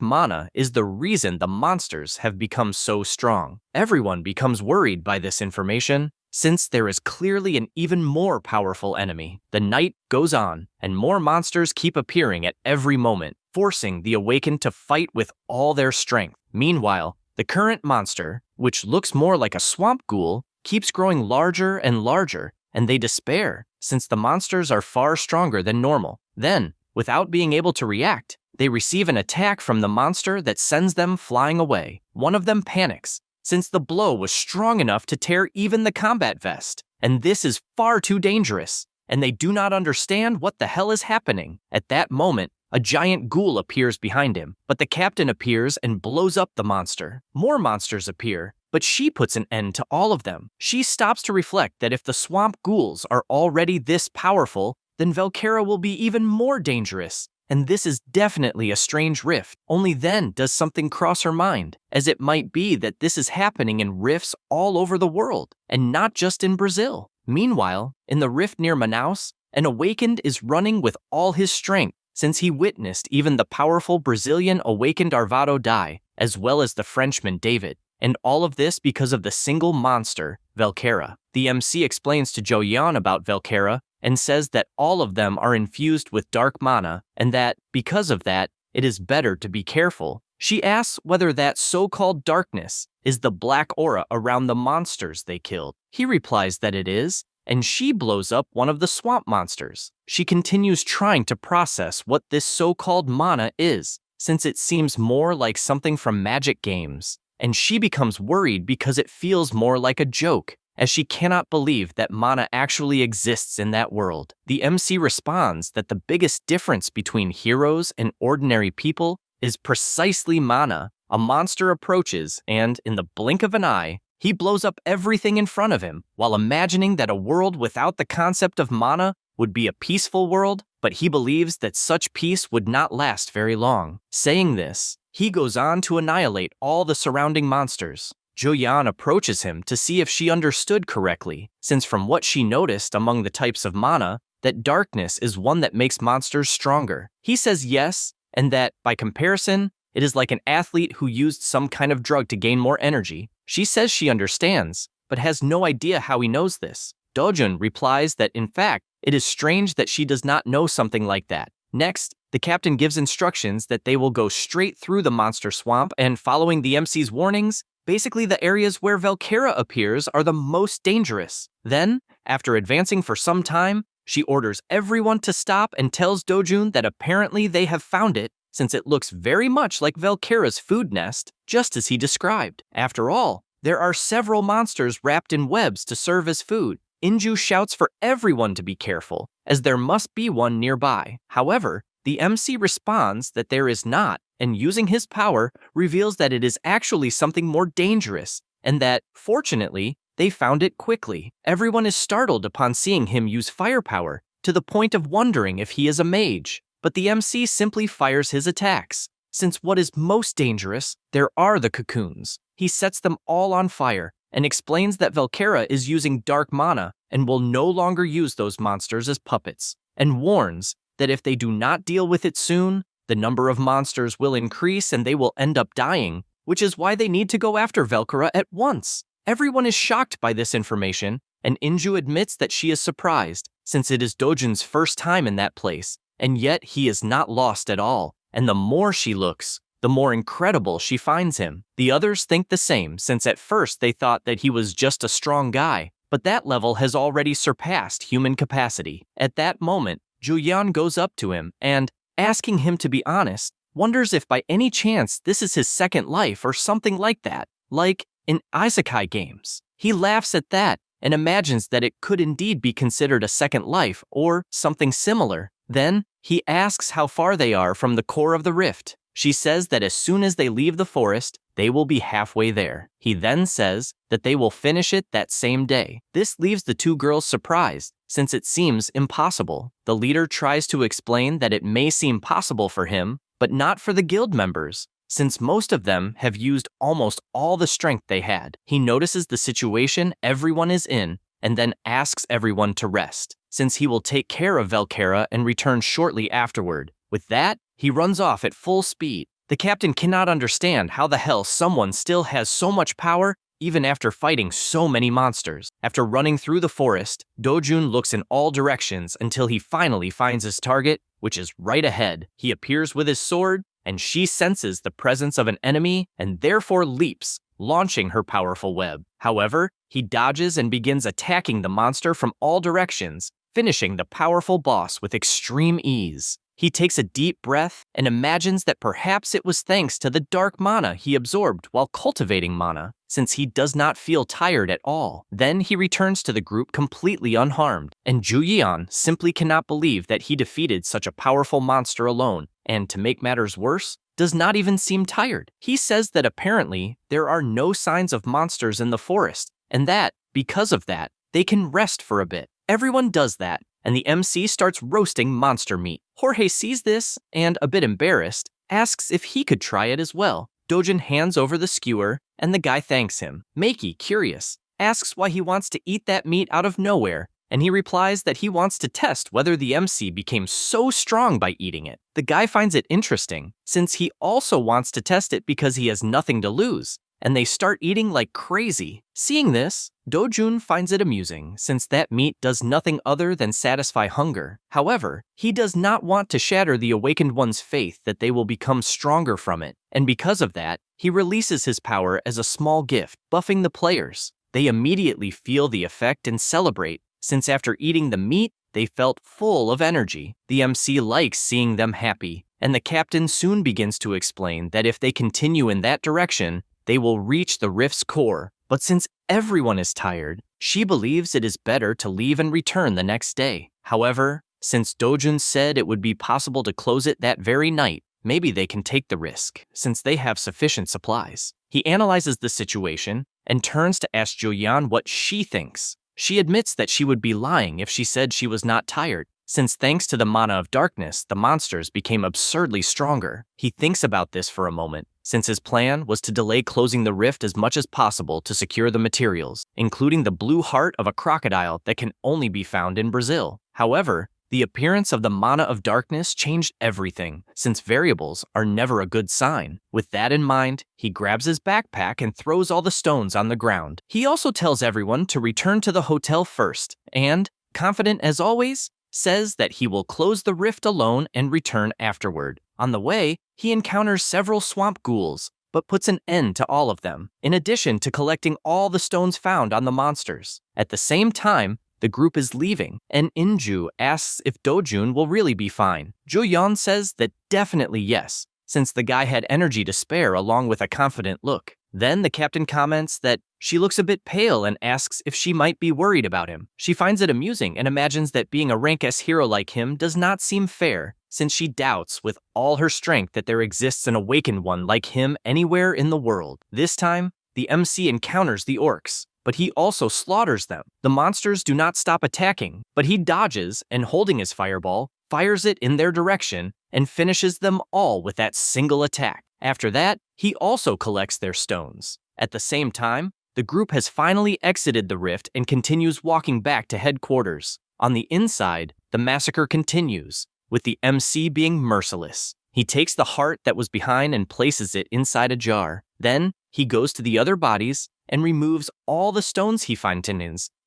Speaker 1: mana is the reason the monsters have become so strong. Everyone becomes worried by this information, since there is clearly an even more powerful enemy. The night goes on, and more monsters keep appearing at every moment, forcing the awakened to fight with all their strength. Meanwhile, the current monster, which looks more like a swamp ghoul, keeps growing larger and larger, and they despair, since the monsters are far stronger than normal. Then, without being able to react, they receive an attack from the monster that sends them flying away. One of them panics, since the blow was strong enough to tear even the combat vest, and this is far too dangerous, and they do not understand what the hell is happening. At that moment, a giant ghoul appears behind him, but the captain appears and blows up the monster. More monsters appear, but she puts an end to all of them. She stops to reflect that if the swamp ghouls are already this powerful, then Velkera will be even more dangerous. And this is definitely a strange rift. Only then does something cross her mind, as it might be that this is happening in rifts all over the world, and not just in Brazil. Meanwhile, in the rift near Manaus, an awakened is running with all his strength, since he witnessed even the powerful Brazilian awakened Arvado die, as well as the Frenchman David. And all of this because of the single monster, Velkera. The MC explains to Juyeon about Velkera, and says that all of them are infused with dark mana, and that, because of that, it is better to be careful. She asks whether that so-called darkness is the black aura around the monsters they killed. He replies that it is, and she blows up one of the swamp monsters. She continues trying to process what this so-called mana is, since it seems more like something from magic games, and she becomes worried because it feels more like a joke, as she cannot believe that mana actually exists in that world. The MC responds that the biggest difference between heroes and ordinary people is precisely mana. A monster approaches, and in the blink of an eye, he blows up everything in front of him, while imagining that a world without the concept of mana would be a peaceful world, but he believes that such peace would not last very long. Saying this, he goes on to annihilate all the surrounding monsters. Juyeon approaches him to see if she understood correctly, since from what she noticed among the types of mana, that darkness is one that makes monsters stronger. He says yes, and that, by comparison, it is like an athlete who used some kind of drug to gain more energy. She says she understands, but has no idea how he knows this. Dojun replies that, in fact, it is strange that she does not know something like that. Next, the captain gives instructions that they will go straight through the monster swamp, and following the MC's warnings, basically the areas where Velkera appears are the most dangerous. Then, after advancing for some time, she orders everyone to stop and tells Dojun that apparently they have found it, since it looks very much like Velkera's food nest, just as he described. After all, there are several monsters wrapped in webs to serve as food. Inju shouts for everyone to be careful, as there must be one nearby. However, the MC responds that there is not, and using his power, reveals that it is actually something more dangerous, and that, fortunately, they found it quickly. Everyone is startled upon seeing him use firepower, to the point of wondering if he is a mage. But the MC simply fires his attacks. Since what is most dangerous, there are the cocoons. He sets them all on fire, and explains that Velkera is using dark mana, and will no longer use those monsters as puppets, and warns that if they do not deal with it soon, the number of monsters will increase and they will end up dying, which is why they need to go after Velkera at once. Everyone is shocked by this information, and Inju admits that she is surprised, since it is Dojun's first time in that place, and yet he is not lost at all, and the more she looks, the more incredible she finds him. The others think the same, since at first they thought that he was just a strong guy, but that level has already surpassed human capacity. At that moment, Julian goes up to him and, asking him to be honest, wonders if by any chance this is his second life or something like that, like in isekai games. He laughs at that and imagines that it could indeed be considered a second life or something similar. Then, he asks how far they are from the core of the rift. She says that as soon as they leave the forest, they will be halfway there. He then says that they will finish it that same day. This leaves the two girls surprised, since it seems impossible. The leader tries to explain that it may seem possible for him, but not for the guild members, since most of them have used almost all the strength they had. He notices the situation everyone is in, and then asks everyone to rest, since he will take care of Velkara and return shortly afterward. With that, he runs off at full speed. The captain cannot understand how the hell someone still has so much power even after fighting so many monsters. After running through the forest, Dojun looks in all directions until he finally finds his target, which is right ahead. He appears with his sword, and she senses the presence of an enemy and therefore leaps, launching her powerful web. However, he dodges and begins attacking the monster from all directions, finishing the powerful boss with extreme ease. He takes a deep breath and imagines that perhaps it was thanks to the dark mana he absorbed while cultivating mana, since he does not feel tired at all. Then he returns to the group completely unharmed, and Julian simply cannot believe that he defeated such a powerful monster alone, and to make matters worse, does not even seem tired. He says that apparently there are no signs of monsters in the forest, and that, because of that, they can rest for a bit. Everyone does that, and the MC starts roasting monster meat. Jorge sees this, and, a bit embarrassed, asks if he could try it as well. Dojin hands over the skewer, and the guy thanks him. Meiki, curious, asks why he wants to eat that meat out of nowhere, and he replies that he wants to test whether the MC became so strong by eating it. The guy finds it interesting, since he also wants to test it because he has nothing to lose, and they start eating like crazy. Seeing this, Dojun finds it amusing, since that meat does nothing other than satisfy hunger. However, he does not want to shatter the awakened one's faith that they will become stronger from it, and because of that, he releases his power as a small gift, buffing the players. They immediately feel the effect and celebrate, since after eating the meat, they felt full of energy. The MC likes seeing them happy, and the captain soon begins to explain that if they continue in that direction, they will reach the rift's core. But since everyone is tired, she believes it is better to leave and return the next day. However, since Dojun said it would be possible to close it that very night, maybe they can take the risk, since they have sufficient supplies. He analyzes the situation and turns to ask Julian what she thinks. She admits that she would be lying if she said she was not tired, since thanks to the mana of darkness, the monsters became absurdly stronger. He thinks about this for a moment, since his plan was to delay closing the rift as much as possible to secure the materials, including the blue heart of a crocodile that can only be found in Brazil. However, the appearance of the mana of darkness changed everything, since variables are never a good sign. With that in mind, he grabs his backpack and throws all the stones on the ground. He also tells everyone to return to the hotel first, and, confident as always, says that he will close the rift alone and return afterward. On the way, he encounters several swamp ghouls, but puts an end to all of them, in addition to collecting all the stones found on the monsters. At the same time, the group is leaving, and Inju asks if Dojun will really be fine. Juyeon says that definitely yes, since the guy had energy to spare along with a confident look. Then the captain comments that she looks a bit pale and asks if she might be worried about him. She finds it amusing and imagines that being a rank S hero like him does not seem fair, since she doubts with all her strength that there exists an awakened one like him anywhere in the world. This time, the MC encounters the orcs, but he also slaughters them. The monsters do not stop attacking, but he dodges and, holding his fireball, fires it in their direction and finishes them all with that single attack. After that, he also collects their stones. At the same time, the group has finally exited the rift and continues walking back to headquarters. On the inside, the massacre continues, with the MC being merciless. He takes the heart that was behind and places it inside a jar. Then, he goes to the other bodies and removes all the stones he finds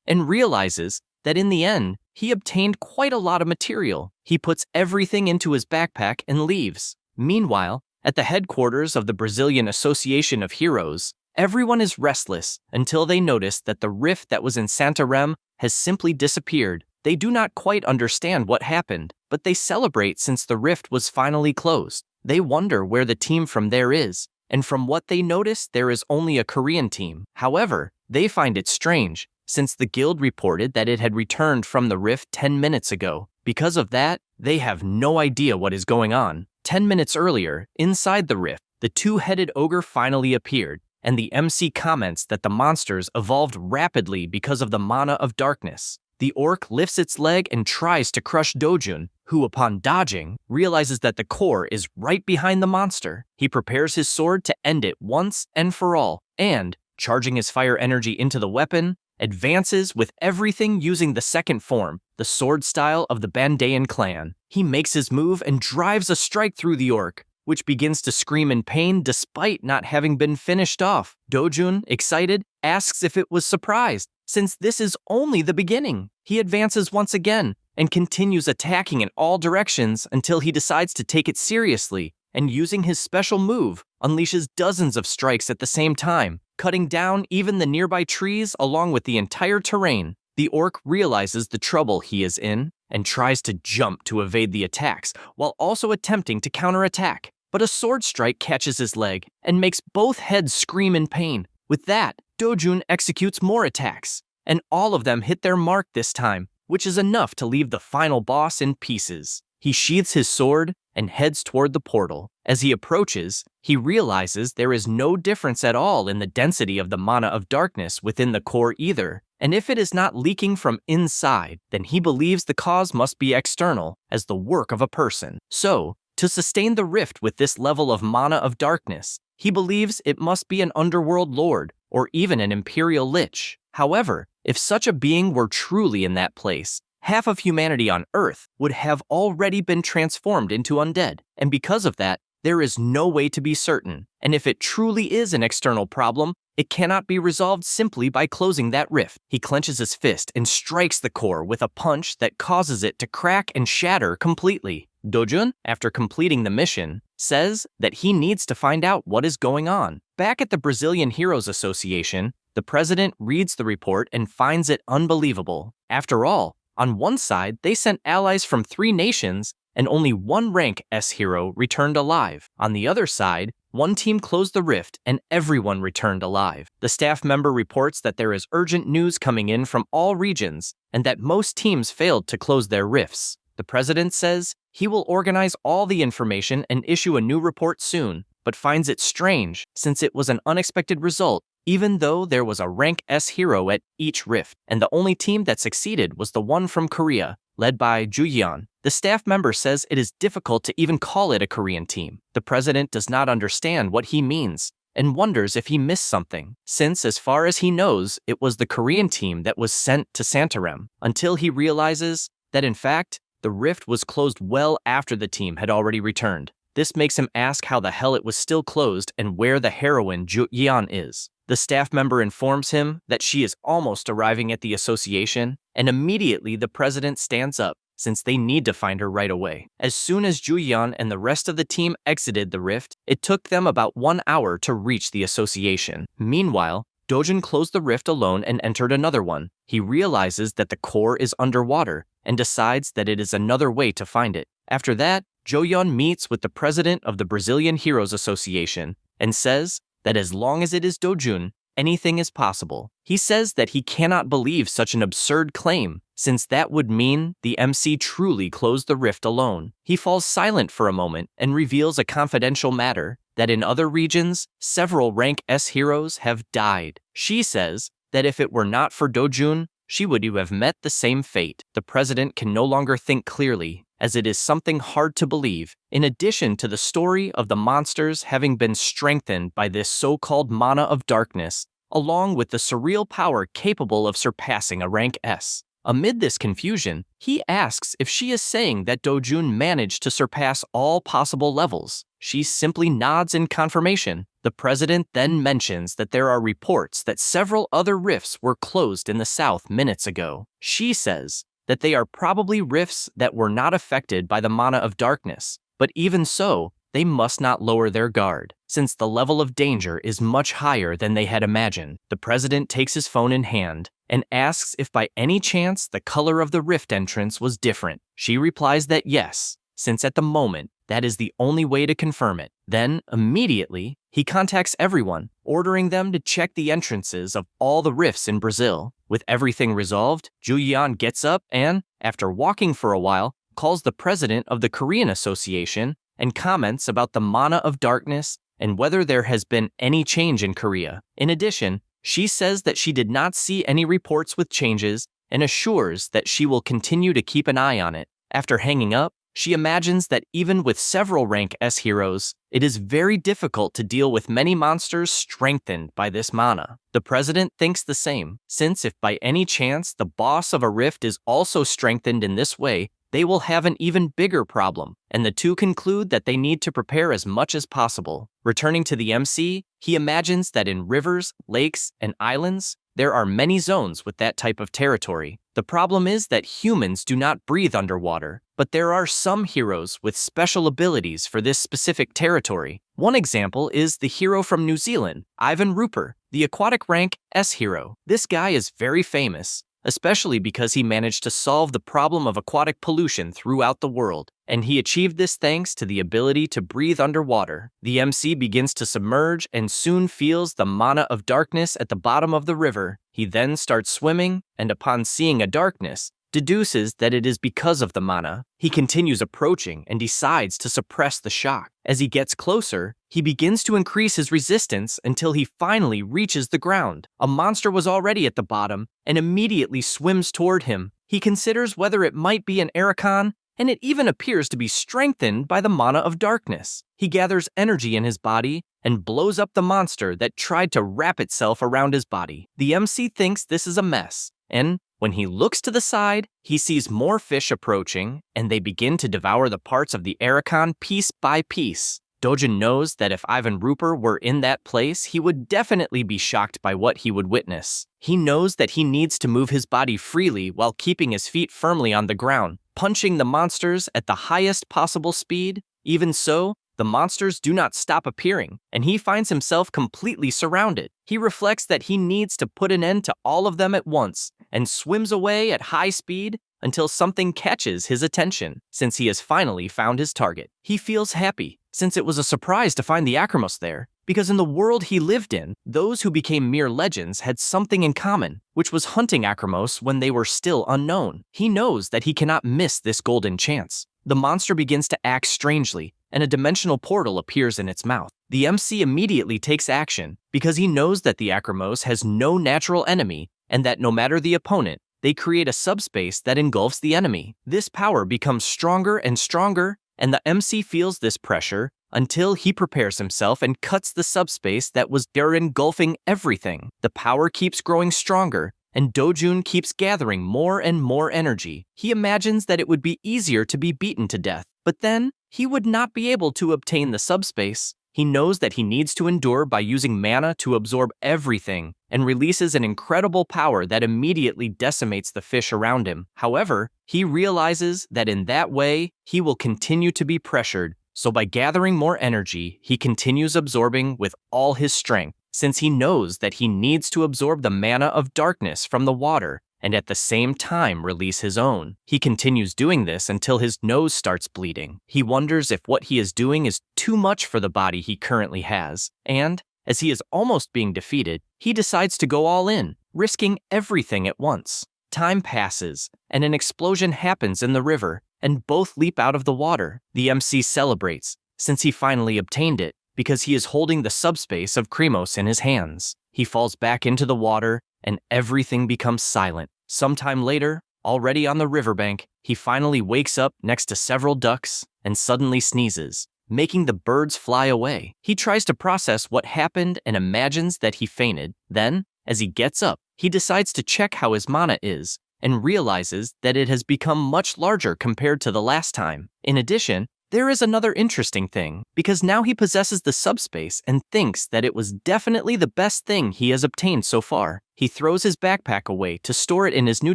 Speaker 1: and realizes that in the end, he obtained quite a lot of material. He puts everything into his backpack and leaves. Meanwhile, at the headquarters of the Brazilian Association of Heroes, everyone is restless until they notice that the rift that was in Santarém has simply disappeared. They do not quite understand what happened, but they celebrate since the rift was finally closed. They wonder where the team from there is, and from what they notice, there is only a Korean team. However, they find it strange, since the guild reported that it had returned from the rift 10 minutes ago. Because of that, they have no idea what is going on. 10 minutes earlier, inside the rift, the two-headed ogre finally appeared, and the MC comments that the monsters evolved rapidly because of the mana of darkness. The orc lifts its leg and tries to crush Dojun, who, upon dodging, realizes that the core is right behind the monster. He prepares his sword to end it once and for all, and, charging his fire energy into the weapon, advances with everything using the second form, the sword style of the Bandayan clan. He makes his move and drives a strike through the orc, which begins to scream in pain despite not having been finished off. Dojun, excited, asks if it was surprised, since this is only the beginning. He advances once again and continues attacking in all directions until he decides to take it seriously, and using his special move, unleashes dozens of strikes at the same time, cutting down even the nearby trees along with the entire terrain. The orc realizes the trouble he is in and tries to jump to evade the attacks while also attempting to counterattack. But a sword strike catches his leg and makes both heads scream in pain. With that, Dojun executes more attacks, and all of them hit their mark this time, which is enough to leave the final boss in pieces. He sheathes his sword and heads toward the portal. As he approaches, he realizes there is no difference at all in the density of the mana of darkness within the core either, and if it is not leaking from inside, then he believes the cause must be external, as the work of a person. So, to sustain the rift with this level of mana of darkness, he believes it must be an underworld lord, or even an imperial lich. However, if such a being were truly in that place, half of humanity on Earth would have already been transformed into undead, and because of that, there is no way to be certain. And if it truly is an external problem, it cannot be resolved simply by closing that rift. He clenches his fist and strikes the core with a punch that causes it to crack and shatter completely. Dojun, after completing the mission, says that he needs to find out what is going on. Back at the Brazilian Heroes Association, the president reads the report and finds it unbelievable. After all, on one side, they sent allies from 3 nations, and only one rank S hero returned alive. On the other side, one team closed the rift and everyone returned alive. The staff member reports that there is urgent news coming in from all regions and that most teams failed to close their rifts. The president says he will organize all the information and issue a new report soon, but finds it strange since it was an unexpected result, even though there was a rank S hero at each rift, and the only team that succeeded was the one from Korea, led by Juyeon. The staff member says it is difficult to even call it a Korean team. The president does not understand what he means and wonders if he missed something, since as far as he knows, it was the Korean team that was sent to Santarem, until he realizes that in fact, the rift was closed well after the team had already returned. This makes him ask how the hell it was still closed and where the heroine Juyeon is. The staff member informs him that she is almost arriving at the association, and immediately the president stands up, since they need to find her right away. As soon as Juyeon and the rest of the team exited the rift, it took them about 1 hour to reach the association. Meanwhile, Dojun closed the rift alone and entered another one. He realizes that the core is underwater, and decides that it is another way to find it. After that, Joyeon meets with the president of the Brazilian Heroes Association, and says that as long as it is Dojun, anything is possible. He says that he cannot believe such an absurd claim, since that would mean the MC truly closed the rift alone. He falls silent for a moment and reveals a confidential matter, that in other regions, several rank S heroes have died. She says that if it were not for Dojun, she would have met the same fate. The president can no longer think clearly, as it is something hard to believe, in addition to the story of the monsters having been strengthened by this so-called mana of darkness, along with the surreal power capable of surpassing a rank S. Amid this confusion, he asks if she is saying that Dojun managed to surpass all possible levels. She simply nods in confirmation. The president then mentions that there are reports that several other rifts were closed in the south minutes ago. She says that they are probably rifts that were not affected by the mana of darkness, but even so, they must not lower their guard, since the level of danger is much higher than they had imagined. The president takes his phone in hand and asks if by any chance the color of the rift entrance was different. She replies that yes, since at the moment, that is the only way to confirm it. Then, immediately, he contacts everyone, ordering them to check the entrances of all the rifts in Brazil. With everything resolved, Julian gets up and, after walking for a while, calls the president of the Korean Association and comments about the mana of darkness and whether there has been any change in Korea. In addition, she says that she did not see any reports with changes and assures that she will continue to keep an eye on it. After hanging up, she imagines that even with several rank S heroes, it is very difficult to deal with many monsters strengthened by this mana. The president thinks the same, since if by any chance the boss of a rift is also strengthened in this way, they will have an even bigger problem, and the two conclude that they need to prepare as much as possible. Returning to the MC, he imagines that in rivers, lakes, and islands, there are many zones with that type of territory. The problem is that humans do not breathe underwater, but there are some heroes with special abilities for this specific territory. One example is the hero from New Zealand, Ivan Rupert, the aquatic rank S hero. This guy is very famous, especially because he managed to solve the problem of aquatic pollution throughout the world, and he achieved this thanks to the ability to breathe underwater. The MC begins to submerge and soon feels the mana of darkness at the bottom of the river. He then starts swimming, and upon seeing a darkness, deduces that it is because of the mana. He continues approaching and decides to suppress the shock. As he gets closer, he begins to increase his resistance until he finally reaches the ground. A monster was already at the bottom and immediately swims toward him. He considers whether it might be an Arachon, and it even appears to be strengthened by the mana of darkness. He gathers energy in his body and blows up the monster that tried to wrap itself around his body. The MC thinks this is a mess, and when he looks to the side, he sees more fish approaching, and they begin to devour the parts of the Arachon piece by piece. Dojin knows that if Ivan Rupert were in that place, he would definitely be shocked by what he would witness. He knows that he needs to move his body freely while keeping his feet firmly on the ground, punching the monsters at the highest possible speed. Even so, the monsters do not stop appearing, and he finds himself completely surrounded. He reflects that he needs to put an end to all of them at once, and swims away at high speed until something catches his attention, since he has finally found his target. He feels happy, since it was a surprise to find the Acromos there, because in the world he lived in, those who became mere legends had something in common, which was hunting Acromos when they were still unknown. He knows that he cannot miss this golden chance. The monster begins to act strangely, and a dimensional portal appears in its mouth. The MC immediately takes action because he knows that the Acromos has no natural enemy and that no matter the opponent, they create a subspace that engulfs the enemy. This power becomes stronger and stronger, and the MC feels this pressure until he prepares himself and cuts the subspace that was there engulfing everything. The power keeps growing stronger, and Dojun keeps gathering more and more energy. He imagines that it would be easier to be beaten to death, but then he would not be able to obtain the subspace. He knows that he needs to endure by using mana to absorb everything and releases an incredible power that immediately decimates the fish around him. However, he realizes that in that way, he will continue to be pressured, so by gathering more energy, he continues absorbing with all his strength, since he knows that he needs to absorb the mana of darkness from the water and at the same time release his own. He continues doing this until his nose starts bleeding. He wonders if what he is doing is too much for the body he currently has, and, as he is almost being defeated, he decides to go all in, risking everything at once. Time passes, and an explosion happens in the river, and both leap out of the water. The MC celebrates, since he finally obtained it, because he is holding the subspace of Kremos in his hands. He falls back into the water, and everything becomes silent. Sometime later, already on the riverbank, he finally wakes up next to several ducks and suddenly sneezes, making the birds fly away. He tries to process what happened and imagines that he fainted. Then, as he gets up, he decides to check how his mana is and realizes that it has become much larger compared to the last time. In addition, there is another interesting thing, because now he possesses the subspace and thinks that it was definitely the best thing he has obtained so far. He throws his backpack away to store it in his new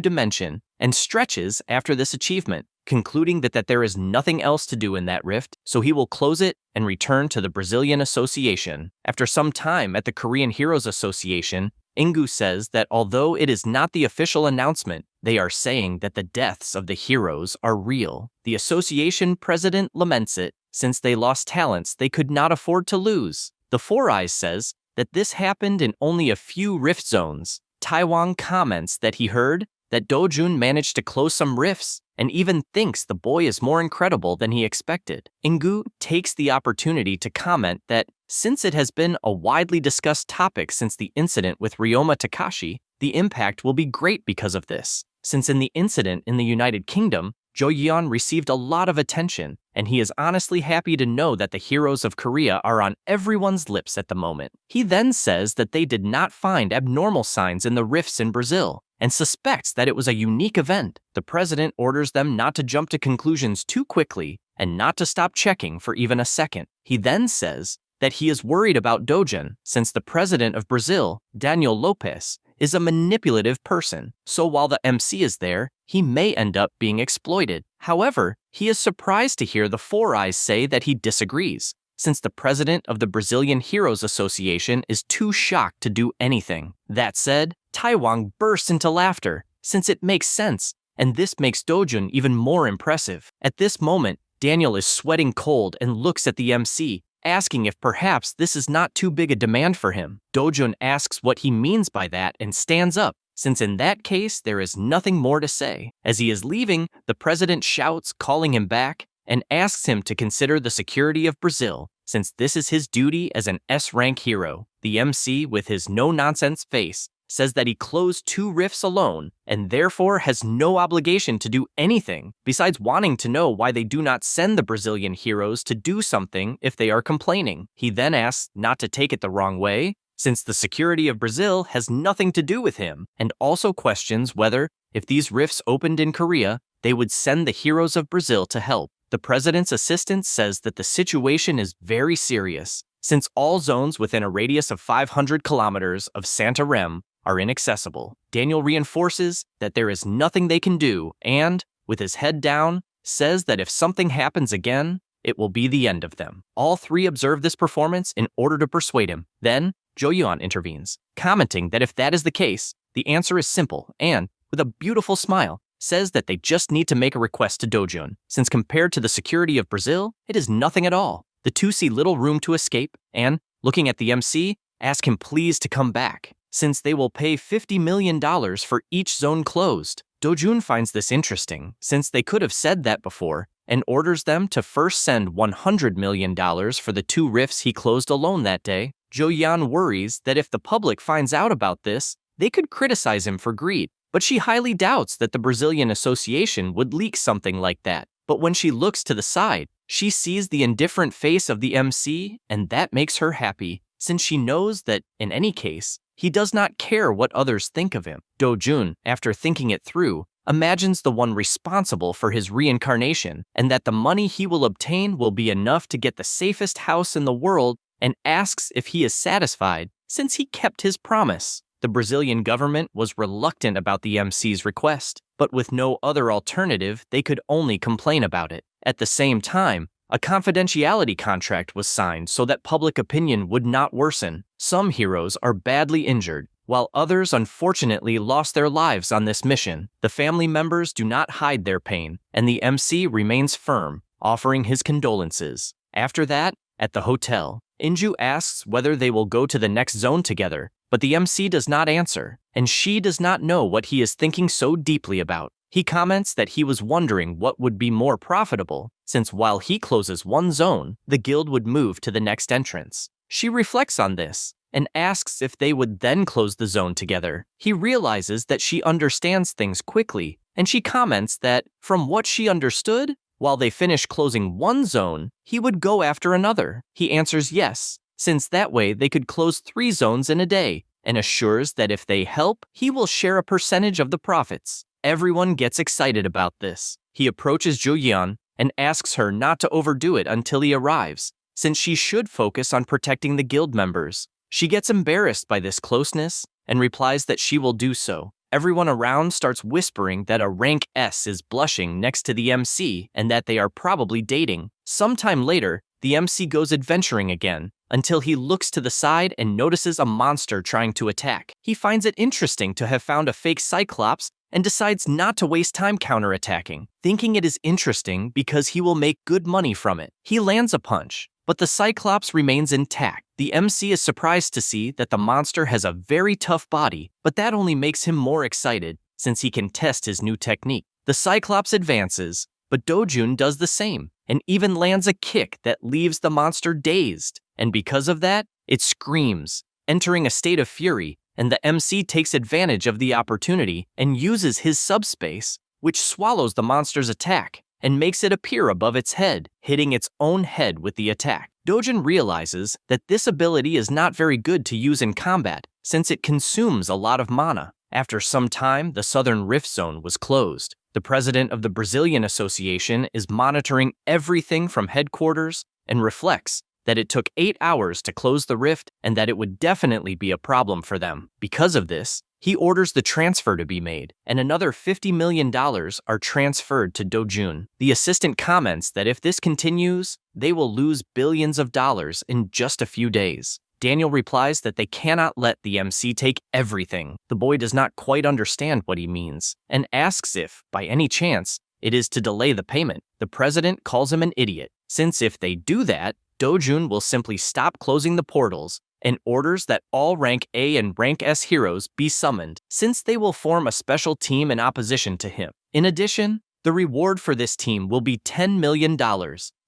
Speaker 1: dimension and stretches after this achievement, concluding that there is nothing else to do in that rift, so he will close it and return to the Brazilian Association. After some time at the Korean Heroes Association, Ingu says that although it is not the official announcement, they are saying that the deaths of the heroes are real. The association president laments it, since they lost talents they could not afford to lose. The Four Eyes says that this happened in only a few rift zones. Taiwan comments that he heard that Dojun managed to close some rifts and even thinks the boy is more incredible than he expected. Ingu takes the opportunity to comment that since it has been a widely discussed topic since the incident with Ryoma Takashi, the impact will be great because of this. Since in the incident in the United Kingdom, Jo Yeon received a lot of attention, and he is honestly happy to know that the heroes of Korea are on everyone's lips at the moment. He then says that they did not find abnormal signs in the rifts in Brazil, and suspects that it was a unique event. The president orders them not to jump to conclusions too quickly, and not to stop checking for even a second. He then says that he is worried about Dojun, since the president of Brazil, Daniel Lopes, is a manipulative person, so while the MC is there, he may end up being exploited. However, he is surprised to hear the Four Eyes say that he disagrees, since the president of the Brazilian Heroes Association is too shocked to do anything. That said, Taiwan bursts into laughter, since it makes sense, and this makes Dojun even more impressive. At this moment, Daniel is sweating cold and looks at the MC, asking if perhaps this is not too big a demand for him. Dojun asks what he means by that and stands up, since in that case there is nothing more to say. As he is leaving, the president shouts, calling him back, and asks him to consider the security of Brazil, since this is his duty as an S-rank hero. The MC, with his no-nonsense face, says that he closed 2 rifts alone and therefore has no obligation to do anything besides wanting to know why they do not send the Brazilian heroes to do something if they are complaining. He then asks not to take it the wrong way, since the security of Brazil has nothing to do with him, and also questions whether, if these rifts opened in Korea, they would send the heroes of Brazil to help. The president's assistant says that the situation is very serious, since all zones within a radius of 500 kilometers of Santarém are inaccessible. Daniel reinforces that there is nothing they can do and, with his head down, says that if something happens again, it will be the end of them. All 3 observe this performance in order to persuade him. Then, Jo Yeon intervenes, commenting that if that is the case, the answer is simple and, with a beautiful smile, says that they just need to make a request to Dojun, since compared to the security of Brazil, it is nothing at all. The 2 see little room to escape and, looking at the MC, ask him please to come back, since they will pay $50 million for each zone closed. Dojun finds this interesting, since they could have said that before, and orders them to first send $100 million for the 2 rifts he closed alone that day. Jo Yeon worries that if the public finds out about this, they could criticize him for greed, but she highly doubts that the Brazilian Association would leak something like that. But when she looks to the side, she sees the indifferent face of the MC, and that makes her happy, since she knows that, in any case, he does not care what others think of him. Dojun, after thinking it through, imagines the one responsible for his reincarnation, and that the money he will obtain will be enough to get the safest house in the world, and asks if he is satisfied, since he kept his promise. The Brazilian government was reluctant about the MC's request, but with no other alternative, they could only complain about it. At the same time, a confidentiality contract was signed so that public opinion would not worsen. Some heroes are badly injured, while others unfortunately lost their lives on this mission. The family members do not hide their pain, and the MC remains firm, offering his condolences. After that, at the hotel, Inju asks whether they will go to the next zone together, but the MC does not answer, and she does not know what he is thinking so deeply about. He comments that he was wondering what would be more profitable, since while he closes one zone, the guild would move to the next entrance. She reflects on this, and asks if they would then close the zone together. He realizes that she understands things quickly, and she comments that, from what she understood, while they finish closing one zone, he would go after another. He answers yes, since that way they could close 3 zones in a day, and assures that if they help, he will share a percentage of the profits. Everyone gets excited about this. He approaches Jo Yeon and asks her not to overdo it until he arrives, since she should focus on protecting the guild members. She gets embarrassed by this closeness and replies that she will do so. Everyone around starts whispering that a rank S is blushing next to the MC and that they are probably dating. Sometime later, the MC goes adventuring again, until he looks to the side and notices a monster trying to attack. He finds it interesting to have found a fake Cyclops and decides not to waste time counterattacking, thinking it is interesting because he will make good money from it. He lands a punch, but the Cyclops remains intact. The MC is surprised to see that the monster has a very tough body, but that only makes him more excited since he can test his new technique. The Cyclops advances, but Dojun does the same and even lands a kick that leaves the monster dazed. And because of that, it screams, entering a state of fury, and the MC takes advantage of the opportunity and uses his subspace, which swallows the monster's attack and makes it appear above its head, hitting its own head with the attack. Dojun realizes that this ability is not very good to use in combat since it consumes a lot of mana. After some time, the Southern Rift Zone was closed. The president of the Brazilian Association is monitoring everything from headquarters and reflects that it took 8 hours to close the rift and that it would definitely be a problem for them. Because of this, he orders the transfer to be made, and another $50 million are transferred to Dojun. The assistant comments that if this continues, they will lose billions of dollars in just a few days. Daniel replies that they cannot let the MC take everything. The boy does not quite understand what he means, and asks if, by any chance, it is to delay the payment. The president calls him an idiot, since if they do that, Dojun will simply stop closing the portals and orders that all Rank A and Rank S heroes be summoned, since they will form a special team in opposition to him. In addition, the reward for this team will be $10 million,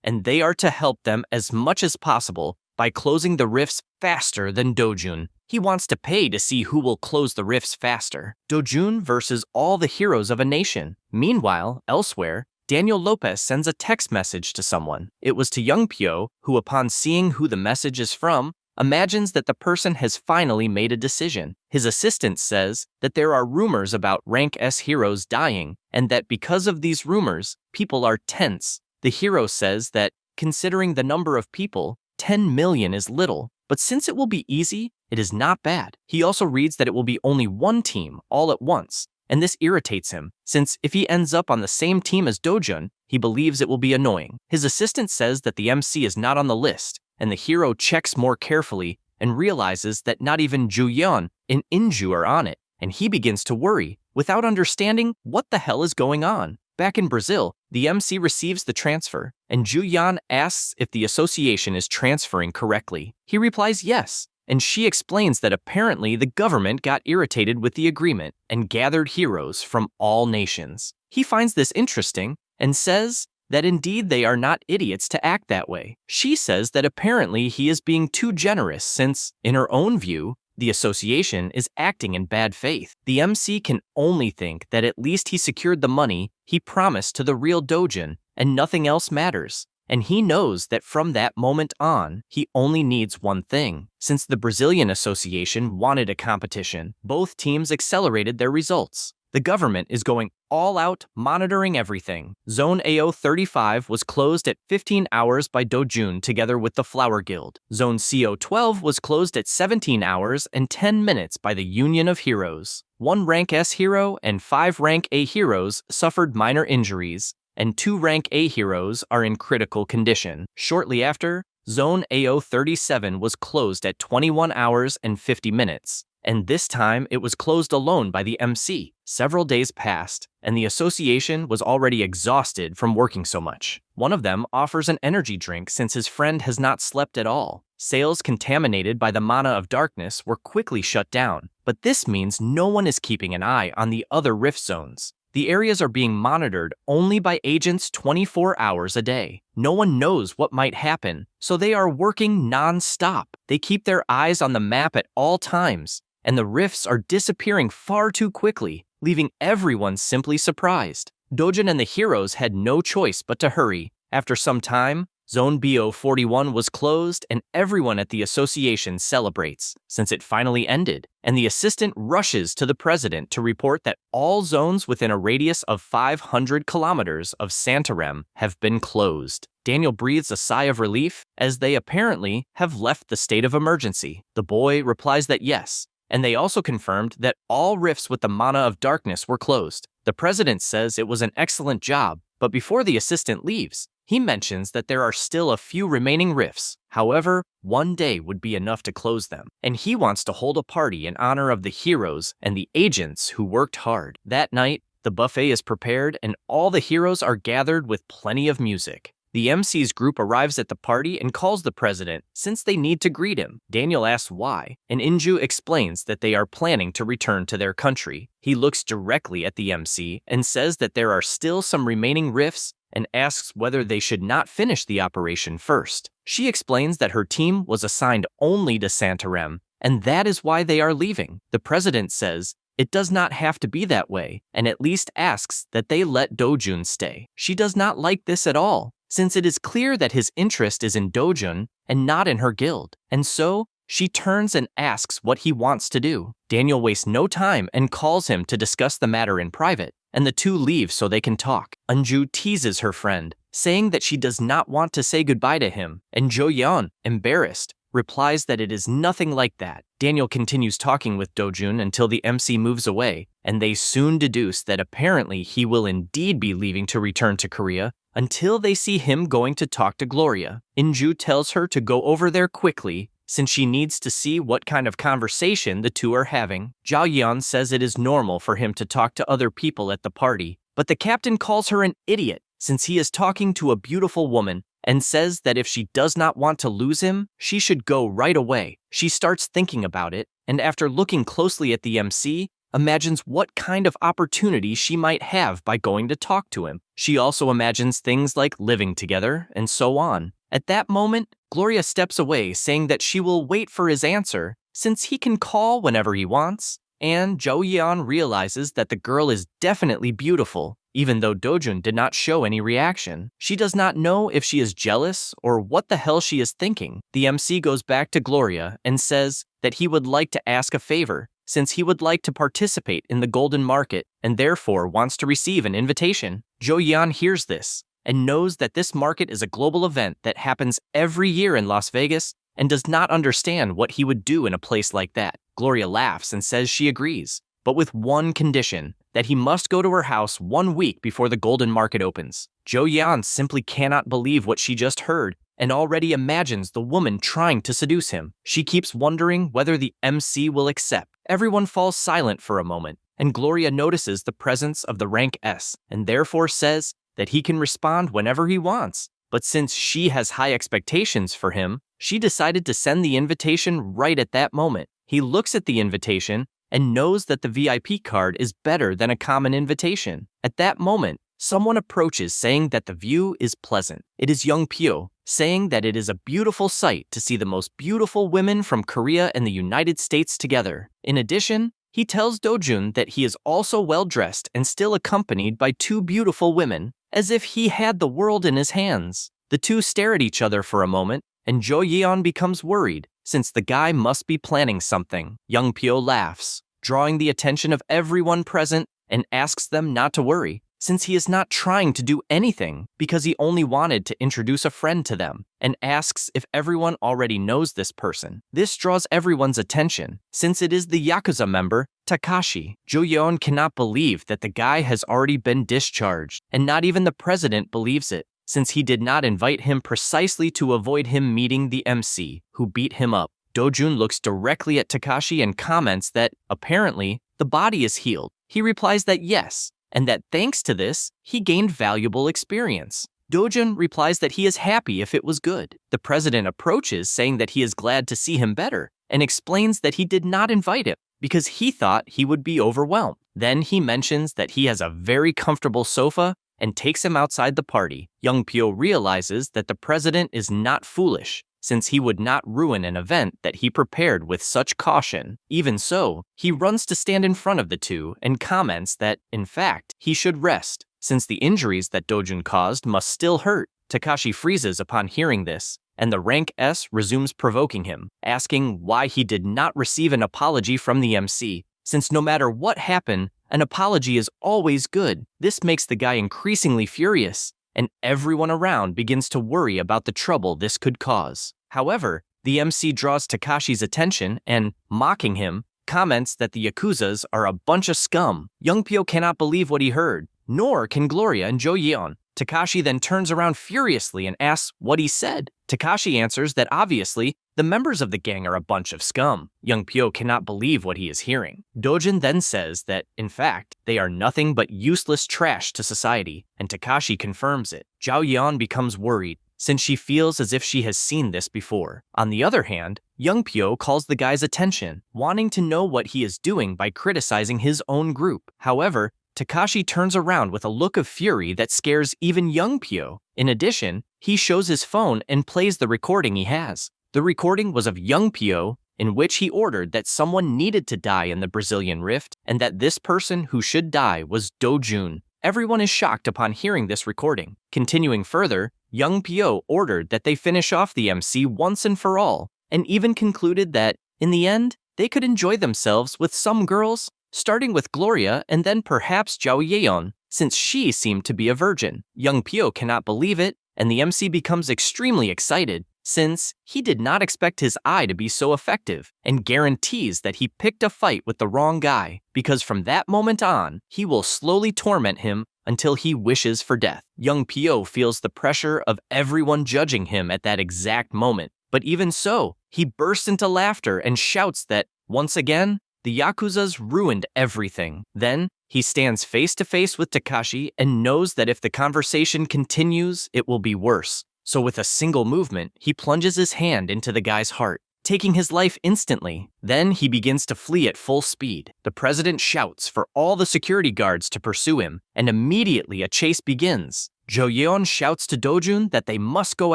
Speaker 1: and they are to help them as much as possible by closing the rifts faster than Dojun. He wants to pay to see who will close the rifts faster. Dojun versus all the heroes of a nation. Meanwhile, elsewhere, Daniel Lopez sends a text message to someone. It was to Young Pyo, who upon seeing who the message is from, imagines that the person has finally made a decision. His assistant says that there are rumors about Rank S heroes dying, and that because of these rumors, people are tense. The hero says that, considering the number of people, 10 million is little, but since it will be easy, it is not bad. He also reads that it will be only one team all at once, and this irritates him, since if he ends up on the same team as Dojun, he believes it will be annoying. His assistant says that the MC is not on the list, and the hero checks more carefully and realizes that not even Juyeon and Inju are on it, and he begins to worry, without understanding what the hell is going on. Back in Brazil, the MC receives the transfer, and Juyeon asks if the association is transferring correctly. He replies yes, and she explains that apparently the government got irritated with the agreement and gathered heroes from all nations. He finds this interesting and says that indeed they are not idiots to act that way. She says that apparently he is being too generous since, in her own view, the association is acting in bad faith. The MC can only think that at least he secured the money he promised to the real Dojun, and nothing else matters. And he knows that from that moment on, he only needs one thing. Since the Brazilian Association wanted a competition, both teams accelerated their results. The government is going all out, monitoring everything. Zone AO35 was closed at 15 hours by Dojun together with the Flower Guild. Zone CO12 was closed at 17 hours and 10 minutes by the Union of Heroes. 1 Rank S hero and 5 Rank A heroes suffered minor injuries, and 2 Rank A heroes are in critical condition. Shortly after, Zone AO37 was closed at 21 hours and 50 minutes. And this time it was closed alone by the MC. Several days passed, and the association was already exhausted from working so much. One of them offers an energy drink since his friend has not slept at all. Sales contaminated by the mana of darkness were quickly shut down, but this means no one is keeping an eye on the other rift zones. The areas are being monitored only by agents 24 hours a day. No one knows what might happen, so they are working non-stop. They keep their eyes on the map at all times, and the rifts are disappearing far too quickly, leaving everyone simply surprised. Dojun and the heroes had no choice but to hurry. After some time, Zone BO41 was closed and everyone at the association celebrates, since it finally ended, and the assistant rushes to the president to report that all zones within a radius of 500 kilometers of Santarem have been closed. Daniel breathes a sigh of relief, as they apparently have left the state of emergency. The boy replies that yes, and they also confirmed that all rifts with the mana of darkness were closed. The president says it was an excellent job, but before the assistant leaves, He mentions that there are still a few remaining rifts. However, one day would be enough to close them, and he wants to hold a party in honor of the heroes and the agents who worked hard. That night, the buffet is prepared and all the heroes are gathered with plenty of music. The MC's group arrives at the party and calls the president since they need to greet him. Daniel asks why, and Inju explains that they are planning to return to their country. He looks directly at the MC and says that there are still some remaining rifts and asks whether they should not finish the operation first. She explains that her team was assigned only to Santarem, and that is why they are leaving. The president says it does not have to be that way, and at least asks that they let Dojun stay. She does not like this at all, since it is clear that his interest is in Dojun and not in her guild, and so she turns and asks what he wants to do. Daniel wastes no time and calls him to discuss the matter in private, and the two leave so they can talk. Anju teases her friend, saying that she does not want to say goodbye to him, and Jo Yeon, embarrassed, replies that it is nothing like that. Daniel continues talking with Dojun until the MC moves away, and they soon deduce that apparently he will indeed be leaving to return to Korea, until they see him going to talk to Gloria. Inju tells her to go over there quickly, since she needs to see what kind of conversation the two are having. Jao Yeon says it is normal for him to talk to other people at the party, but the captain calls her an idiot, since he is talking to a beautiful woman, and says that if she does not want to lose him, she should go right away. She starts thinking about it, and after looking closely at the MC, imagines what kind of opportunity she might have by going to talk to him. She also imagines things like living together and so on. At that moment, Gloria steps away, saying that she will wait for his answer since he can call whenever he wants, and Jo Yeon realizes that the girl is definitely beautiful, even though Dojun did not show any reaction. She does not know if she is jealous or what the hell she is thinking. The MC goes back to Gloria and says that he would like to ask a favor, since he would like to participate in the golden market and therefore wants to receive an invitation. Jo Yeon hears this and knows that this market is a global event that happens every year in Las Vegas and does not understand what he would do in a place like that. Gloria laughs and says she agrees, but with one condition, that he must go to her house 1 week before the golden market opens. Jo Yeon simply cannot believe what she just heard and already imagines the woman trying to seduce him. She keeps wondering whether the MC will accept. Everyone falls silent for a moment, and Gloria notices the presence of the rank S and therefore says that he can respond whenever he wants. But since she has high expectations for him, she decided to send the invitation right at that moment. He looks at the invitation and knows that the VIP card is better than a common invitation. At that moment, someone approaches saying that the view is pleasant. It is Young Pyo, saying that it is a beautiful sight to see the most beautiful women from Korea and the United States together. In addition, he tells Dojun that he is also well-dressed and still accompanied by 2 beautiful women, as if he had the world in his hands. The two stare at each other for a moment, and Jo Yeon becomes worried, since the guy must be planning something. Young Pyo laughs, drawing the attention of everyone present, and asks them not to worry, since he is not trying to do anything because he only wanted to introduce a friend to them, and asks if everyone already knows this person. This draws everyone's attention, since it is the Yakuza member, Takashi. Jo Yeon cannot believe that the guy has already been discharged, and not even the president believes it, since he did not invite him precisely to avoid him meeting the MC, who beat him up. Dojun looks directly at Takashi and comments that, apparently, the body is healed. He replies that yes, and that thanks to this, he gained valuable experience. Dojun replies that he is happy if it was good. The president approaches, saying that he is glad to see him better, and explains that he did not invite him because he thought he would be overwhelmed. Then he mentions that he has a very comfortable sofa and takes him outside the party. Young Pyo realizes that the president is not foolish, since he would not ruin an event that he prepared with such caution. Even so, he runs to stand in front of the two and comments that, in fact, he should rest, since the injuries that Dojun caused must still hurt. Takashi freezes upon hearing this, and the rank S resumes provoking him, asking why he did not receive an apology from the MC, since no matter what happened, an apology is always good. This makes the guy increasingly furious, and everyone around begins to worry about the trouble this could cause. However, the MC draws Takashi's attention and, mocking him, comments that the Yakuzas are a bunch of scum. Young Pyo cannot believe what he heard, nor can Gloria and Jo Yeon, Takashi then turns around furiously and asks what he said. Takashi answers that obviously, the members of the gang are a bunch of scum. Young Pyo cannot believe what he is hearing. Dojin then says that, in fact, they are nothing but useless trash to society, and Takashi confirms it. Zhao Yan becomes worried, since she feels as if she has seen this before. On the other hand, Young Pyo calls the guy's attention, wanting to know what he is doing by criticizing his own group. However, Takashi turns around with a look of fury that scares even Young Pyo. In addition, he shows his phone and plays the recording he has. The recording was of Young Pyo, in which he ordered that someone needed to die in the Brazilian Rift, and that this person who should die was Do-jun. Everyone is shocked upon hearing this recording. Continuing further, Young Pyo ordered that they finish off the MC once and for all, and even concluded that, in the end, they could enjoy themselves with some girls, starting with Gloria and then perhaps Zhao Yeon, since she seemed to be a virgin. Young Pyo cannot believe it, and the MC becomes extremely excited, since he did not expect his eye to be so effective, and guarantees that he picked a fight with the wrong guy, because from that moment on, he will slowly torment him until he wishes for death. Young Pyo feels the pressure of everyone judging him at that exact moment, but even so, he bursts into laughter and shouts that, once again, the Yakuza's ruined everything. Then, he stands face to face with Takashi and knows that if the conversation continues, it will be worse. So with a single movement, he plunges his hand into the guy's heart, taking his life instantly. Then he begins to flee at full speed. The president shouts for all the security guards to pursue him, and immediately a chase begins. Jo Yeon shouts to Dojun that they must go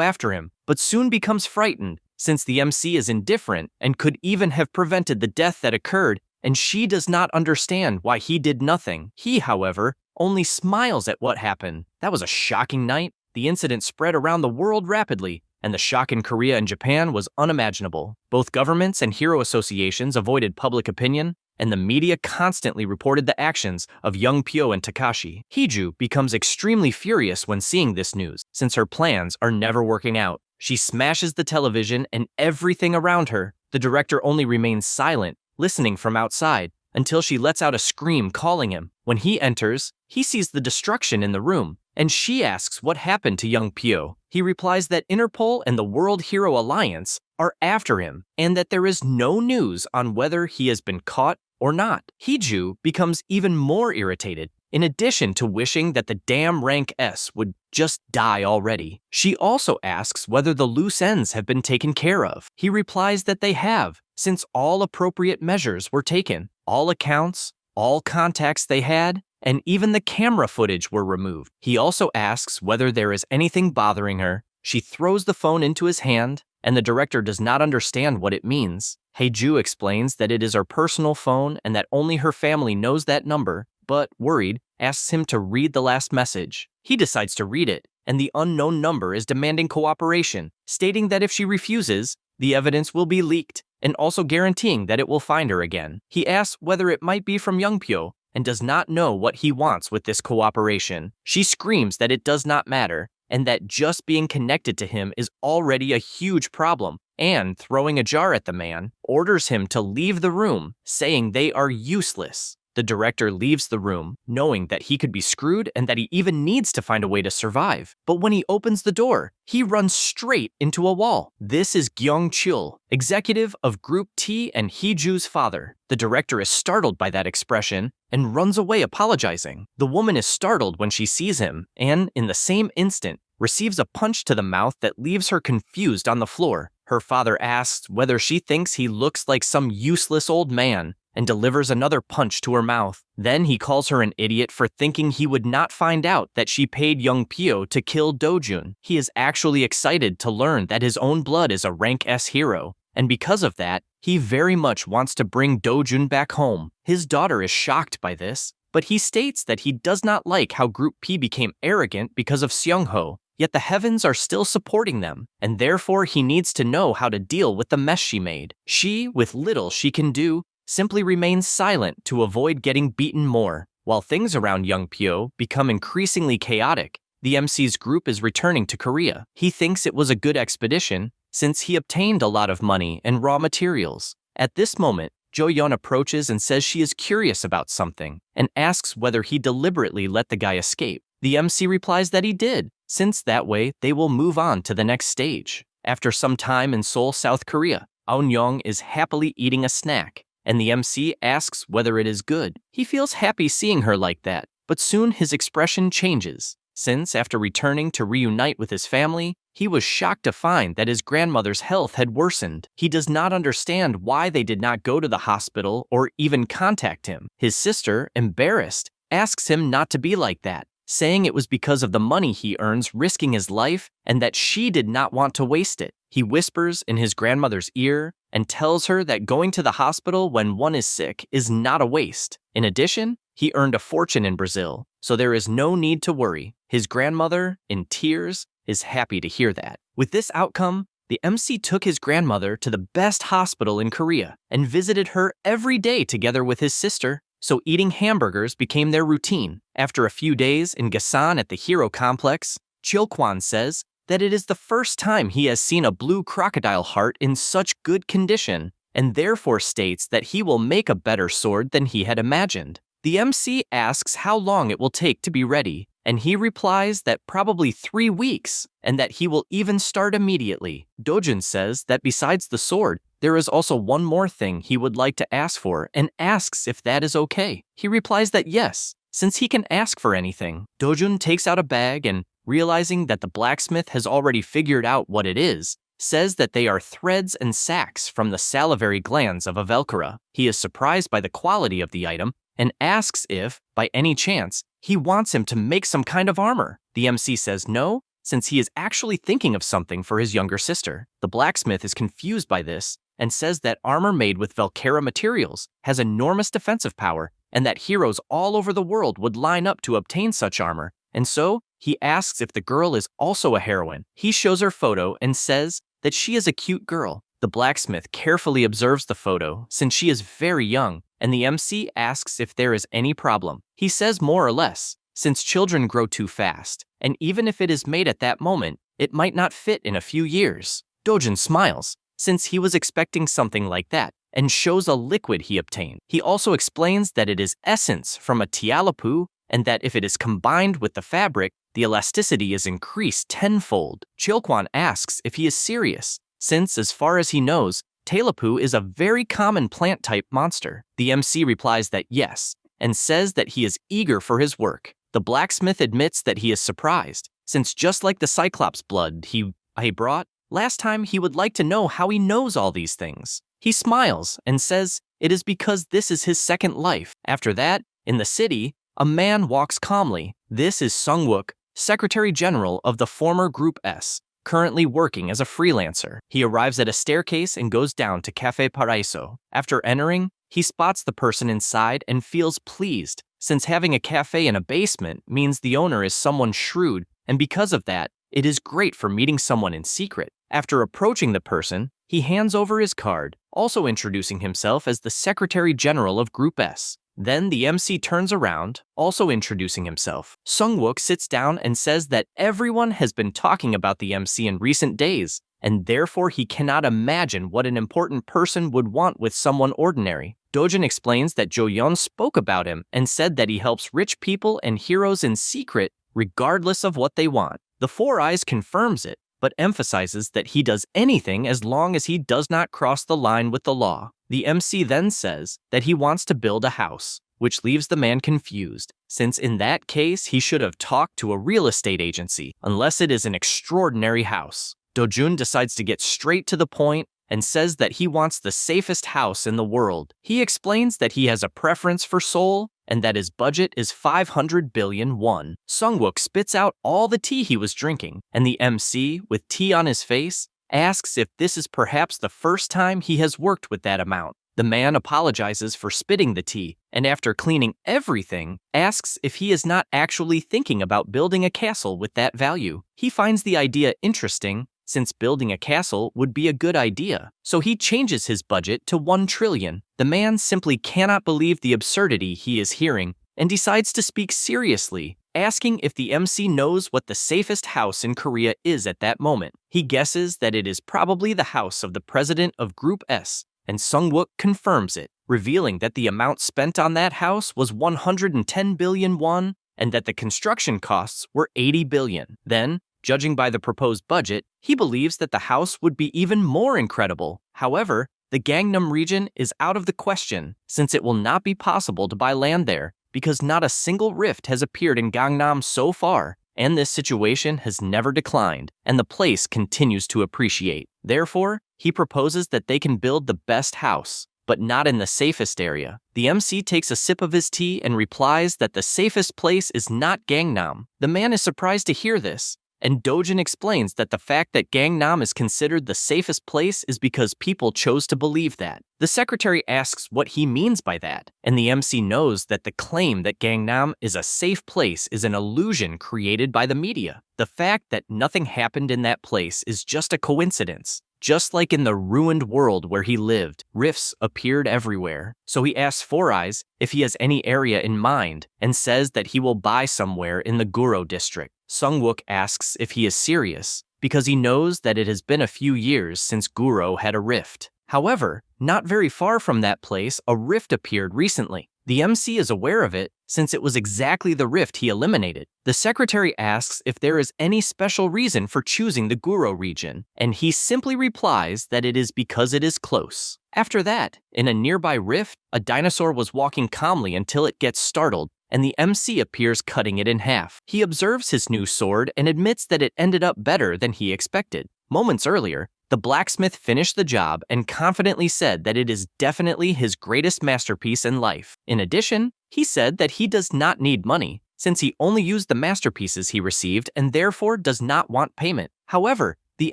Speaker 1: after him, but soon becomes frightened, since the MC is indifferent and could even have prevented the death that occurred, and she does not understand why he did nothing. He, however, only smiles at what happened. That was a shocking night. The incident spread around the world rapidly, and the shock in Korea and Japan was unimaginable. Both governments and hero associations avoided public opinion, and the media constantly reported the actions of Young Pyo and Takashi. Hiju becomes extremely furious when seeing this news, since her plans are never working out. She smashes the television and everything around her. The director only remains silent, listening from outside, until she lets out a scream calling him. When he enters, he sees the destruction in the room, and she asks what happened to Young Pyo. He replies that Interpol and the World Hero Alliance are after him, and that there is no news on whether he has been caught or not. Hiju becomes even more irritated, in addition to wishing that the damn rank S would just die already. She also asks whether the loose ends have been taken care of. He replies that they have, since all appropriate measures were taken. All accounts, all contacts they had, and even the camera footage were removed. He also asks whether there is anything bothering her. She throws the phone into his hand, and the director does not understand what it means. Haeju explains that it is her personal phone and that only her family knows that number, but, worried, asks him to read the last message. He decides to read it, and the unknown number is demanding cooperation, stating that if she refuses, the evidence will be leaked, and also guaranteeing that it will find her again. He asks whether it might be from Young Pyo, and does not know what he wants with this cooperation. She screams that it does not matter, and that just being connected to him is already a huge problem, and, throwing a jar at the man, orders him to leave the room, saying they are useless. The director leaves the room, knowing that he could be screwed and that he even needs to find a way to survive. But when he opens the door, he runs straight into a wall. This is Gyeong Chul, executive of Group T and Heeju's father. The director is startled by that expression and runs away apologizing. The woman is startled when she sees him and, in the same instant, receives a punch to the mouth that leaves her confused on the floor. Her father asks whether she thinks he looks like some useless old man, and delivers another punch to her mouth. Then he calls her an idiot for thinking he would not find out that she paid Young Pyo to kill Dojun. He is actually excited to learn that his own blood is a rank S hero, and because of that, he very much wants to bring Dojun back home. His daughter is shocked by this, but he states that he does not like how Group P became arrogant because of Seung-ho, yet the heavens are still supporting them, and therefore he needs to know how to deal with the mess she made. She, with little she can do, simply remains silent to avoid getting beaten more. While things around Young Pyo become increasingly chaotic, the MC's group is returning to Korea. He thinks it was a good expedition, since he obtained a lot of money and raw materials. At this moment, Jo Yeon approaches and says she is curious about something, and asks whether he deliberately let the guy escape. The The MC replies that he did, since that way they will move on to the next stage. After some time in Seoul, South Korea, Aun-young is happily eating a snack, and the MC asks whether it is good. He feels happy seeing her like that, but soon his expression changes, since after returning to reunite with his family, he was shocked to find that his grandmother's health had worsened. He does not understand why they did not go to the hospital or even contact him. His sister, embarrassed, asks him not to be like that, saying it was because of the money he earns risking his life and that she did not want to waste it. He whispers in his grandmother's ear and tells her that going to the hospital when one is sick is not a waste. In addition, he earned a fortune in Brazil, so there is no need to worry. His grandmother, in tears, is happy to hear that. With this outcome, the MC took his grandmother to the best hospital in Korea and visited her every day together with his sister, so eating hamburgers became their routine. After a few days in Gasan at the Hero Complex, Chilkwan says that it is the first time he has seen a blue crocodile heart in such good condition, and therefore states that he will make a better sword than he had imagined. The MC asks how long it will take to be ready, and he replies that probably 3 weeks, and that he will even start immediately. Dojun says that besides the sword, there is also one more thing he would like to ask for and asks if that is okay. He replies that yes, since he can ask for anything. Dojun takes out a bag and, realizing that the blacksmith has already figured out what it is, says that they are threads and sacks from the salivary glands of a Valkyra. He is surprised by the quality of the item and asks if, by any chance, he wants him to make some kind of armor. The MC says no, since he is actually thinking of something for his younger sister. The blacksmith is confused by this and says that armor made with Valkyra materials has enormous defensive power and that heroes all over the world would line up to obtain such armor, and so he asks if the girl is also a heroine. He shows her photo and says that she is a cute girl. The blacksmith carefully observes the photo since she is very young, and the MC asks if there is any problem. He says more or less, since children grow too fast, and even if it is made at that moment, it might not fit in a few years. Dojun smiles, since he was expecting something like that, and shows a liquid he obtained. He also explains that it is essence from a tialapu, and that if it is combined with the fabric, the elasticity is increased tenfold. Chilkwan asks if he is serious, since as far as he knows, Tailapu is a very common plant-type monster. The MC replies that yes, and says that he is eager for his work. The blacksmith admits that he is surprised, since just like the Cyclops blood he brought, last time he would like to know how he knows all these things. He smiles and says it is because this is his second life. After that, in the city, a man walks calmly. This is Sung-wook, Secretary General of the former Group S, currently working as a freelancer. He arrives at a staircase and goes down to Café Paraiso. After entering, he spots the person inside and feels pleased, since having a cafe in a basement means the owner is someone shrewd, and because of that, it is great for meeting someone in secret. After approaching the person, he hands over his card, also introducing himself as the Secretary General of Group S. Then the MC turns around, also introducing himself. Sung-wook sits down and says that everyone has been talking about the MC in recent days, and therefore he cannot imagine what an important person would want with someone ordinary. Dojun explains that Jo-yeon spoke about him and said that he helps rich people and heroes in secret regardless of what they want. The Four Eyes confirms it, but emphasizes that he does anything as long as he does not cross the line with the law. The MC then says that he wants to build a house, which leaves the man confused, since in that case he should have talked to a real estate agency, unless it is an extraordinary house. Dojun decides to get straight to the point and says that he wants the safest house in the world. He explains that he has a preference for Seoul and that his budget is 500 billion won. Sung-wook spits out all the tea he was drinking, and the MC, with tea on his face, asks if this is perhaps the first time he has worked with that amount. The man apologizes for spitting the tea, and after cleaning everything, asks if he is not actually thinking about building a castle with that value. He finds the idea interesting, since building a castle would be a good idea, so he changes his budget to 1 trillion. The man simply cannot believe the absurdity he is hearing and decides to speak seriously, asking if the MC knows what the safest house in Korea is at that moment. He guesses that it is probably the house of the president of Group S, and Sung-wook confirms it, revealing that the amount spent on that house was 110 billion won, and that the construction costs were 80 billion. Then, judging by the proposed budget, he believes that the house would be even more incredible. However, the Gangnam region is out of the question since it will not be possible to buy land there because not a single rift has appeared in Gangnam so far, and this situation has never declined, and the place continues to appreciate. Therefore, he proposes that they can build the best house, but not in the safest area. The MC takes a sip of his tea and replies that the safest place is not Gangnam. The man is surprised to hear this, and Dojun explains that the fact that Gangnam is considered the safest place is because people chose to believe that. The secretary asks what he means by that, and the MC knows that the claim that Gangnam is a safe place is an illusion created by the media. The fact that nothing happened in that place is just a coincidence. Just like in the ruined world where he lived, rifts appeared everywhere. So he asks Four Eyes if he has any area in mind and says that he will buy somewhere in the Guro district. Sungwook asks if he is serious because he knows that it has been a few years since Guro had a rift. However, not very far from that place, a rift appeared recently. The MC is aware of it since it was exactly the rift he eliminated. The secretary asks if there is any special reason for choosing the Guro region, and he simply replies that it is because it is close. After that, in a nearby rift, a dinosaur was walking calmly until it gets startled, and the MC appears cutting it in half. He observes his new sword and admits that it ended up better than he expected. Moments earlier, the blacksmith finished the job and confidently said that it is definitely his greatest masterpiece in life. In addition, he said that he does not need money, since he only used the masterpieces he received and therefore does not want payment. However, the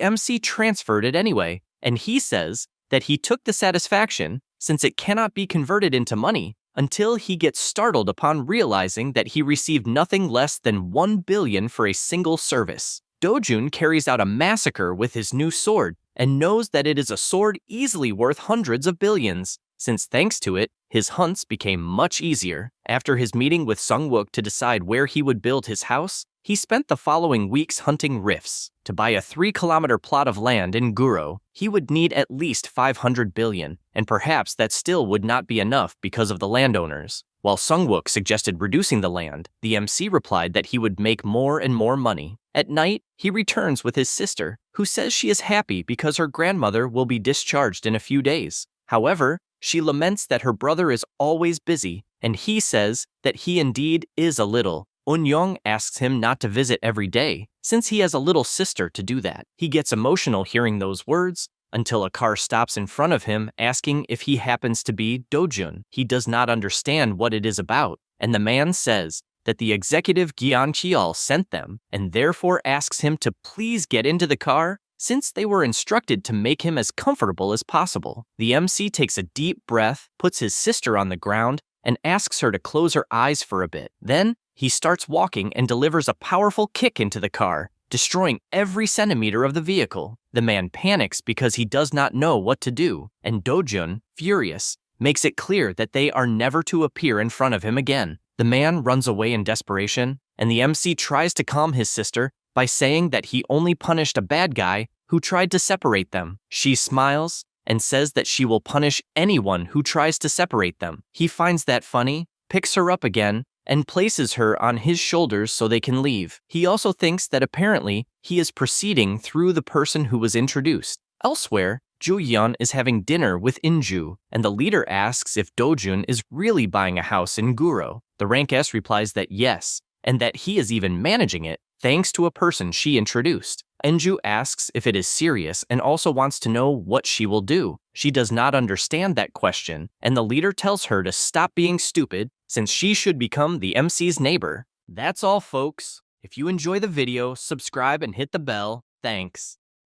Speaker 1: MC transferred it anyway, and he says that he took the satisfaction since it cannot be converted into money until he gets startled upon realizing that he received nothing less than 1 billion for a single service. Dojun carries out a massacre with his new sword and knows that it is a sword easily worth hundreds of billions, since thanks to it, his hunts became much easier. After his meeting with Sungwook to decide where he would build his house, he spent the following weeks hunting rifts. To buy a 3-kilometer plot of land in Guro, he would need at least 500 billion, and perhaps that still would not be enough because of the landowners. While Sungwook suggested reducing the land, the MC replied that he would make more and more money. At night, he returns with his sister, who says she is happy because her grandmother will be discharged in a few days. However, she laments that her brother is always busy, and he says that he indeed is a little. Eun-young asks him not to visit every day, since he has a little sister to do that. He gets emotional hearing those words, until a car stops in front of him asking if he happens to be Dojun. He does not understand what it is about, and the man says that the executive Gyeon Cheol sent them, and therefore asks him to please get into the car, since they were instructed to make him as comfortable as possible. The MC takes a deep breath, puts his sister on the ground, and asks her to close her eyes for a bit. Then, he starts walking and delivers a powerful kick into the car, destroying every centimeter of the vehicle. The man panics because he does not know what to do, and Dojun, furious, makes it clear that they are never to appear in front of him again. The man runs away in desperation, and the MC tries to calm his sister by saying that he only punished a bad guy who tried to separate them. She smiles and says that she will punish anyone who tries to separate them. He finds that funny, picks her up again, and places her on his shoulders so they can leave. He also thinks that apparently he is proceeding through the person who was introduced. Elsewhere, Ju-yeon is having dinner with Inju, and the leader asks if Dojun is really buying a house in Guro. The rank S replies that yes, and that he is even managing it, thanks to a person she introduced. Inju asks if it is serious and also wants to know what she will do. She does not understand that question, and the leader tells her to stop being stupid since she should become the MC's neighbor. That's all, folks. If you enjoy the video, subscribe and hit the bell. Thanks.